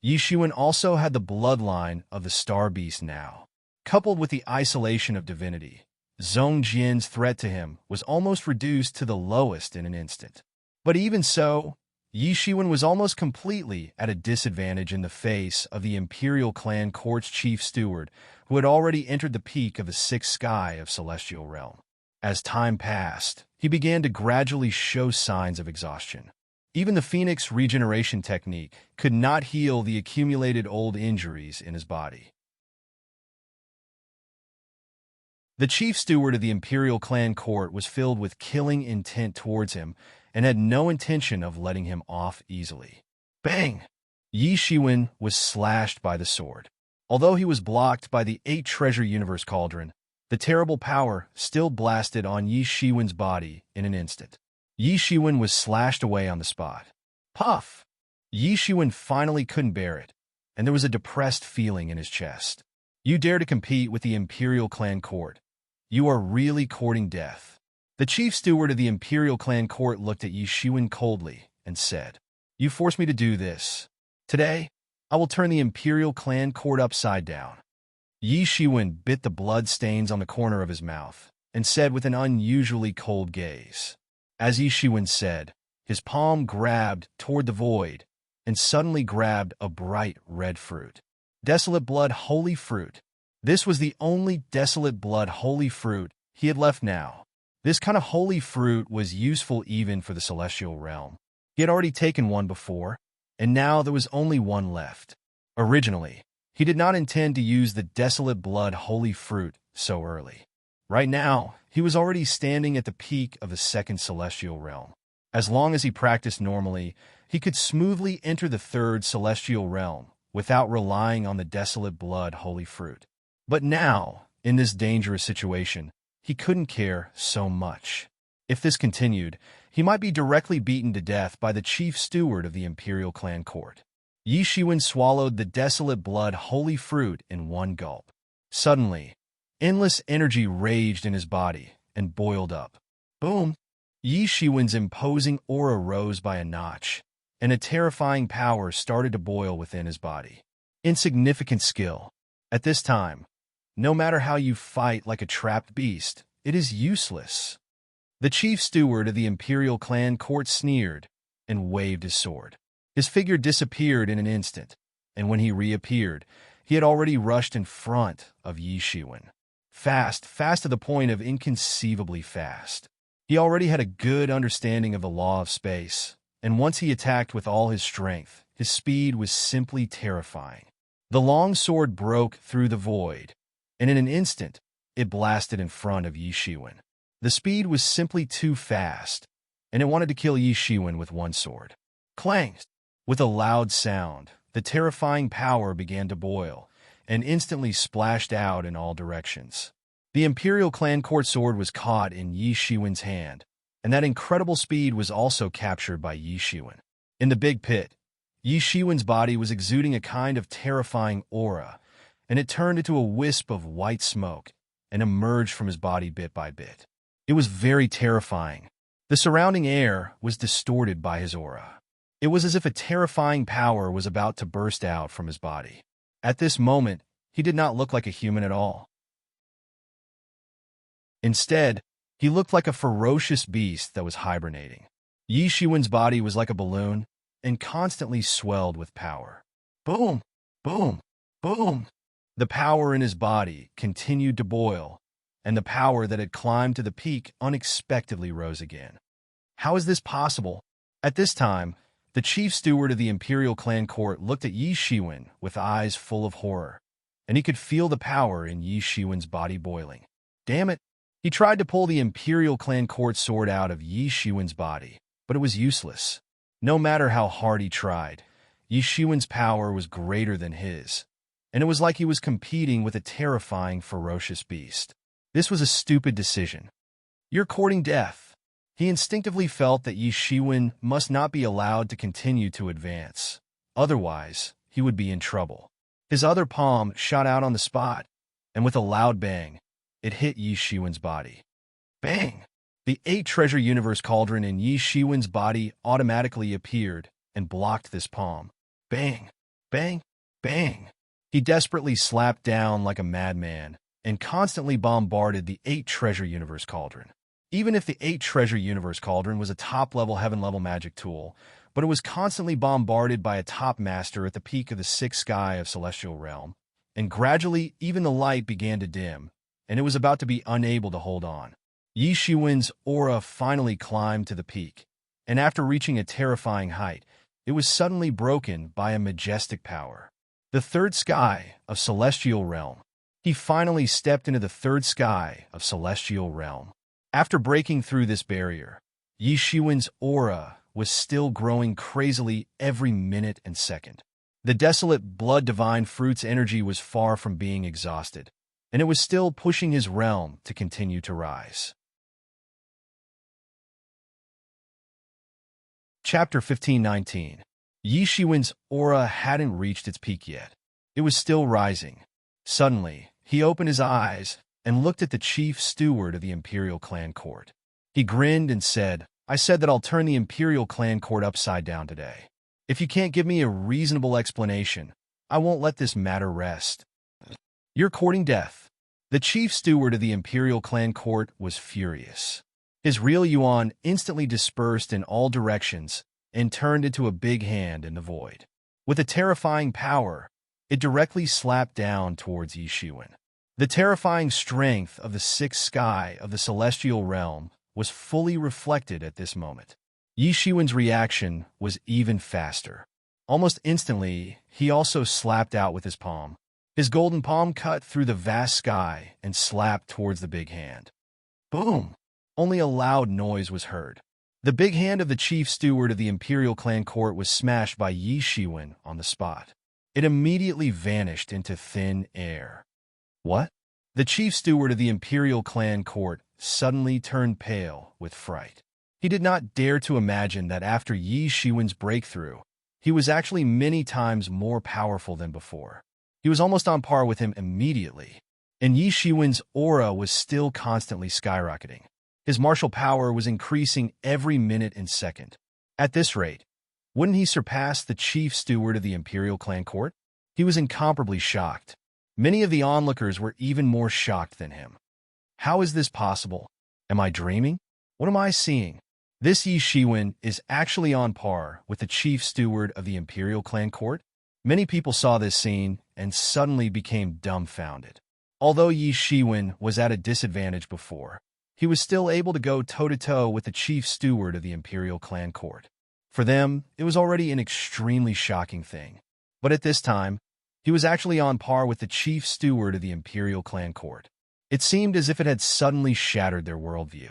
Yi Shiwen also had the bloodline of the Star Beast now. Coupled with the isolation of divinity, Zhong Jian's threat to him was almost reduced to the lowest in an instant. But even so, Yi Shiwen was almost completely at a disadvantage in the face of the imperial clan court's chief steward, who had already entered the peak of the 6th sky of Celestial Realm. As time passed, he began to gradually show signs of exhaustion. Even the Phoenix regeneration technique could not heal the accumulated old injuries in his body. The chief steward of the imperial clan court was filled with killing intent towards him and had no intention of letting him off easily. Bang! Yi Shiwen was slashed by the sword. Although he was blocked by the 8 Treasure Universe Cauldron, the terrible power still blasted on Yi Shiwen's body in an instant. Yi Shiwen was slashed away on the spot. Puff! Yi Shiwen finally couldn't bear it, and there was a depressed feeling in his chest. You dare to compete with the Imperial Clan Court. You are really courting death. The chief steward of the Imperial Clan Court looked at Yi Shiwen coldly and said, You forced me to do this. Today, I will turn the Imperial clan court upside down. Yi Shiwen bit the blood stains on the corner of his mouth and said with an unusually cold gaze. As Yi Shiwen said, his palm grabbed toward the void and suddenly grabbed a bright red fruit. Desolate blood holy fruit. This was the only desolate blood holy fruit he had left now. This kind of holy fruit was useful even for the celestial realm. He had already taken one before, and now there was only one left. Originally, he did not intend to use the desolate blood holy fruit so early. Right now, he was already standing at the peak of the second celestial realm. As long as he practiced normally, he could smoothly enter the third celestial realm without relying on the desolate blood holy fruit. But now, in this dangerous situation, he couldn't care so much. If this continued, he might be directly beaten to death by the chief steward of the Imperial clan court. Yi Shiwen swallowed the desolate blood holy fruit in one gulp. Suddenly, endless energy raged in his body and boiled up. Boom! Yi Shiwen's imposing aura rose by a notch, and a terrifying power started to boil within his body. Insignificant skill. At this time, no matter how you fight like a trapped beast, it is useless. The chief steward of the Imperial clan court sneered and waved his sword. His figure disappeared in an instant, and when he reappeared, he had already rushed in front of Yi Shiwen. Fast to the point of inconceivably fast. He already had a good understanding of the law of space, and once he attacked with all his strength, his speed was simply terrifying. The long sword broke through the void, and in an instant, it blasted in front of Yi Shiwen. The speed was simply too fast, and it wanted to kill Yi Shiwen with one sword. Clang! With a loud sound, the terrifying power began to boil, and instantly splashed out in all directions. The Imperial clan court sword was caught in Yi Shiwen's hand, and that incredible speed was also captured by Yi Shiwen. In the big pit, Yi Shiwen's body was exuding a kind of terrifying aura, and it turned into a wisp of white smoke and emerged from his body bit by bit. It was very terrifying. The surrounding air was distorted by his aura. It was as if a terrifying power was about to burst out from his body. At this moment, he did not look like a human at all. Instead, he looked like a ferocious beast that was hibernating. Yi Shiwen's body was like a balloon and constantly swelled with power. Boom! Boom! Boom! The power in his body continued to boil, and the power that had climbed to the peak unexpectedly rose again. How is this possible? At this time, the chief steward of the Imperial clan court looked at Yi Shiwen with eyes full of horror, and he could feel the power in Yi Shiwen's body boiling. Damn it! He tried to pull the Imperial clan court sword out of Yi Shiwen's body, but it was useless. No matter how hard he tried, Yi Shiwen's power was greater than his, and it was like he was competing with a terrifying, ferocious beast. This was a stupid decision. You're courting death. He instinctively felt that Yi Shiwen must not be allowed to continue to advance. Otherwise, he would be in trouble. His other palm shot out on the spot, and with a loud bang, it hit Yi Shiwen's body. Bang! The 8 treasure universe cauldron in Yi Shiwen's body automatically appeared and blocked this palm. Bang! Bang! Bang! He desperately slapped down like a madman and constantly bombarded the 8 treasure universe cauldron. Even if the 8 treasure universe cauldron was a top-level heaven-level magic tool, but it was constantly bombarded by a top master at the peak of the 6th sky of celestial realm, and gradually even the light began to dim, and it was about to be unable to hold on. Yi Shiwen's aura finally climbed to the peak, and after reaching a terrifying height, it was suddenly broken by a majestic power. The 3rd sky of celestial realm. He finally stepped into the 3rd sky of celestial realm. After breaking through this barrier, Yi Shiwen's aura was still growing crazily every minute and second. The desolate blood divine fruit's energy was far from being exhausted, and it was still pushing his realm to continue to rise. Chapter 15:19. Yi Shiwen's aura hadn't reached its peak yet. It was still rising. Suddenly, he opened his eyes and looked at the chief steward of the Imperial clan court. He grinned and said, "I said that I'll turn the Imperial clan court upside down today. If you can't give me a reasonable explanation, I won't let this matter rest. You're courting death. The chief steward of the imperial clan court was furious. His real yuan instantly dispersed in all directions and turned into a big hand in the void. With a terrifying power, it directly slapped down towards Yi Shiwen. The terrifying strength of the sixth sky of the celestial realm was fully reflected at this moment. Yi Shiwen's reaction was even faster. Almost instantly, he also slapped out with his palm. His golden palm cut through the vast sky and slapped towards the big hand. Boom! Only a loud noise was heard. The big hand of the chief steward of the imperial clan court was smashed by Yi Shiwen on the spot. It immediately vanished into thin air. What? The chief steward of the imperial clan court suddenly turned pale with fright. He did not dare to imagine that after Yi Shiwen's breakthrough, he was actually many times more powerful than before. He was almost on par with him immediately, and Yi Shiwen's aura was still constantly skyrocketing. His martial power was increasing every minute and second. At this rate, wouldn't he surpass the chief steward of the imperial clan court? He was incomparably shocked. Many of the onlookers were even more shocked than him. How is this possible? Am I dreaming? What am I seeing? This Yi Shiwen is actually on par with the chief steward of the imperial clan court? Many people saw this scene and suddenly became dumbfounded. Although Yi Shiwen was at a disadvantage before, he was still able to go toe-to-toe with the chief steward of the imperial clan court. For them, it was already an extremely shocking thing. But at this time, he was actually on par with the chief steward of the imperial clan court. It seemed as if it had suddenly shattered their worldview.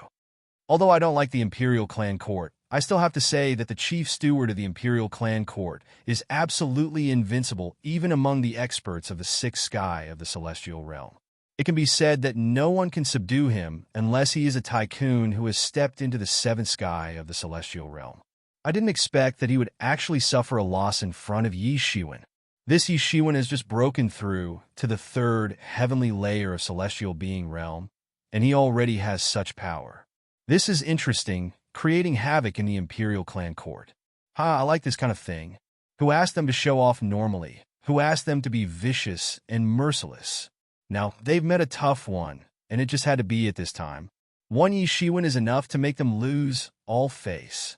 Although I don't like the imperial clan court, I still have to say that the chief steward of the imperial clan court is absolutely invincible even among the experts of the sixth sky of the celestial realm. It can be said that no one can subdue him unless he is a tycoon who has stepped into the seventh sky of the celestial realm. I didn't expect that he would actually suffer a loss in front of Yi Shiwen. This Yi Shiwen has just broken through to the third heavenly layer of celestial being realm, and he already has such power. This is interesting, creating havoc in the imperial clan court. I like this kind of thing. Who asked them to show off normally? Who asked them to be vicious and merciless? Now, they've met a tough one, and it just had to be at this time. One Yi Shiwen is enough to make them lose all face.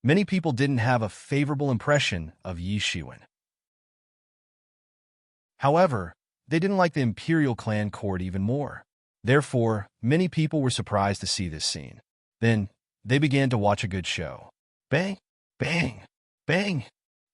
Many people didn't have a favorable impression of Yi Shiwen. However, they didn't like the imperial clan court even more. Therefore, many people were surprised to see this scene. Then, they began to watch a good show. Bang! Bang! Bang!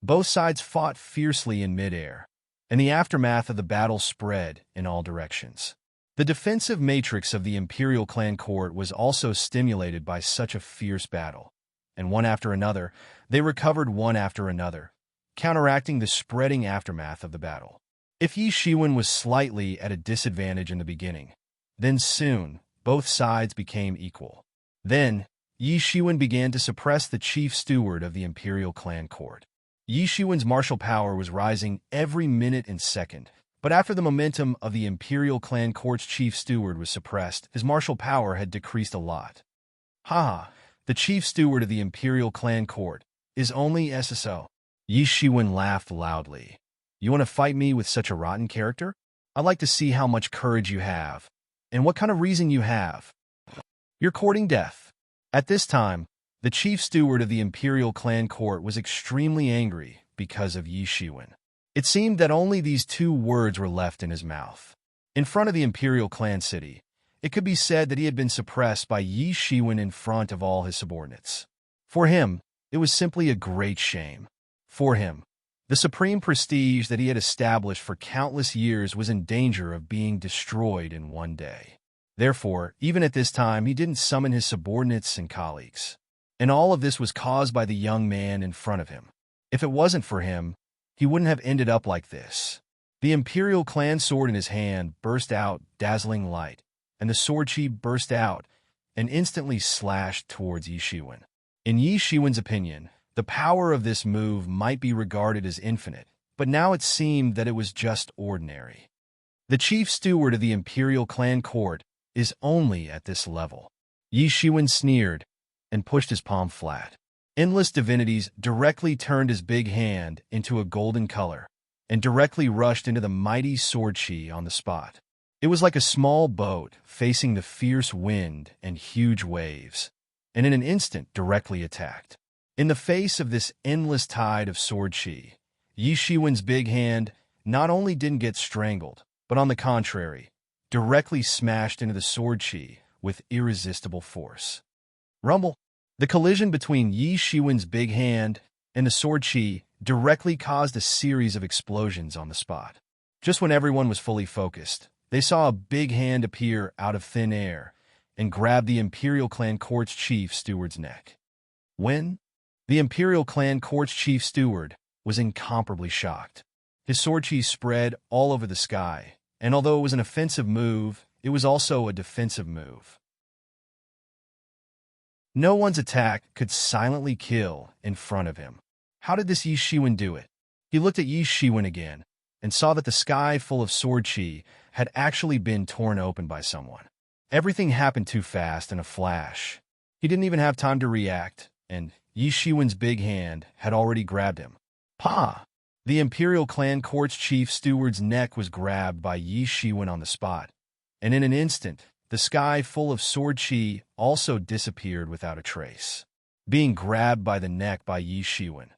Both sides fought fiercely in midair, and the aftermath of the battle spread in all directions. The defensive matrix of the imperial clan court was also stimulated by such a fierce battle, and one after another, they recovered one after another, counteracting the spreading aftermath of the battle. If Yi Shiwen was slightly at a disadvantage in the beginning, then soon, both sides became equal. Then, Yi Shiwen began to suppress the chief steward of the imperial clan court. Yi Shiwen's martial power was rising every minute and second, but after the momentum of the imperial clan court's chief steward was suppressed, his martial power had decreased a lot. The chief steward of the imperial clan court is only SSO. Yi Shiwen laughed loudly. You want to fight me with such a rotten character? I'd like to see how much courage you have, and what kind of reason you have. You're courting death. At this time, the chief steward of the imperial clan court was extremely angry because of Yi Shiwen. It seemed that only these two words were left in his mouth. In front of the imperial clan city, it could be said that he had been suppressed by Yi Shiwen in front of all his subordinates. For him, it was simply a great shame. For him, the supreme prestige that he had established for countless years was in danger of being destroyed in one day. Therefore, even at this time, he didn't summon his subordinates and colleagues. And all of this was caused by the young man in front of him. If it wasn't for him, he wouldn't have ended up like this. The imperial clan sword in his hand burst out dazzling light, and the sword chi burst out and instantly slashed towards Yi Shiwen. In Yi Shiwen's opinion, the power of this move might be regarded as infinite, but now it seemed that it was just ordinary. The chief steward of the imperial clan court is only at this level. Yi Shiwen sneered and pushed his palm flat. Endless divinities directly turned his big hand into a golden color, and directly rushed into the mighty sword chi on the spot. It was like a small boat facing the fierce wind and huge waves, and in an instant directly attacked. In the face of this endless tide of sword chi, Yi Shiwen's big hand not only didn't get strangled, but on the contrary, directly smashed into the sword chi with irresistible force. Rumble! The collision between Yi Shiwen's big hand and the sword chi directly caused a series of explosions on the spot. Just when everyone was fully focused, they saw a big hand appear out of thin air and grab the Imperial Clan Court's chief steward's neck. When? The Imperial Clan Court's chief steward was incomparably shocked. His sword chi spread all over the sky, and although it was an offensive move, it was also a defensive move. No one's attack could silently kill in front of him. How did this Yi Shiwen do it? He looked at Yi Shiwen again and saw that the sky full of sword chi had actually been torn open by someone. Everything happened too fast in a flash. He didn't even have time to react, and Yi Shiwen's big hand had already grabbed him. Pa! The Imperial Clan Court's chief steward's neck was grabbed by Yi Shiwen on the spot, and in an instant, the sky full of sword chi also disappeared without a trace. Being grabbed by the neck by Yi Shiwen,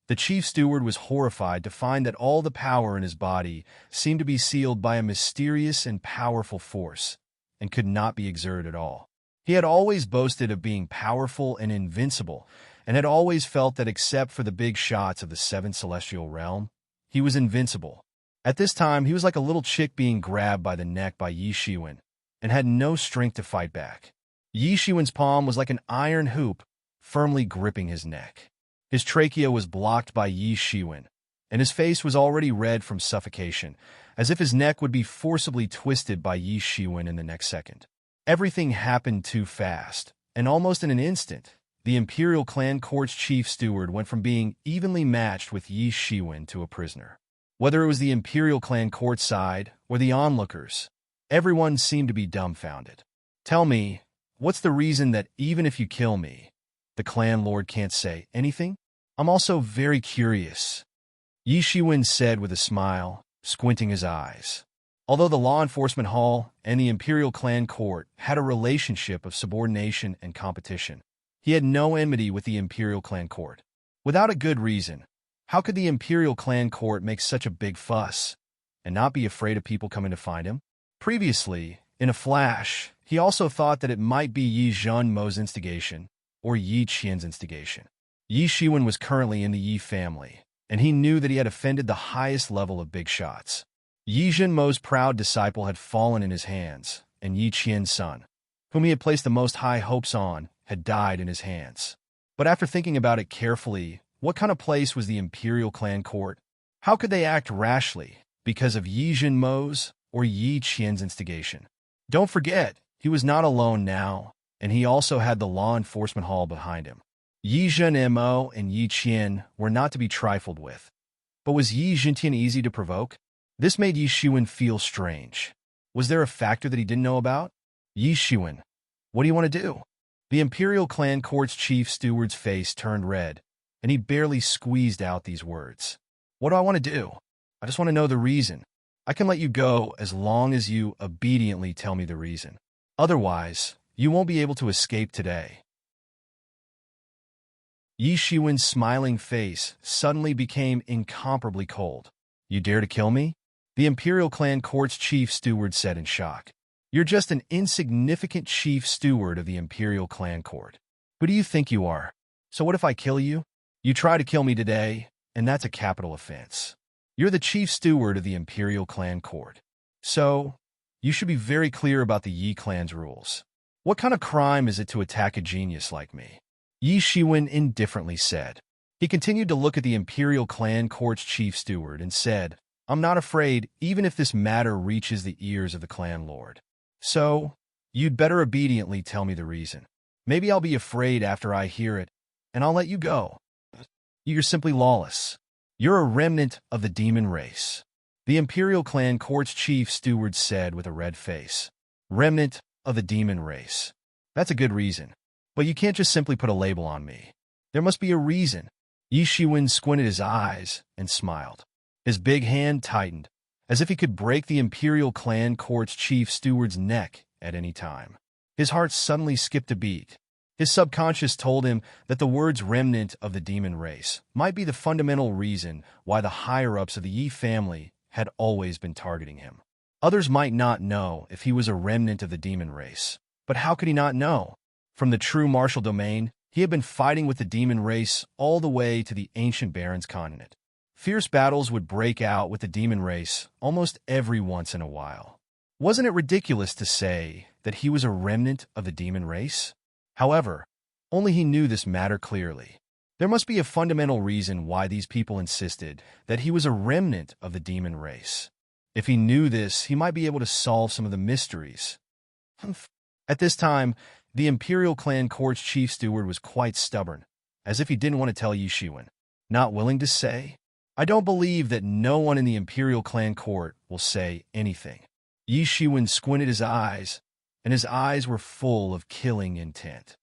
the chief steward was horrified to find that all the power in his body seemed to be sealed by a mysterious and powerful force, and could not be exerted at all. He had always boasted of being powerful and invincible, and had always felt that except for the big shots of the seventh celestial realm, he was invincible. At this time, he was like a little chick being grabbed by the neck by Yi Shiwen, and had no strength to fight back. Yi Shiwen's palm was like an iron hoop, firmly gripping his neck. His trachea was blocked by Yi Shiwen, and his face was already red from suffocation, as if his neck would be forcibly twisted by Yi Shiwen in the next second. Everything happened too fast, and almost in an instant, the Imperial Clan Court's chief steward went from being evenly matched with Yi Shiwen to a prisoner. Whether it was the Imperial Clan Court side or the onlookers, everyone seemed to be dumbfounded. Tell me, what's the reason that even if you kill me, the clan lord can't say anything? I'm also very curious, Yi Shiwen said with a smile, squinting his eyes. Although the law enforcement hall and the Imperial Clan Court had a relationship of subordination and competition, he had no enmity with the Imperial Clan Court. Without a good reason, how could the Imperial Clan Court make such a big fuss and not be afraid of people coming to find him? Previously, in a flash, he also thought that it might be Yi Zhenmo's instigation or Yi Qian's instigation. Yi Shiwen was currently in the Yi family, and he knew that he had offended the highest level of big shots. Yi Zhenmo's proud disciple had fallen in his hands, and Yi Qian's son, whom he had placed the most high hopes on, had died in his hands. But after thinking about it carefully, what kind of place was the Imperial Clan Court? How could they act rashly because of Yi Zhenmo's or Yi Qian's instigation? Don't forget, he was not alone now, and he also had the law enforcement hall behind him. Yi Zhenmo and Yi Qian were not to be trifled with. But was Yi Zhentian easy to provoke? This made Yi Shiwen feel strange. Was there a factor that he didn't know about? Yi Shiwen, what do you want to do? The Imperial Clan Court's chief steward's face turned red, and he barely squeezed out these words. What do I want to do? I just want to know the reason. I can let you go as long as you obediently tell me the reason. Otherwise, you won't be able to escape today. Yi Shiwen's smiling face suddenly became incomparably cold. You dare to kill me? The Imperial Clan Court's chief steward said in shock. You're just an insignificant chief steward of the Imperial Clan Court. Who do you think you are? So what if I kill you? You try to kill me today, and that's a capital offense. You're the chief steward of the Imperial Clan Court. So, you should be very clear about the Yi clan's rules. What kind of crime is it to attack a genius like me? Yi Shiwen indifferently said. He continued to look at the Imperial Clan Court's chief steward and said, I'm not afraid even if this matter reaches the ears of the clan lord. So, you'd better obediently tell me the reason. Maybe I'll be afraid after I hear it, and I'll let you go. You're simply lawless. You're a remnant of the demon race. The Imperial Clan Court's chief steward said with a red face. Remnant of the demon race. That's a good reason. But you can't just simply put a label on me. There must be a reason. Yi Shiwen squinted his eyes and smiled. His big hand tightened, as if he could break the Imperial Clan Court's chief steward's neck at any time. His heart suddenly skipped a beat. His subconscious told him that the words remnant of the demon race might be the fundamental reason why the higher-ups of the Yi family had always been targeting him. Others might not know if he was a remnant of the demon race, but how could he not know? From the true martial domain, he had been fighting with the demon race all the way to the ancient Barons continent. Fierce battles would break out with the demon race almost every once in a while. Wasn't it ridiculous to say that he was a remnant of the demon race? However, only he knew this matter clearly. There must be a fundamental reason why these people insisted that he was a remnant of the demon race. If he knew this, he might be able to solve some of the mysteries. At this time, the Imperial Clan Court's chief steward was quite stubborn, as if he didn't want to tell Yi Shiwen. Not willing to say? I don't believe that no one in the Imperial Clan Court will say anything. Yi Shiwen squinted his eyes, and his eyes were full of killing intent.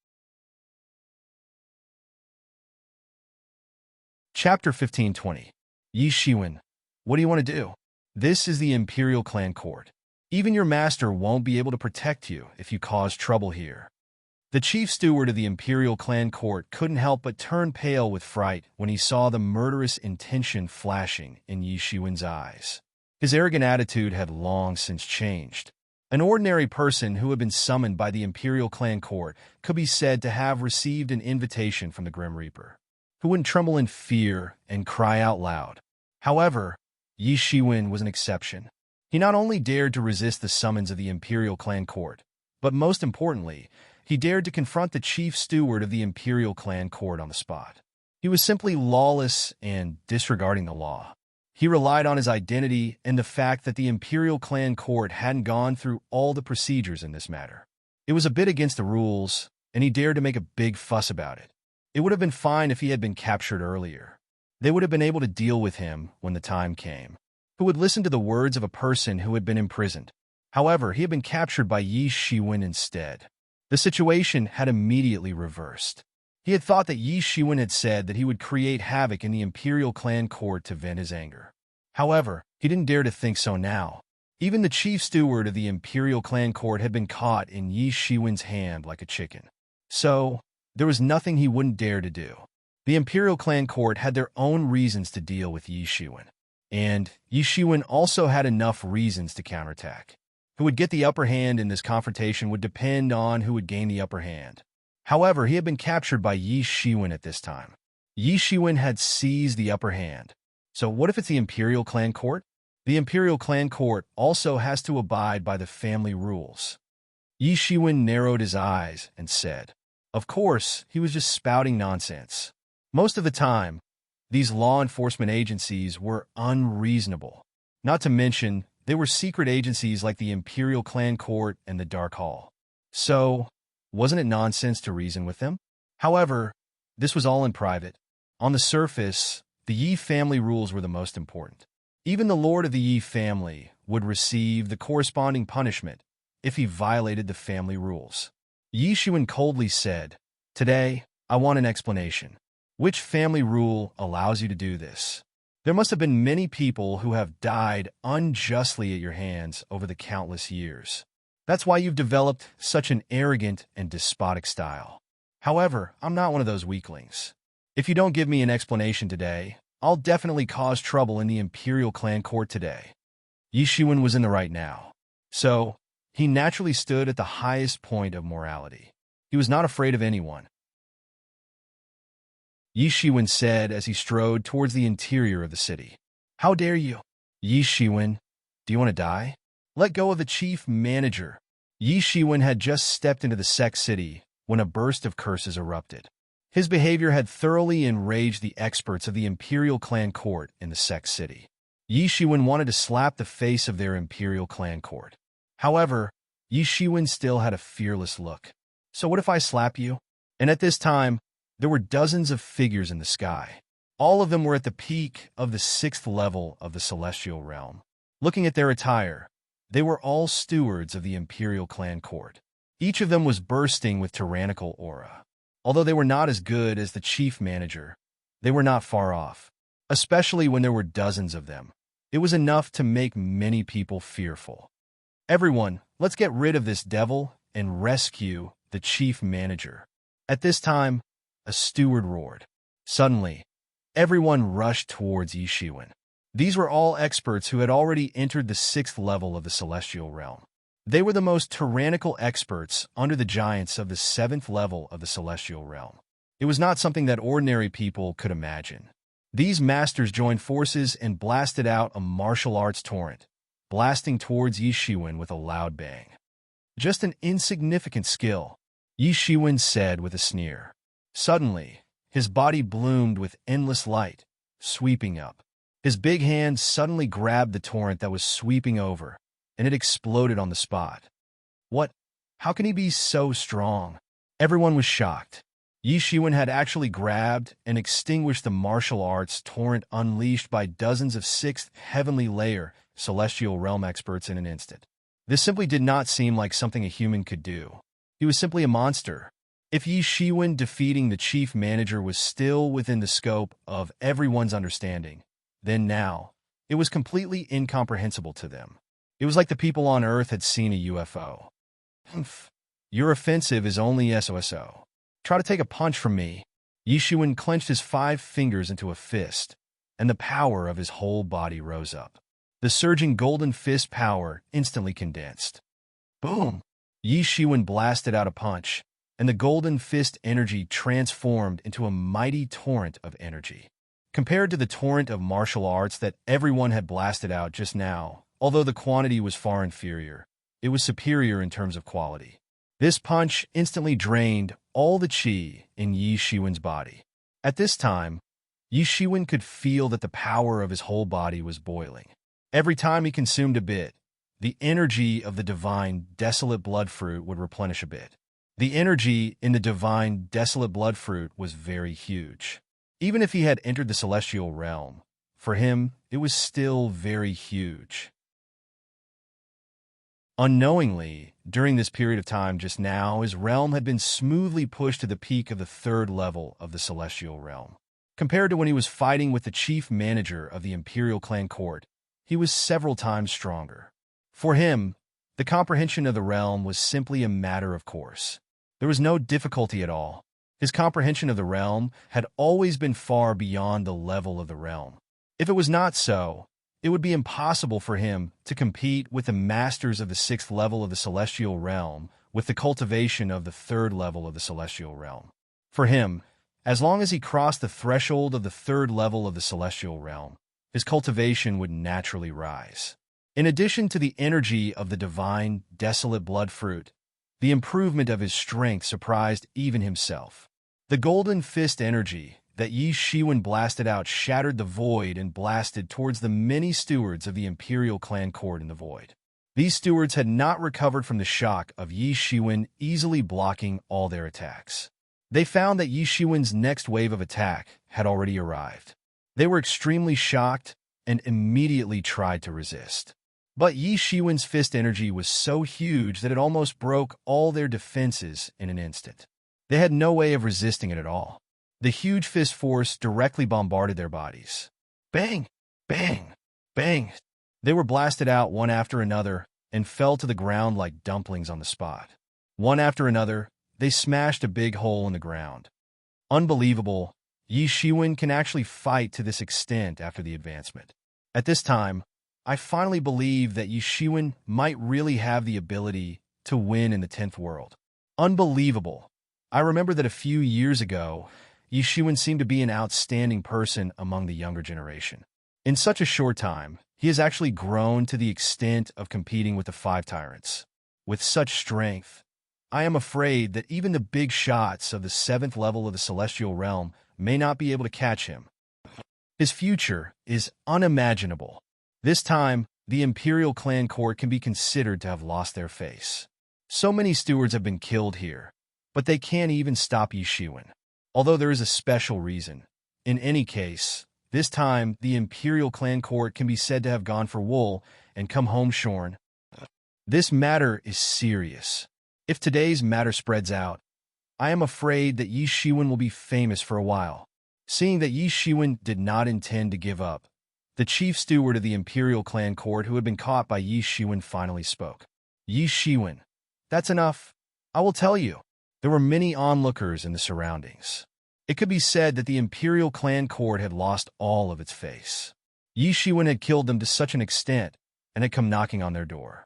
Chapter 1520. Yi Shiwen, what do you want to do? This is the Imperial Clan Court. Even your master won't be able to protect you if you cause trouble here. The chief steward of the Imperial Clan Court couldn't help but turn pale with fright when he saw the murderous intention flashing in Yi Shiwen's eyes. His arrogant attitude had long since changed. An ordinary person who had been summoned by the Imperial Clan Court could be said to have received an invitation from the Grim Reaper, who wouldn't tremble in fear and cry out loud. However, Yi Shiwen was an exception. He not only dared to resist the summons of the Imperial Clan Court, but most importantly, he dared to confront the chief steward of the Imperial Clan Court on the spot. He was simply lawless and disregarding the law. He relied on his identity and the fact that the Imperial Clan Court hadn't gone through all the procedures in this matter. It was a bit against the rules, and he dared to make a big fuss about it. It would have been fine if he had been captured earlier. They would have been able to deal with him when the time came. Who would listen to the words of a person who had been imprisoned? However, he had been captured by Yi Shiwen instead. The situation had immediately reversed. He had thought that Yi Shiwen had said that he would create havoc in the Imperial Clan Court to vent his anger. However, he didn't dare to think so now. Even the chief steward of the Imperial Clan Court had been caught in Yi Shiwen's hand like a chicken. So, there was nothing he wouldn't dare to do. The Imperial Clan Court had their own reasons to deal with Yi Shiwen. And Yi Shiwen also had enough reasons to counterattack. Who would get the upper hand in this confrontation would depend on who would gain the upper hand. However, he had been captured by Yi Shiwen at this time. Yi Shiwen had seized the upper hand. So what if it's the Imperial Clan Court? The Imperial Clan Court also has to abide by the family rules. Yi Shiwen narrowed his eyes and said, of course, he was just spouting nonsense. Most of the time, these law enforcement agencies were unreasonable. Not to mention, they were secret agencies like the Imperial Clan Court and the Dark Hall. So, wasn't it nonsense to reason with them? However, this was all in private. On the surface, the Yi family rules were the most important. Even the Lord of the Yi family would receive the corresponding punishment if he violated the family rules. Yi Shiwen coldly said, today, I want an explanation. Which family rule allows you to do this? There must have been many people who have died unjustly at your hands over the countless years. That's why you've developed such an arrogant and despotic style. However, I'm not one of those weaklings. If you don't give me an explanation today, I'll definitely cause trouble in the Imperial Clan Court today. Yi Shiwen was in the right now. So, he naturally stood at the highest point of morality. He was not afraid of anyone. Yi Shiwen said as he strode towards the interior of the city. How dare you? Yi Shiwen, do you want to die? Let go of the chief manager. Yi Shiwen had just stepped into the Sect City when a burst of curses erupted. His behavior had thoroughly enraged the experts of the Imperial Clan Court in the Sect City. Yi Shiwen wanted to slap the face of their Imperial Clan Court. However, Yi Shiwen still had a fearless look. So what if I slap you? And at this time, there were dozens of figures in the sky. All of them were at the peak of the 6th level of the celestial realm. Looking at their attire, they were all stewards of the Imperial Clan Court. Each of them was bursting with tyrannical aura. Although they were not as good as the chief manager, they were not far off. especially when there were dozens of them. It was enough to make many people fearful. Everyone, let's get rid of this devil and rescue the chief manager. At this time, a steward roared. Suddenly, everyone rushed towards Yishiwen. These were all experts who had already entered the 6th level of the celestial realm. They were the most tyrannical experts under the giants of the 7th level of the celestial realm. It was not something that ordinary people could imagine. These masters joined forces and blasted out a martial arts torrent, blasting towards Yishiwen with a loud bang. Just an insignificant skill, Yishiwen said with a sneer. Suddenly, his body bloomed with endless light, sweeping up. His big hand suddenly grabbed the torrent that was sweeping over, and it exploded on the spot. What? How can he be so strong? Everyone was shocked. Yishiwen had actually grabbed and extinguished the martial arts torrent unleashed by dozens of 6th heavenly layer celestial realm experts in an instant. This simply did not seem like something a human could do. He was simply a monster. If Yishiwen defeating the chief manager was still within the scope of everyone's understanding, then now, it was completely incomprehensible to them. It was like the people on Earth had seen a UFO. Humph. Your offensive is only SOSO. Try to take a punch from me. Yishiwen clenched his 5 fingers into a fist, and the power of his whole body rose up. The surging golden fist power instantly condensed. Boom! Yishiwen blasted out a punch, and the golden fist energy transformed into a mighty torrent of energy. Compared to the torrent of martial arts that everyone had blasted out just now, although the quantity was far inferior, it was superior in terms of quality. This punch instantly drained all the qi in Yishiwen's body. At this time, Yishiwen could feel that the power of his whole body was boiling. Every time he consumed a bit, the energy of the divine desolate blood fruit would replenish a bit. The energy in the divine desolate blood fruit was very huge. Even if he had entered the celestial realm, for him, it was still very huge. Unknowingly, during this period of time just now, his realm had been smoothly pushed to the peak of the 3rd level of the celestial realm. Compared to when he was fighting with the chief manager of the Imperial Clan Court, he was several times stronger. For him, the comprehension of the realm was simply a matter of course. There was no difficulty at all. His comprehension of the realm had always been far beyond the level of the realm. If it was not so, it would be impossible for him to compete with the masters of the 6th level of the celestial realm with the cultivation of the 3rd level of the celestial realm. For him, as long as he crossed the threshold of the 3rd level of the celestial realm, his cultivation would naturally rise. In addition to the energy of the divine, desolate blood fruit, the improvement of his strength surprised even himself. The golden fist energy that Yishiwen blasted out shattered the void and blasted towards the many stewards of the Imperial Clan Court in the void. These stewards had not recovered from the shock of Yishiwen easily blocking all their attacks. They found that Yishiwen's next wave of attack had already arrived. They were extremely shocked and immediately tried to resist. But Yishiwen's fist energy was so huge that it almost broke all their defenses in an instant. They had no way of resisting it at all. The huge fist force directly bombarded their bodies. Bang! Bang! Bang! They were blasted out one after another and fell to the ground like dumplings on the spot. One after another, they smashed a big hole in the ground. Unbelievable, Yishiwen can actually fight to this extent after the advancement. At this time, I finally believe that Yishiwen might really have the ability to win in the 10th world. Unbelievable. I remember that a few years ago, Yishiwen seemed to be an outstanding person among the younger generation. In such a short time, he has actually grown to the extent of competing with the 5 tyrants. With such strength, I am afraid that even the big shots of the 7th level of the celestial realm may not be able to catch him. His future is unimaginable. This time, the Imperial Clan Court can be considered to have lost their face. So many stewards have been killed here, but they can't even stop Yishiwen. Although there is a special reason. In any case, this time the Imperial Clan Court can be said to have gone for wool and come home shorn. This matter is serious. If today's matter spreads out, I am afraid that Yishiwen will be famous for a while. Seeing that Yi Shiwen did not intend to give up, the chief steward of the imperial clan court who had been caught by Yi Shiwen finally spoke. Yi Shiwen, that's enough. I will tell you. There were many onlookers in the surroundings. It could be said that the imperial clan court had lost all of its face. Yi Shiwen had killed them to such an extent and had come knocking on their door.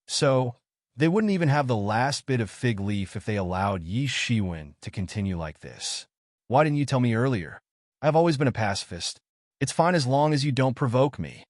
So, they wouldn't even have the last bit of fig leaf if they allowed Yi Shiwen to continue like this. Why didn't you tell me earlier? I've always been a pacifist. It's fine as long as you don't provoke me.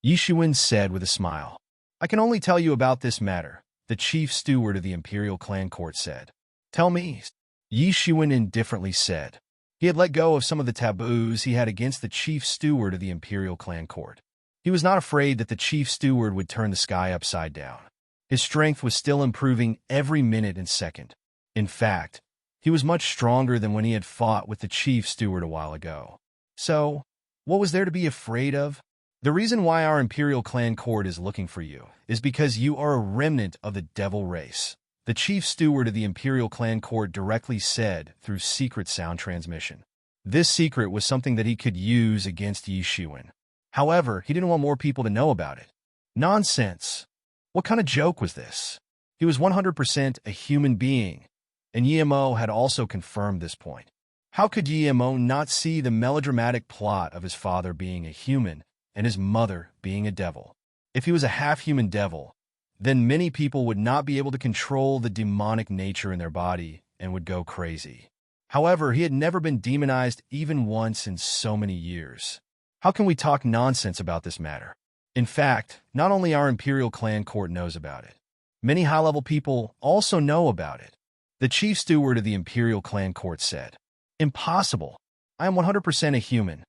Yi Shiwen said with a smile. I can only tell you about this matter, the chief steward of the imperial clan court said. Tell me. Yi Shiwen indifferently said. He had let go of some of the taboos he had against the chief steward of the imperial clan court. He was not afraid that the chief steward would turn the sky upside down. His strength was still improving every minute and second. In fact, he was much stronger than when he had fought with the chief steward a while ago. So, what was there to be afraid of? The reason why our imperial clan court is looking for you is because you are a remnant of the devil race. The chief steward of the imperial clan court directly said through secret sound transmission. This secret was something that he could use against Yi Shiwen. However, he didn't want more people to know about it. Nonsense. What kind of joke was this? He was 100% a human being, and Yimo had also confirmed this point. How could Yimo not see the melodramatic plot of his father being a human and his mother being a devil? If he was a half-human devil, then many people would not be able to control the demonic nature in their body and would go crazy. However, he had never been demonized even once in so many years. How can we talk nonsense about this matter? In fact, not only our imperial clan court knows about it. Many high-level people also know about it. The chief steward of the imperial clan court said. Impossible. I am 100% a human.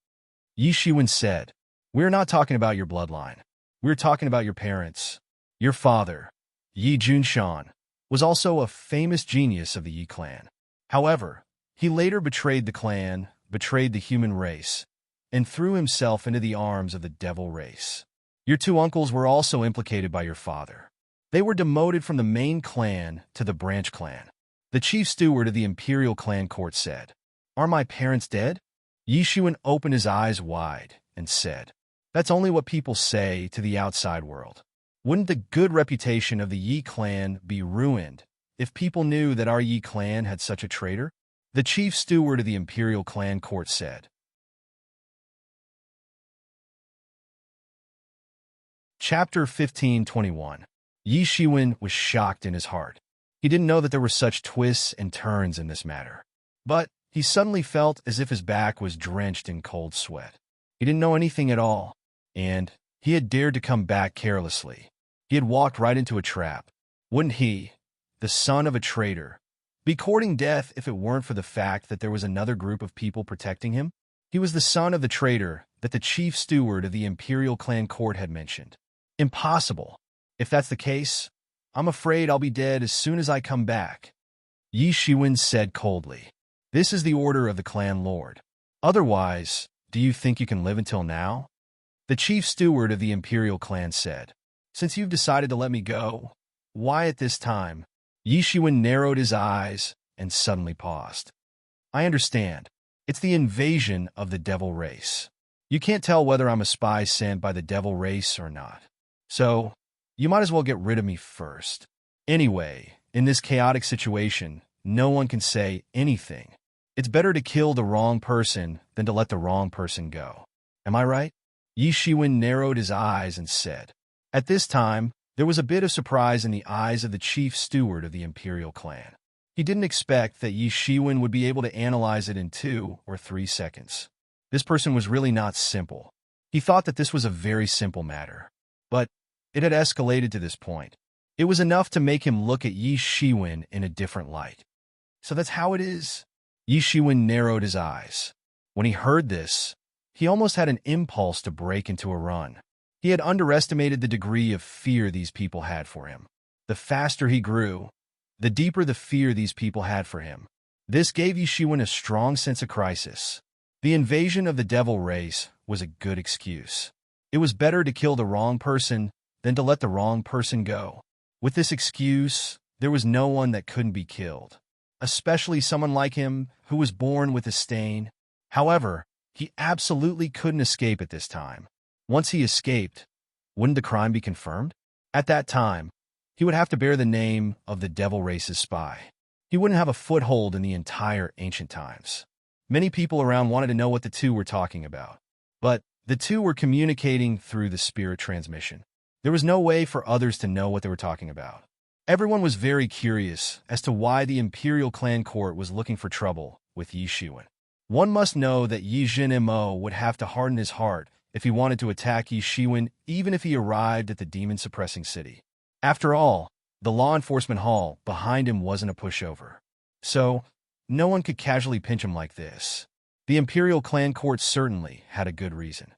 Yi Shiwen said. We're not talking about your bloodline. We're talking about your parents. Your father, Yi Junshan, was also a famous genius of the Yi clan. However, he later betrayed the clan, betrayed the human race, and threw himself into the arms of the devil race. Your two uncles were also implicated by your father. They were demoted from the main clan to the branch clan. The chief steward of the imperial clan court said, Are my parents dead? Yi Shiwen opened his eyes wide and said, That's only what people say to the outside world. Wouldn't the good reputation of the Yi clan be ruined if people knew that our Yi clan had such a traitor? The chief steward of the imperial clan court said. Chapter 15:21. Yi Shiwen was shocked in his heart. He didn't know that there were such twists and turns in this matter. But he suddenly felt as if his back was drenched in cold sweat. He didn't know anything at all, and he had dared to come back carelessly. He had walked right into a trap. Wouldn't he, the son of a traitor, be courting death if it weren't for the fact that there was another group of people protecting him? He was the son of the traitor that the chief steward of the imperial clan court had mentioned. Impossible. If that's the case, I'm afraid I'll be dead as soon as I come back. Yi Shiwen said coldly. This is the order of the clan lord. Otherwise, do you think you can live until now? The chief steward of the imperial clan said. Since you've decided to let me go, why at this time? Yi Shiwen narrowed his eyes and suddenly paused. I understand. It's the invasion of the devil race. You can't tell whether I'm a spy sent by the devil race or not. So, you might as well get rid of me first. Anyway, in this chaotic situation, no one can say anything. It's better to kill the wrong person than to let the wrong person go. Am I right? Yi Shiwen narrowed his eyes and said. At this time, there was a bit of surprise in the eyes of the chief steward of the imperial clan. He didn't expect that Yi Shiwen would be able to analyze it in 2 or 3 seconds. This person was really not simple. He thought that this was a very simple matter. But it had escalated to this point. It was enough to make him look at Yi Shiwen in a different light. So that's how it is? Yi Shiwen narrowed his eyes. When he heard this, he almost had an impulse to break into a run. He had underestimated the degree of fear these people had for him. The faster he grew, the deeper the fear these people had for him. This gave Yi Shiwen a strong sense of crisis. The invasion of the devil race was a good excuse. It was better to kill the wrong person than to let the wrong person go. With this excuse, there was no one that couldn't be killed. especially someone like him who was born with a stain. However, he absolutely couldn't escape at this time. Once he escaped, wouldn't the crime be confirmed? At that time, he would have to bear the name of the Devil Race's spy. He wouldn't have a foothold in the entire ancient times. Many people around wanted to know what the two were talking about. But the two were communicating through the spirit transmission. There was no way for others to know what they were talking about. Everyone was very curious as to why the Imperial Clan Court was looking for trouble with Yi Shiwen. One must know that Yi Jin-mo would have to harden his heart if he wanted to attack Yi Shiwen, even if he arrived at the demon-suppressing city. After all, the law enforcement hall behind him wasn't a pushover. So, no one could casually pinch him like this. The Imperial Clan Court certainly had a good reason.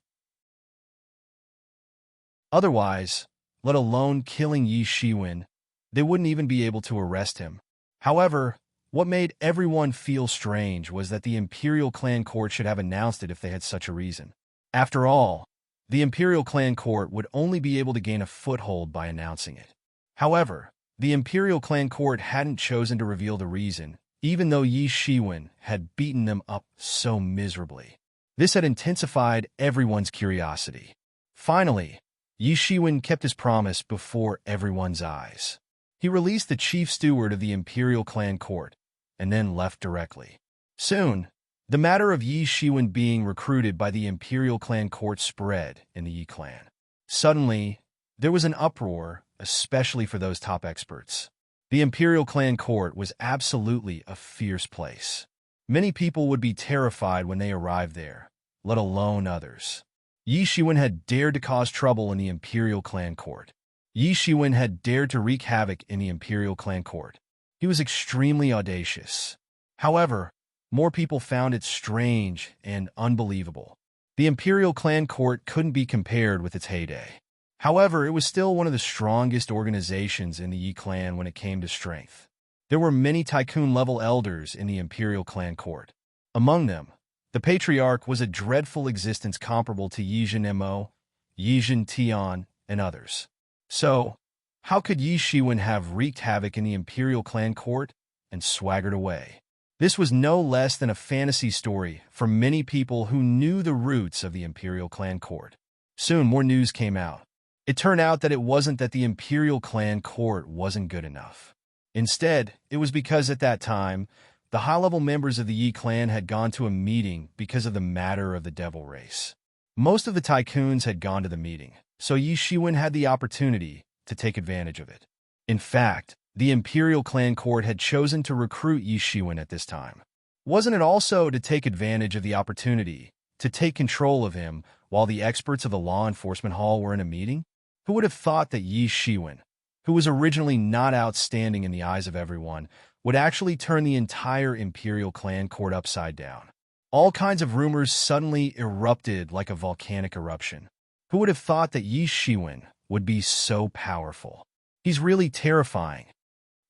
Otherwise, let alone killing Yi Shiwen, they wouldn't even be able to arrest him. However, what made everyone feel strange was that the Imperial Clan Court should have announced it if they had such a reason. After all, the Imperial Clan Court would only be able to gain a foothold by announcing it. However, the Imperial Clan Court hadn't chosen to reveal the reason, even though Yi Shiwen had beaten them up so miserably. This had intensified everyone's curiosity. Finally, Yi Shiwen kept his promise before everyone's eyes. He released the chief steward of the Imperial Clan Court, and then left directly. Soon, the matter of Yi Shiwen being recruited by the Imperial Clan Court spread in the Yi clan. Suddenly, there was an uproar, especially for those top experts. The Imperial Clan Court was absolutely a fierce place. Many people would be terrified when they arrived there, let alone others. Yi Shiwen had dared to cause trouble in the Imperial Clan Court. Yi Shiwen had dared to wreak havoc in the Imperial Clan Court. He was extremely audacious. However, more people found it strange and unbelievable. The Imperial Clan Court couldn't be compared with its heyday. However, it was still one of the strongest organizations in the Yi clan when it came to strength. There were many tycoon-level elders in the Imperial Clan Court. Among them, the Patriarch was a dreadful existence comparable to Yi Jin-mo, Yi Jin-tian, and others. So, how could Yi Shiwen have wreaked havoc in the Imperial Clan Court and swaggered away? This was no less than a fantasy story for many people who knew the roots of the Imperial Clan Court. Soon, more news came out. It turned out that it wasn't that the Imperial Clan Court wasn't good enough. Instead, it was because at that time, the high-level members of the Yi clan had gone to a meeting because of the matter of the Devil Race. Most of the tycoons had gone to the meeting, so Yi Shiwen had the opportunity to take advantage of it. In fact, the Imperial Clan Court had chosen to recruit Yi Shiwen at this time. Wasn't it also to take advantage of the opportunity to take control of him while the experts of the law enforcement hall were in a meeting? Who would have thought that Yi Shiwen, who was originally not outstanding in the eyes of everyone, would actually turn the entire Imperial Clan Court upside down? All kinds of rumors suddenly erupted like a volcanic eruption. Who would have thought that Yi Shiwen would be so powerful? He's really terrifying.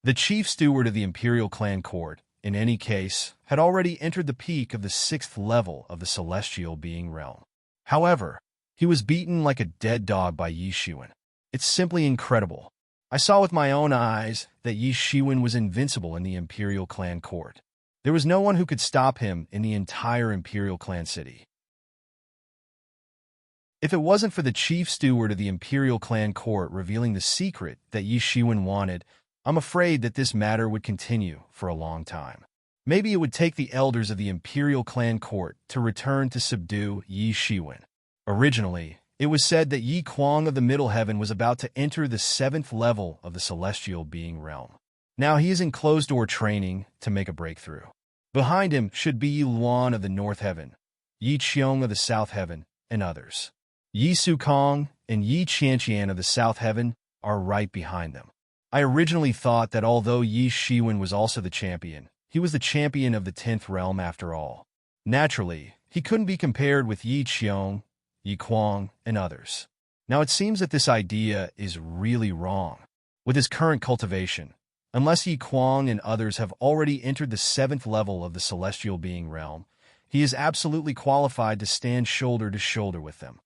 The chief steward of the Imperial Clan Court, in any case, had already entered the peak of the 6th level of the celestial being realm. However, he was beaten like a dead dog by Yi Shiwen. It's simply incredible. I saw with my own eyes that Yi Shiwen was invincible in the Imperial Clan Court. There was no one who could stop him in the entire Imperial Clan city. If it wasn't for the chief steward of the Imperial Clan Court revealing the secret that Yi Shiwen wanted, I'm afraid that this matter would continue for a long time. Maybe it would take the elders of the Imperial Clan Court to return to subdue Yi Shiwen. Originally, it was said that Yi Kwang of the Middle Heaven was about to enter the 7th level of the celestial being realm. Now he is in closed-door training to make a breakthrough. Behind him should be Yi Luan of the North Heaven, Yi Qiong of the South Heaven, and others. Yi Sukong and Yi Qianqian of the South Heaven are right behind them. I originally thought that although Yi Shiwen was also the champion, he was the champion of the 10th realm after all. Naturally, he couldn't be compared with Yi Qiong, Yi Kwang, and others. Now it seems that this idea is really wrong. With his current cultivation, unless Yi Kwang and others have already entered the 7th level of the celestial being realm, he is absolutely qualified to stand shoulder to shoulder with them.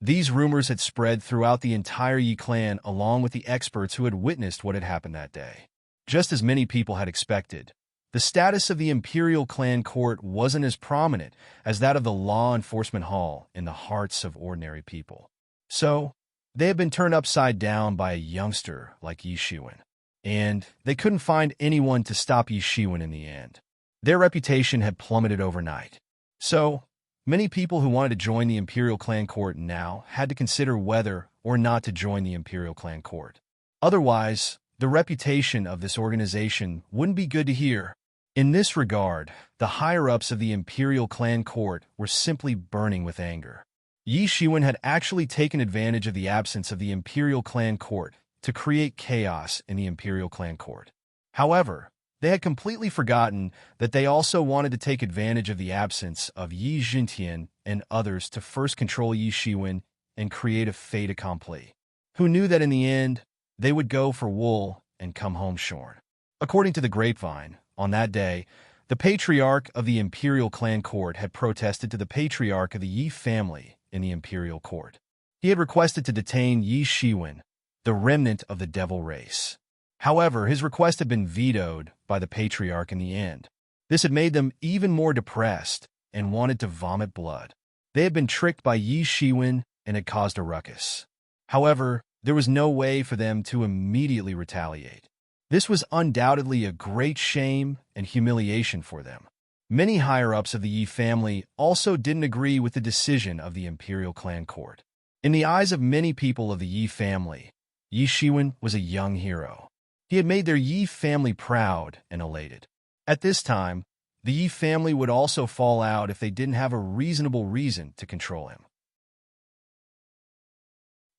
These rumors had spread throughout the entire Yi clan along with the experts who had witnessed what had happened that day. Just as many people had expected, The status of the imperial clan court wasn't as prominent as that of the law enforcement hall in the hearts of ordinary people. So, they had been turned upside down by a youngster like Yi Shiwen, and they couldn't find anyone to stop Yi Shiwen in the end. Their reputation had plummeted overnight. So, many people who wanted to join the imperial clan court now had to consider whether or not to join the imperial clan court. Otherwise, the reputation of this organization wouldn't be good to hear. In this regard, the higher-ups of the imperial clan court were simply burning with anger. Yi Shiwen had actually taken advantage of the absence of the imperial clan court to create chaos in the imperial clan court. However, they had completely forgotten that they also wanted to take advantage of the absence of Yi Jintian and others to first control Yi Shiwen and create a fait accompli. Who knew that in the end, they would go for wool and come home shorn. According to the grapevine, on that day, the patriarch of the imperial clan court had protested to the patriarch of the Yi family in the imperial court. He had requested to detain Yi Shiwen, the remnant of the devil race. However, his request had been vetoed by the patriarch in the end. This had made them even more depressed and wanted to vomit blood. They had been tricked by Yi Shiwen and had caused a ruckus. However, there was no way for them to immediately retaliate. This was undoubtedly a great shame and humiliation for them. Many higher-ups of the Yi family also didn't agree with the decision of the imperial clan court. In the eyes of many people of the Yi family, Yi Shiwen was a young hero. He had made their Yi family proud and elated. At this time, the Yi family would also fall out if they didn't have a reasonable reason to control him.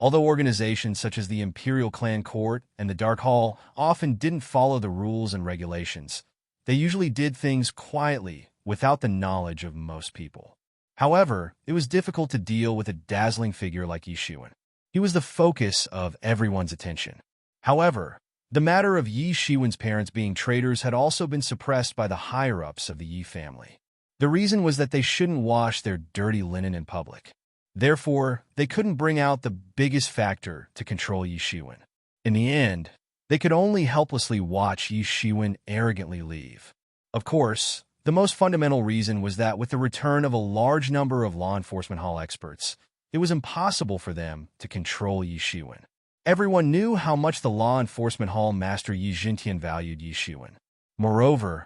Although organizations such as the Imperial Clan Court and the Dark Hall often didn't follow the rules and regulations, they usually did things quietly without the knowledge of most people. However, it was difficult to deal with a dazzling figure like Yi Shiwen. He was the focus of everyone's attention. However, the matter of Yi Shiwen's parents being traitors had also been suppressed by the higher-ups of the Yi family. The reason was that they shouldn't wash their dirty linen in public. Therefore, they couldn't bring out the biggest factor to control Yi Shiwen. In the end, they could only helplessly watch Yi Shiwen arrogantly leave. Of course, the most fundamental reason was that with the return of a large number of law enforcement hall experts, it was impossible for them to control Yi Shiwen. Everyone knew how much the law enforcement hall master Yi Jintian valued Yi Shiwen. Moreover,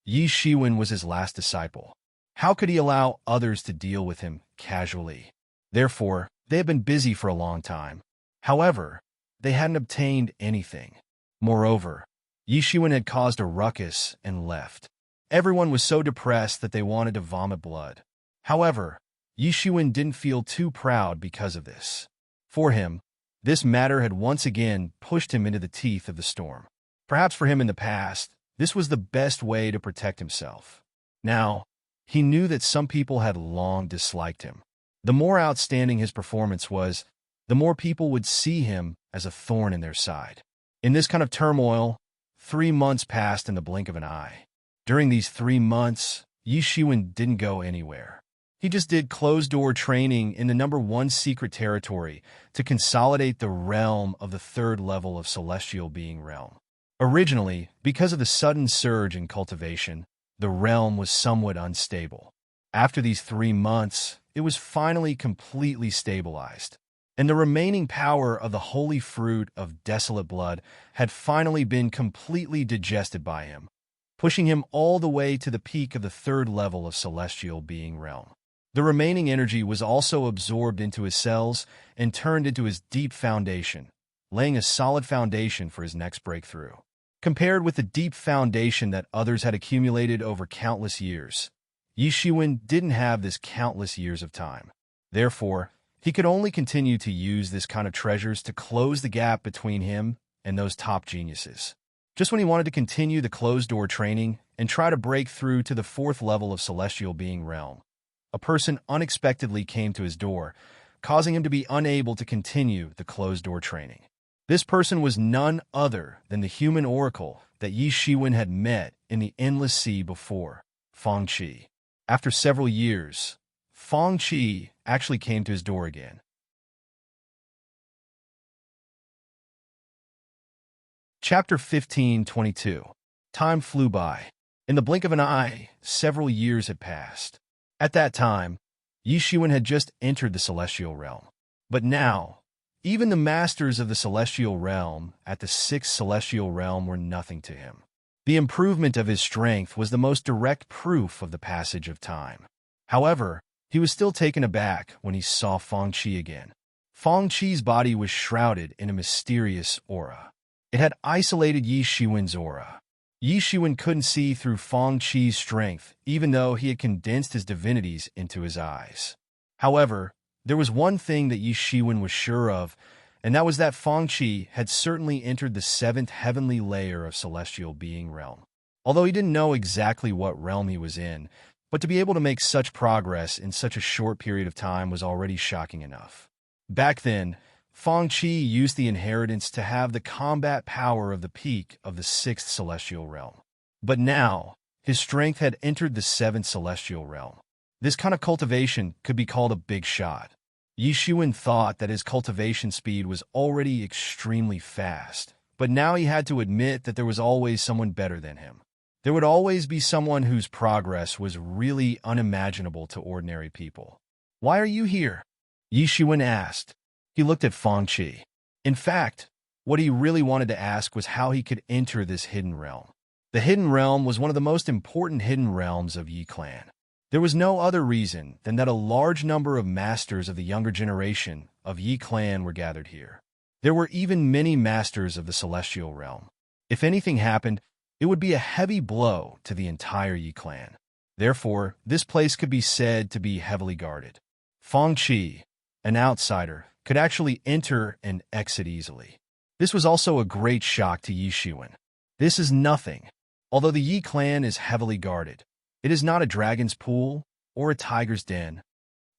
Yi Shiwen was his last disciple. How could he allow others to deal with him casually? Therefore, they had been busy for a long time. However, they hadn't obtained anything. Moreover, Yi Shiwen had caused a ruckus and left. Everyone was so depressed that they wanted to vomit blood. However, Yi Shiwen didn't feel too proud because of this. For him, this matter had once again pushed him into the teeth of the storm. Perhaps for him in the past, this was the best way to protect himself. Now, he knew that some people had long disliked him. The more outstanding his performance was, the more people would see him as a thorn in their side. In this kind of turmoil, 3 months passed in the blink of an eye. During these 3 months, Yi Shiwen didn't go anywhere. He just did closed-door training in the #1 secret territory to consolidate the realm of the 3rd level of Celestial Being Realm. Originally, because of the sudden surge in cultivation, the realm was somewhat unstable. After these 3 months, it was finally completely stabilized, and the remaining power of the holy fruit of desolate blood had finally been completely digested by him, pushing him all the way to the peak of the 3rd level of Celestial Being Realm. The remaining energy was also absorbed into his cells and turned into his deep foundation, laying a solid foundation for his next breakthrough. Compared with the deep foundation that others had accumulated over countless years, Yi Shiwen didn't have this countless years of time. Therefore, he could only continue to use this kind of treasures to close the gap between him and those top geniuses. Just when he wanted to continue the closed-door training and try to break through to the 4th level of Celestial Being Realm, a person unexpectedly came to his door, causing him to be unable to continue the closed-door training. This person was none other than the human oracle that Yi Shiwen had met in the Endless Sea before, Feng Qi. After several years, Feng Qi actually came to his door again. Chapter 15:22. Time flew by. In the blink of an eye, several years had passed. At that time, Yi Shiwen had just entered the celestial realm. But now, even the masters of the celestial realm at the sixth celestial realm were nothing to him. The improvement of his strength was the most direct proof of the passage of time. However, he was still taken aback when he saw Feng Qi again. Feng Qi's body was shrouded in a mysterious aura. It had isolated Yi Shiwen's aura. Yi Shiwen couldn't see through Feng Qi's strength, even though he had condensed his divinities into his eyes. However, there was one thing that Yi Shiwen was sure of, and that was that Feng Qi had certainly entered the seventh heavenly layer of celestial being realm. Although he didn't know exactly what realm he was in, but to be able to make such progress in such a short period of time was already shocking enough. Back then, Feng Qi used the inheritance to have the combat power of the peak of the sixth celestial realm. But now, his strength had entered the seventh celestial realm. This kind of cultivation could be called a big shot. Yi Shiwen thought that his cultivation speed was already extremely fast, but now he had to admit that there was always someone better than him. There would always be someone whose progress was really unimaginable to ordinary people. "Why are you here?" Yi Shiwen asked. He looked at Feng Qi. In fact, what he really wanted to ask was how he could enter this hidden realm. The hidden realm was one of the most important hidden realms of Yi clan. There was no other reason than that a large number of masters of the younger generation of Yi clan were gathered here. There were even many masters of the celestial realm. If anything happened, it would be a heavy blow to the entire Yi clan. Therefore, this place could be said to be heavily guarded. Feng Qi, an outsider, could actually enter and exit easily. This was also a great shock to Yi Shiwen. This is nothing. Although the Yi clan is heavily guarded, it is not a dragon's pool or a tiger's den.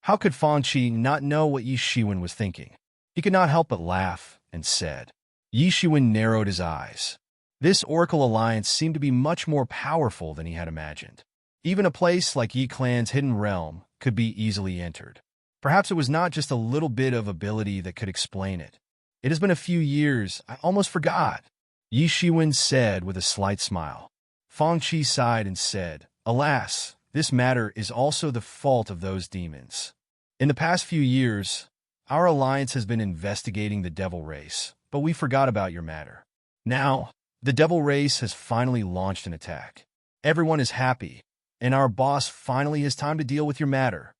How could Feng Qi not know what Yi Shiwen was thinking? He could not help but laugh and said. Yi Shiwen narrowed his eyes. This Oracle alliance seemed to be much more powerful than he had imagined. Even a place like Yi clan's hidden realm could be easily entered. Perhaps it was not just a little bit of ability that could explain it. It has been a few years, I almost forgot. Yi Shiwen said with a slight smile. Feng Qi sighed and said, "Alas, this matter is also the fault of those demons. In the past few years, our alliance has been investigating the devil race, but we forgot about your matter. Now, the devil race has finally launched an attack. Everyone is happy, and our boss finally has time to deal with your matter."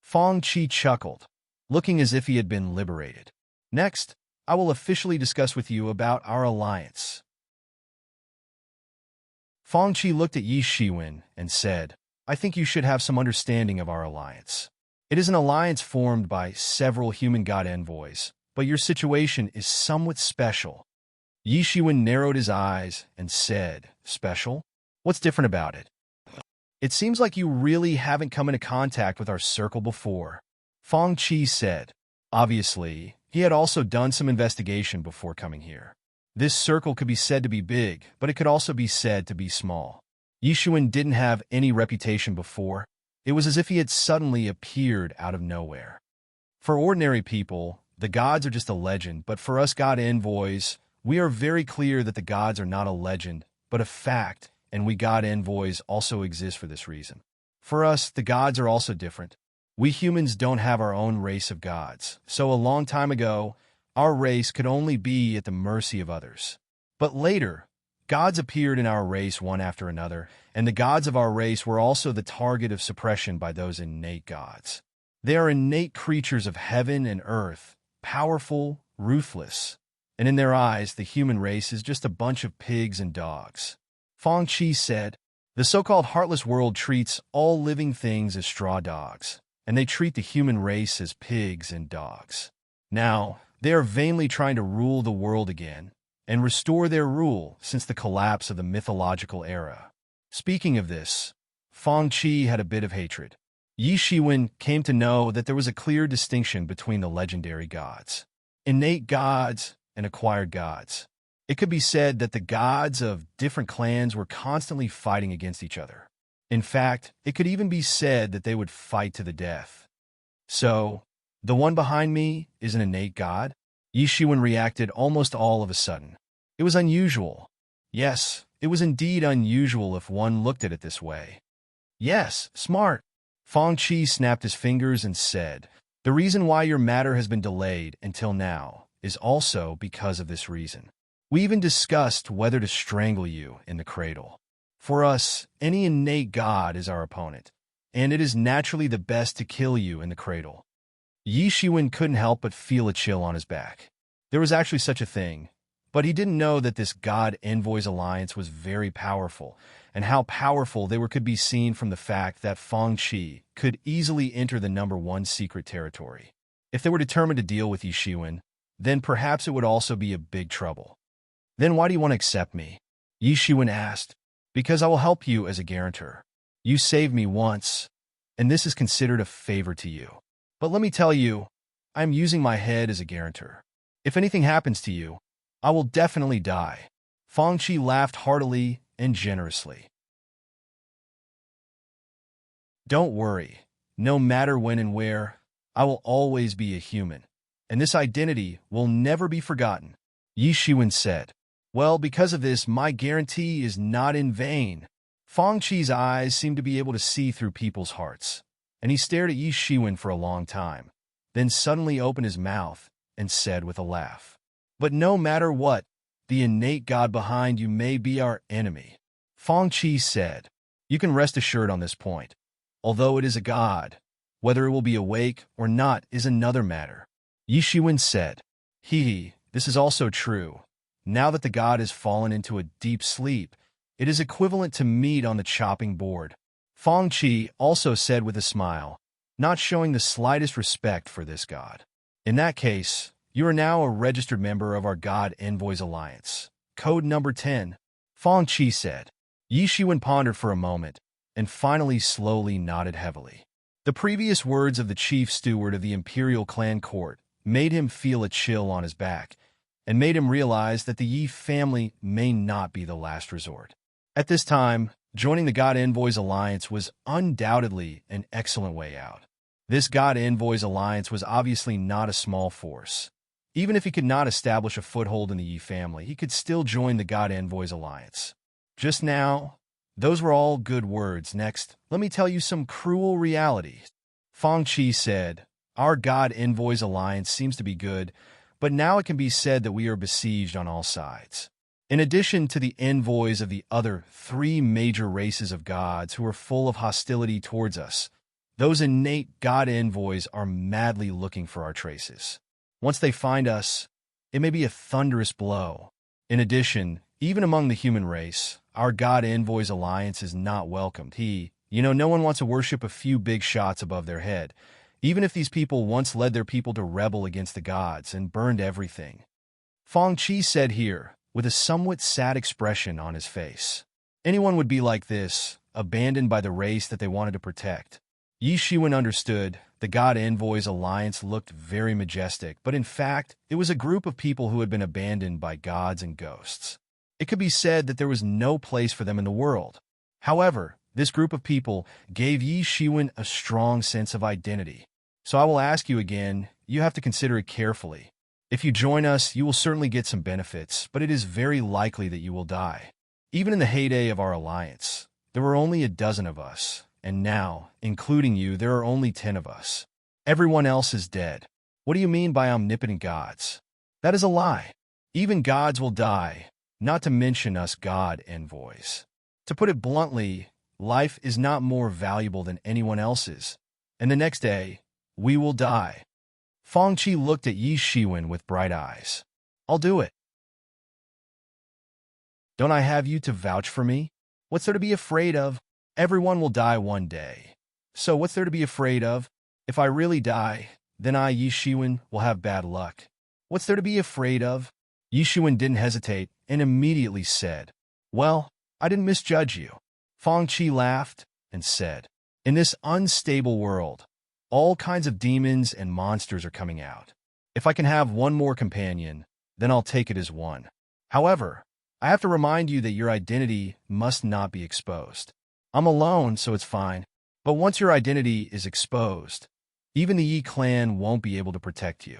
Feng Qi chuckled, looking as if he had been liberated. "Next, I will officially discuss with you about our alliance." Feng Qi looked at Yi Shiwen and said, "I think you should have some understanding of our alliance. It is an alliance formed by several human god envoys, but your situation is somewhat special." Yi Shiwen narrowed his eyes and said, "Special? What's different about it?" "It seems like you really haven't come into contact with our circle before," Feng Qi said. Obviously, he had also done some investigation before coming here. This circle could be said to be big, but it could also be said to be small. Yi Shiwen didn't have any reputation before. It was as if he had suddenly appeared out of nowhere. For ordinary people, the gods are just a legend, but for us god envoys, we are very clear that the gods are not a legend, but a fact, and we god envoys also exist for this reason. For us, the gods are also different. We humans don't have our own race of gods, so a long time ago, our race could only be at the mercy of others. But later, gods appeared in our race one after another, and the gods of our race were also the target of suppression by those innate gods. They are innate creatures of heaven and earth, powerful, ruthless, and in their eyes, the human race is just a bunch of pigs and dogs. Feng Qi said, "The so-called heartless world treats all living things as straw dogs, and they treat the human race as pigs and dogs. Now, they are vainly trying to rule the world again, and restore their rule since the collapse of the mythological era." Speaking of this, Feng Qi had a bit of hatred. Yi Shiwen came to know that there was a clear distinction between the legendary gods, innate gods, and acquired gods. It could be said that the gods of different clans were constantly fighting against each other. In fact, it could even be said that they would fight to the death. "So, the one behind me is an innate god?" Yi Shiwen reacted almost all of a sudden. It was unusual. Yes, It was indeed unusual if one looked at it this way. Yes, smart. Feng Qi snapped his fingers and said, "The reason why your matter has been delayed until now is also because of this reason. We even discussed whether to strangle you in the cradle. For us, any innate god is our opponent, and it is naturally the best to kill you in the cradle." Yi Shiwen couldn't help but feel a chill on his back. There was actually such a thing, but he didn't know that this God Envoys alliance was very powerful, and how powerful they could be seen from the fact that Feng Qi could easily enter the #1 secret territory. If they were determined to deal with Yi Shiwen, then perhaps it would also be a big trouble. "Then why do you want to accept me?" Yi Shiwen asked. "Because I will help you as a guarantor. You saved me once, and this is considered a favor to you. But let me tell you, I am using my head as a guarantor. If anything happens to you, I will definitely die." Feng Qi laughed heartily and generously. "Don't worry. No matter when and where, I will always be a human, and this identity will never be forgotten," Yi Shiwen said. "Well, because of this, my guarantee is not in vain." Feng Qi's eyes seemed to be able to see through people's hearts, and he stared at Yi Shiwen for a long time, then suddenly opened his mouth and said with a laugh, "But no matter what, the innate god behind you may be our enemy." Feng Qi said, "You can rest assured on this point. Although it is a god, whether it will be awake or not is another matter." Yi Shiwen said, This is also true. Now that the god has fallen into a deep sleep, it is equivalent to meat on the chopping board." Feng Qi also said with a smile, not showing the slightest respect for this god. "In that case, you are now a registered member of our God Envoys Alliance. Code number 10, Feng Qi said. Yi Shiwen pondered for a moment, and finally slowly nodded heavily. The previous words of the chief steward of the Imperial Clan Court made him feel a chill on his back, and made him realize that the Yi family may not be the last resort. At this time, joining the God Envoys Alliance was undoubtedly an excellent way out. This God Envoys Alliance was obviously not a small force. Even if he could not establish a foothold in the Yi family, he could still join the God Envoys Alliance. Just now, those were all good words. Next, let me tell you some cruel realities. Feng Qi said, "Our God Envoys Alliance seems to be good, but now it can be said that we are besieged on all sides. In addition to the envoys of the other 3 major races of gods who are full of hostility towards us, those innate god envoys are madly looking for our traces. Once they find us, it may be a thunderous blow. In addition, even among the human race, our God Envoys Alliance is not welcomed. No one wants to worship a few big shots above their head, even if these people once led their people to rebel against the gods and burned everything." Feng Qi said here, with a somewhat sad expression on his face. Anyone would be like this, abandoned by the race that they wanted to protect. Yi Shiwen understood. The God Envoys Alliance looked very majestic, but in fact, it was a group of people who had been abandoned by gods and ghosts. It could be said that there was no place for them in the world. However, this group of people gave Yi Shiwen a strong sense of identity. So I will ask you again, you have to consider it carefully. If you join us, you will certainly get some benefits, but it is very likely that you will die. Even in the heyday of our alliance, there were only a dozen of us, and now, including you, there are only 10 of us. Everyone else is dead. What do you mean by omnipotent gods? That is a lie. Even gods will die, not to mention us God Envoys. To put it bluntly, life is not more valuable than anyone else's, and the next day, we will die." Feng Qi looked at Yi Shiwen with bright eyes. "I'll do it. Don't I have you to vouch for me? What's there to be afraid of? Everyone will die one day. So what's there to be afraid of? If I really die, then I, Yi Shiwen, will have bad luck. What's there to be afraid of?" Yi Shiwen didn't hesitate and immediately said, "Well, I didn't misjudge you." Feng Qi laughed and said, "In this unstable world, all kinds of demons and monsters are coming out. If I can have one more companion, then I'll take it as one. However, I have to remind you that your identity must not be exposed. I'm alone, so it's fine. But once your identity is exposed, even the Yi clan won't be able to protect you.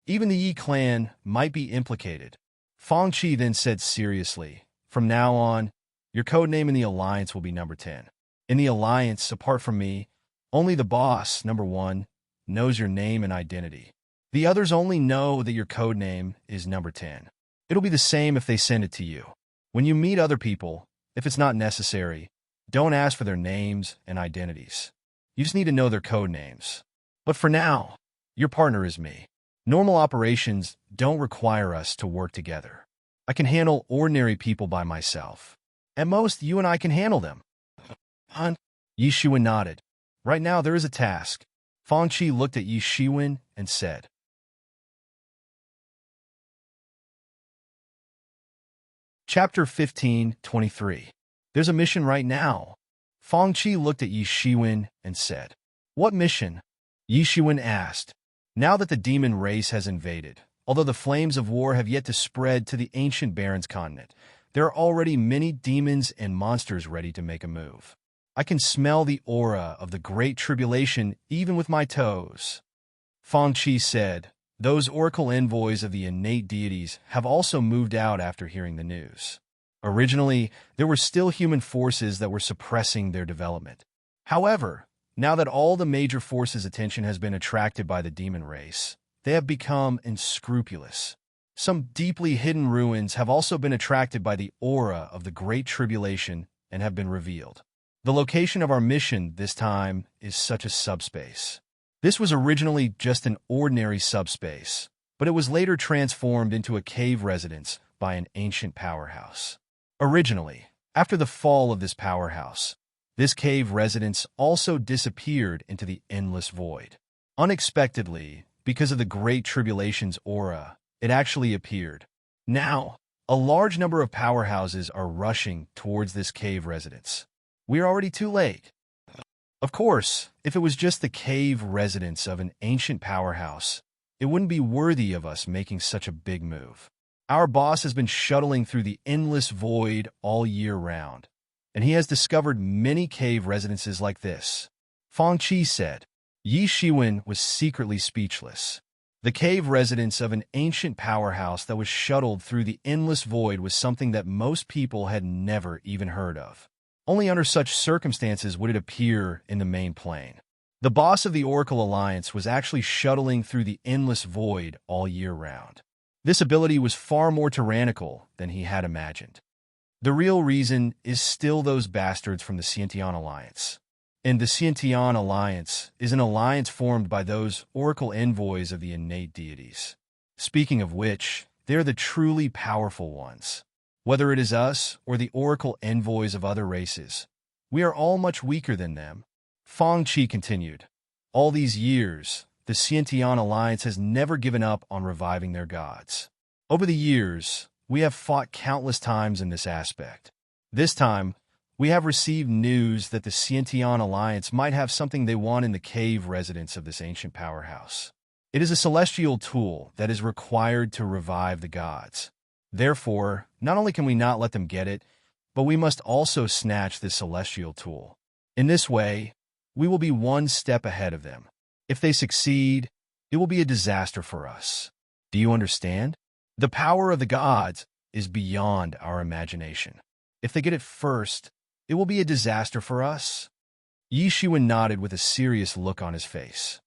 Even the Yi clan might be implicated." Feng Qi then said seriously, "From now on, Your code name in the Alliance will be number 10. In the Alliance, apart from me, only the boss, number 1, knows your name and identity. The others only know that your code name is number 10. It'll be the same if they send it to you. When you meet other people, if it's not necessary, don't ask for their names and identities. You just need to know their code names. But for now, your partner is me. Normal operations don't require us to work together. I can handle ordinary people by myself. At most, you and I can handle them. Hun? Yi Shiwen nodded. Right now, there is a task. Fang Qi looked at Yi Shiwen and said. Chapter 15:23. There's a mission right now. Fang Qi looked at Yi Shiwen and said. What mission? Yi Shiwen asked. Now that the demon race has invaded, although the flames of war have yet to spread to the ancient Barrens continent, there are already many demons and monsters ready to make a move. I can smell the aura of the Great Tribulation even with my toes. Fang Qi said, those oracle envoys of the innate deities have also moved out after hearing the news. Originally, there were still human forces that were suppressing their development. However, now that all the major forces' attention has been attracted by the demon race, they have become unscrupulous. Some deeply hidden ruins have also been attracted by the aura of the Great Tribulation and have been revealed. The location of our mission this time is such a subspace. This was originally just an ordinary subspace, but it was later transformed into a cave residence by an ancient powerhouse. Originally, after the fall of this powerhouse, this cave residence also disappeared into the endless void. Unexpectedly, because of the Great Tribulation's aura, it actually appeared. Now, a large number of powerhouses are rushing towards this cave residence. We're already too late. Of course, if it was just the cave residence of an ancient powerhouse, it wouldn't be worthy of us making such a big move. Our boss has been shuttling through the endless void all year round, and he has discovered many cave residences like this. Fang Qi said. Yi Shiwen was secretly speechless. The cave residence of an ancient powerhouse that was shuttled through the endless void was something that most people had never even heard of. Only under such circumstances would it appear in the main plane. The boss of the Oracle Alliance was actually shuttling through the endless void all year round. This ability was far more tyrannical than he had imagined. The real reason is still those bastards from the Xiantian Alliance. And the Xiantian Alliance is an alliance formed by those Oracle envoys of the innate deities. Speaking of which, they're the truly powerful ones. Whether it is us or the Oracle envoys of other races, we are all much weaker than them. Fang Qi continued. All these years, the Xiantian Alliance has never given up on reviving their gods. Over the years, we have fought countless times in this aspect. This time, we have received news that the Xiantian Alliance might have something they want in the cave residence of this ancient powerhouse. It is a celestial tool that is required to revive the gods. Therefore, not only can we not let them get it, but we must also snatch this celestial tool. In this way, we will be one step ahead of them. If they succeed, it will be a disaster for us. Do you understand? The power of the gods is beyond our imagination. If they get it first, it will be a disaster for us. Yi Shiwen nodded with a serious look on his face.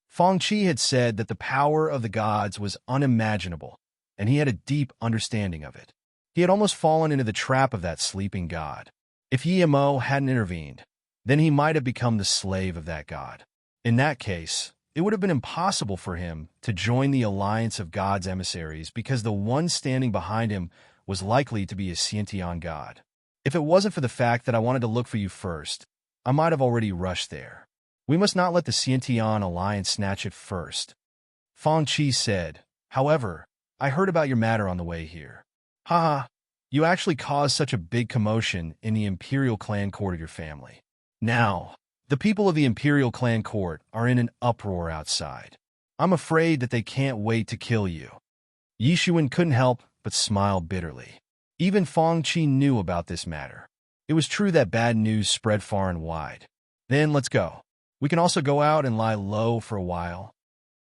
Fang Qi had said that the power of the gods was unimaginable, and he had a deep understanding of it. He had almost fallen into the trap of that sleeping god. If Yi Mo hadn't intervened, then he might have become the slave of that god. In that case, it would have been impossible for him to join the alliance of God's emissaries because the one standing behind him was likely to be a Xiantian god. If it wasn't for the fact that I wanted to look for you first, I might have already rushed there. We must not let the Xiantian Alliance snatch it first. Fang Qi said, however, I heard about your matter on the way here. Haha, you actually caused such a big commotion in the Imperial clan court of your family. Now, the people of the Imperial clan court are in an uproar outside. I'm afraid that they can't wait to kill you. Yi Shiwen couldn't help but smile bitterly. Even Fang Qi knew about this matter. It was true that bad news spread far and wide. Then let's go. We can also go out and lie low for a while.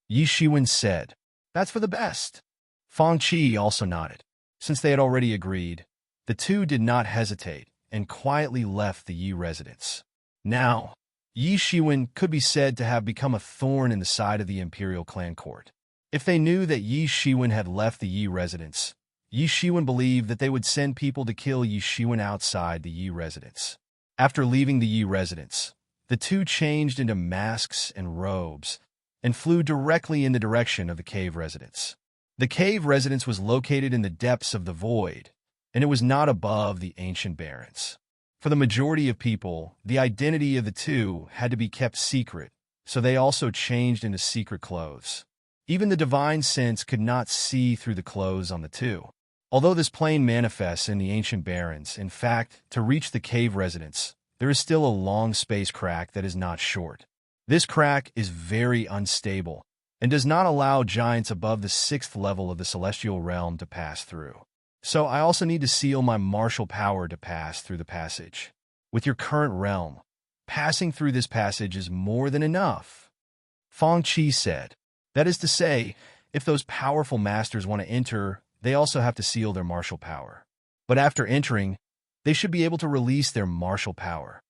Yi Shiwen said, that's for the best. Fang Qi also nodded. Since they had already agreed, The two did not hesitate and quietly left the Yi residence. Now, Yi Shiwen could be said to have become a thorn in the side of the imperial clan court. If they knew that Yi Shiwen had left the Yi residence, Yi Shiwen believed that they would send people to kill Yi Shiwen outside the Yi residence. After leaving the Yi residence, the two changed into masks and robes and flew directly in the direction of the cave residence. The cave residence was located in the depths of the void, and it was not above the ancient barrens. For the majority of people, the identity of the two had to be kept secret, so they also changed into secret clothes. Even the divine sense could not see through the clothes on the two. Although this plane manifests in the ancient barrens, in fact, to reach the cave residence, there is still a long space crack that is not short. This crack is very unstable and does not allow giants above the 6th level of the celestial realm to pass through. So I also need to seal my martial power to pass through the passage. With your current realm, passing through this passage is more than enough. Feng Qi said. That is to say, if those powerful masters want to enter, they also have to seal their martial power. But after entering, they should be able to release their martial power.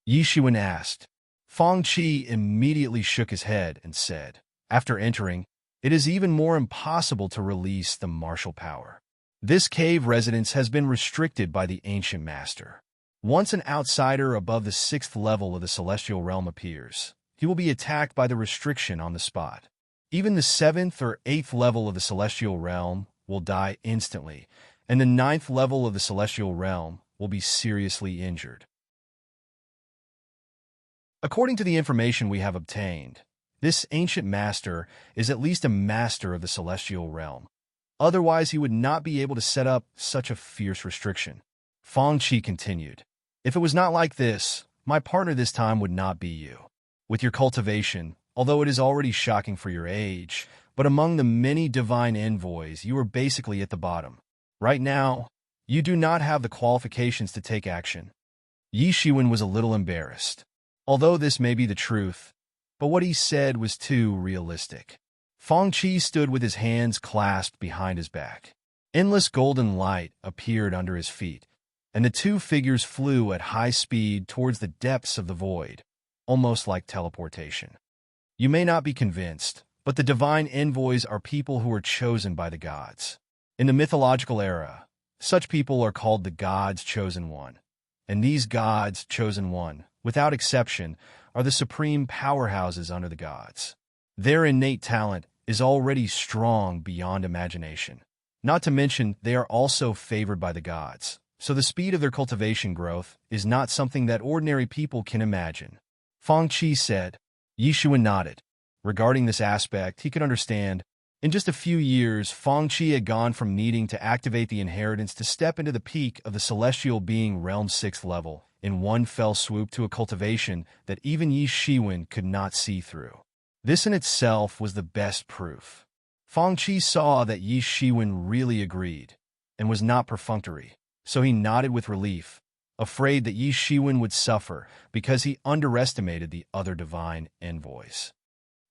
Yi Shiwen asked. Feng Qi immediately shook his head and said, after entering, it is even more impossible to release the martial power. This cave residence has been restricted by the ancient master. Once an outsider above the 6th level of the celestial realm appears, he will be attacked by the restriction on the spot. Even the 7th or 8th level of the celestial realm will die instantly, and the 9th level of the celestial realm will be seriously injured. According to the information we have obtained, this ancient master is at least a master of the celestial realm. Otherwise, he would not be able to set up such a fierce restriction. Feng Qi continued, if it was not like this, my partner this time would not be you. With your cultivation, although it is already shocking for your age, but among the many divine envoys, you are basically at the bottom. Right now, you do not have the qualifications to take action. Yi Shiwen was a little embarrassed. Although this may be the truth, but what he said was too realistic. Feng Qi stood with his hands clasped behind his back. Endless golden light appeared under his feet, and the two figures flew at high speed towards the depths of the void, almost like teleportation. You may not be convinced, but the divine envoys are people who are chosen by the gods. In the mythological era, such people are called the gods' chosen one, and these gods' chosen one, without exception, are the supreme powerhouses under the gods. Their innate talent is already strong beyond imagination. Not to mention, they are also favored by the gods, so the speed of their cultivation growth is not something that ordinary people can imagine. Feng Qi said. Yi Shiwen nodded. Regarding this aspect, he could understand. In just a few years, Feng Qi had gone from needing to activate the inheritance to step into the peak of the celestial being realm 6th level in one fell swoop to a cultivation that even Yi Shiwen could not see through. This in itself was the best proof. Feng Qi saw that Yi Shiwen really agreed and was not perfunctory, so he nodded with relief, afraid that Yi Shiwen would suffer because he underestimated the other divine envoys.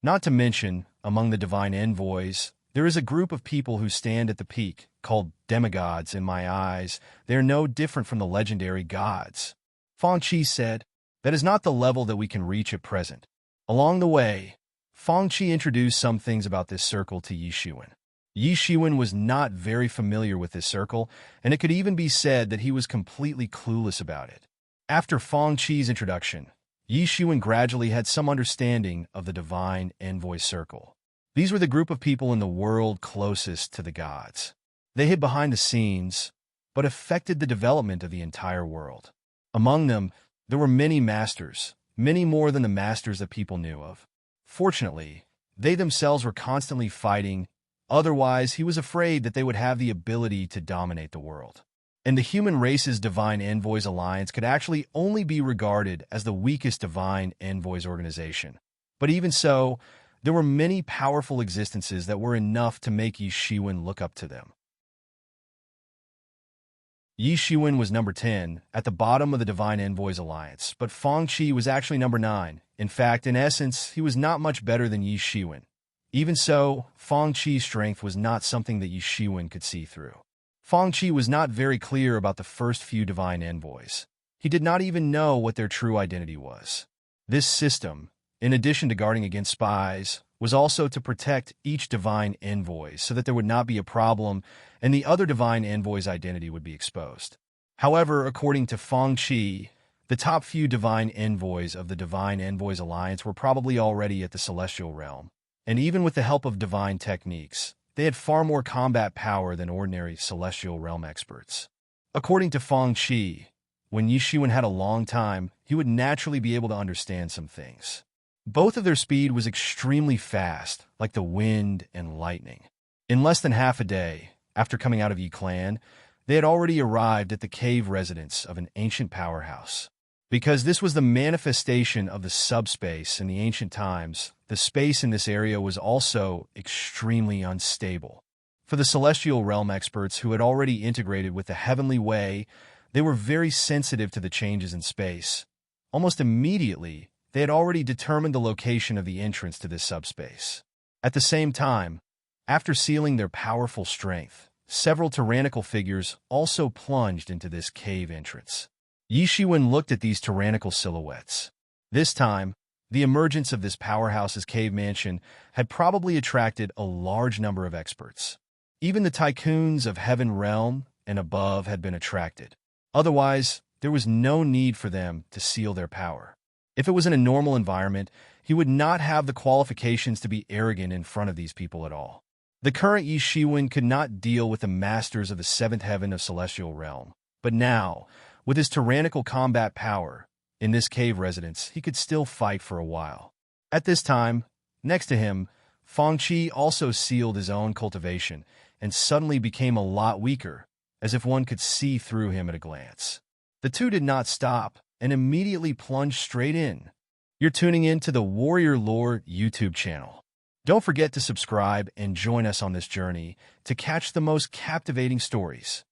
Not to mention, among the divine envoys, there is a group of people who stand at the peak, called demigods in my eyes. They are no different from the legendary gods. Feng Qi said, that is not the level that we can reach at present. Along the way, Feng Qi introduced some things about this circle to Yi Shiwen. Yi Shiwen was not very familiar with this circle, and it could even be said that he was completely clueless about it. After Feng Qi's introduction, Yi Shiwen gradually had some understanding of the divine envoy circle. These were the group of people in the world closest to the gods. They hid behind the scenes, but affected the development of the entire world. Among them, there were many masters, many more than the masters that people knew of. Fortunately, they themselves were constantly fighting. Otherwise, he was afraid that they would have the ability to dominate the world. And the human race's Divine Envoys Alliance could actually only be regarded as the weakest Divine Envoys organization. But even so, there were many powerful existences that were enough to make Yi Shiwen look up to them. Yi Shiwen was number 10, at the bottom of the Divine Envoys Alliance, but Feng Qi was actually number 9. In fact, in essence, he was not much better than Yi Shiwen. Even so, Feng Qi's strength was not something that Yi Shiwen could see through. Feng Qi was not very clear about the first few divine envoys. He did not even know what their true identity was. This system, in addition to guarding against spies, was also to protect each divine envoy so that there would not be a problem and the other divine envoy's identity would be exposed. However, according to Feng Qi, the top few divine envoys of the Divine Envoys Alliance were probably already at the celestial realm, and even with the help of divine techniques, they had far more combat power than ordinary celestial realm experts. According to Feng Qi, when Yi Shiwen had a long time, he would naturally be able to understand some things. Both of their speed was extremely fast, like the wind and lightning. In less than half a day, after coming out of Yi Clan, they had already arrived at the cave residence of an ancient powerhouse. Because this was the manifestation of the subspace in the ancient times, the space in this area was also extremely unstable. For the celestial realm experts who had already integrated with the heavenly way, they were very sensitive to the changes in space. Almost immediately, they had already determined the location of the entrance to this subspace. At the same time, after sealing their powerful strength, several tyrannical figures also plunged into this cave entrance. Yi Shiwen looked at these tyrannical silhouettes. This time, the emergence of this powerhouse's cave mansion had probably attracted a large number of experts. Even the tycoons of Heaven Realm and above had been attracted. Otherwise, there was no need for them to seal their power. If it was in a normal environment, he would not have the qualifications to be arrogant in front of these people at all. The current Yi Shiwen could not deal with the masters of the seventh heaven of celestial realm, but now, with his tyrannical combat power, in this cave residence, he could still fight for a while. At this time, next to him, Feng Qi also sealed his own cultivation and suddenly became a lot weaker, as if one could see through him at a glance. The two did not stop and immediately plunged straight in. You're tuning in to the Warrior Lore YouTube channel. Don't forget to subscribe and join us on this journey to catch the most captivating stories.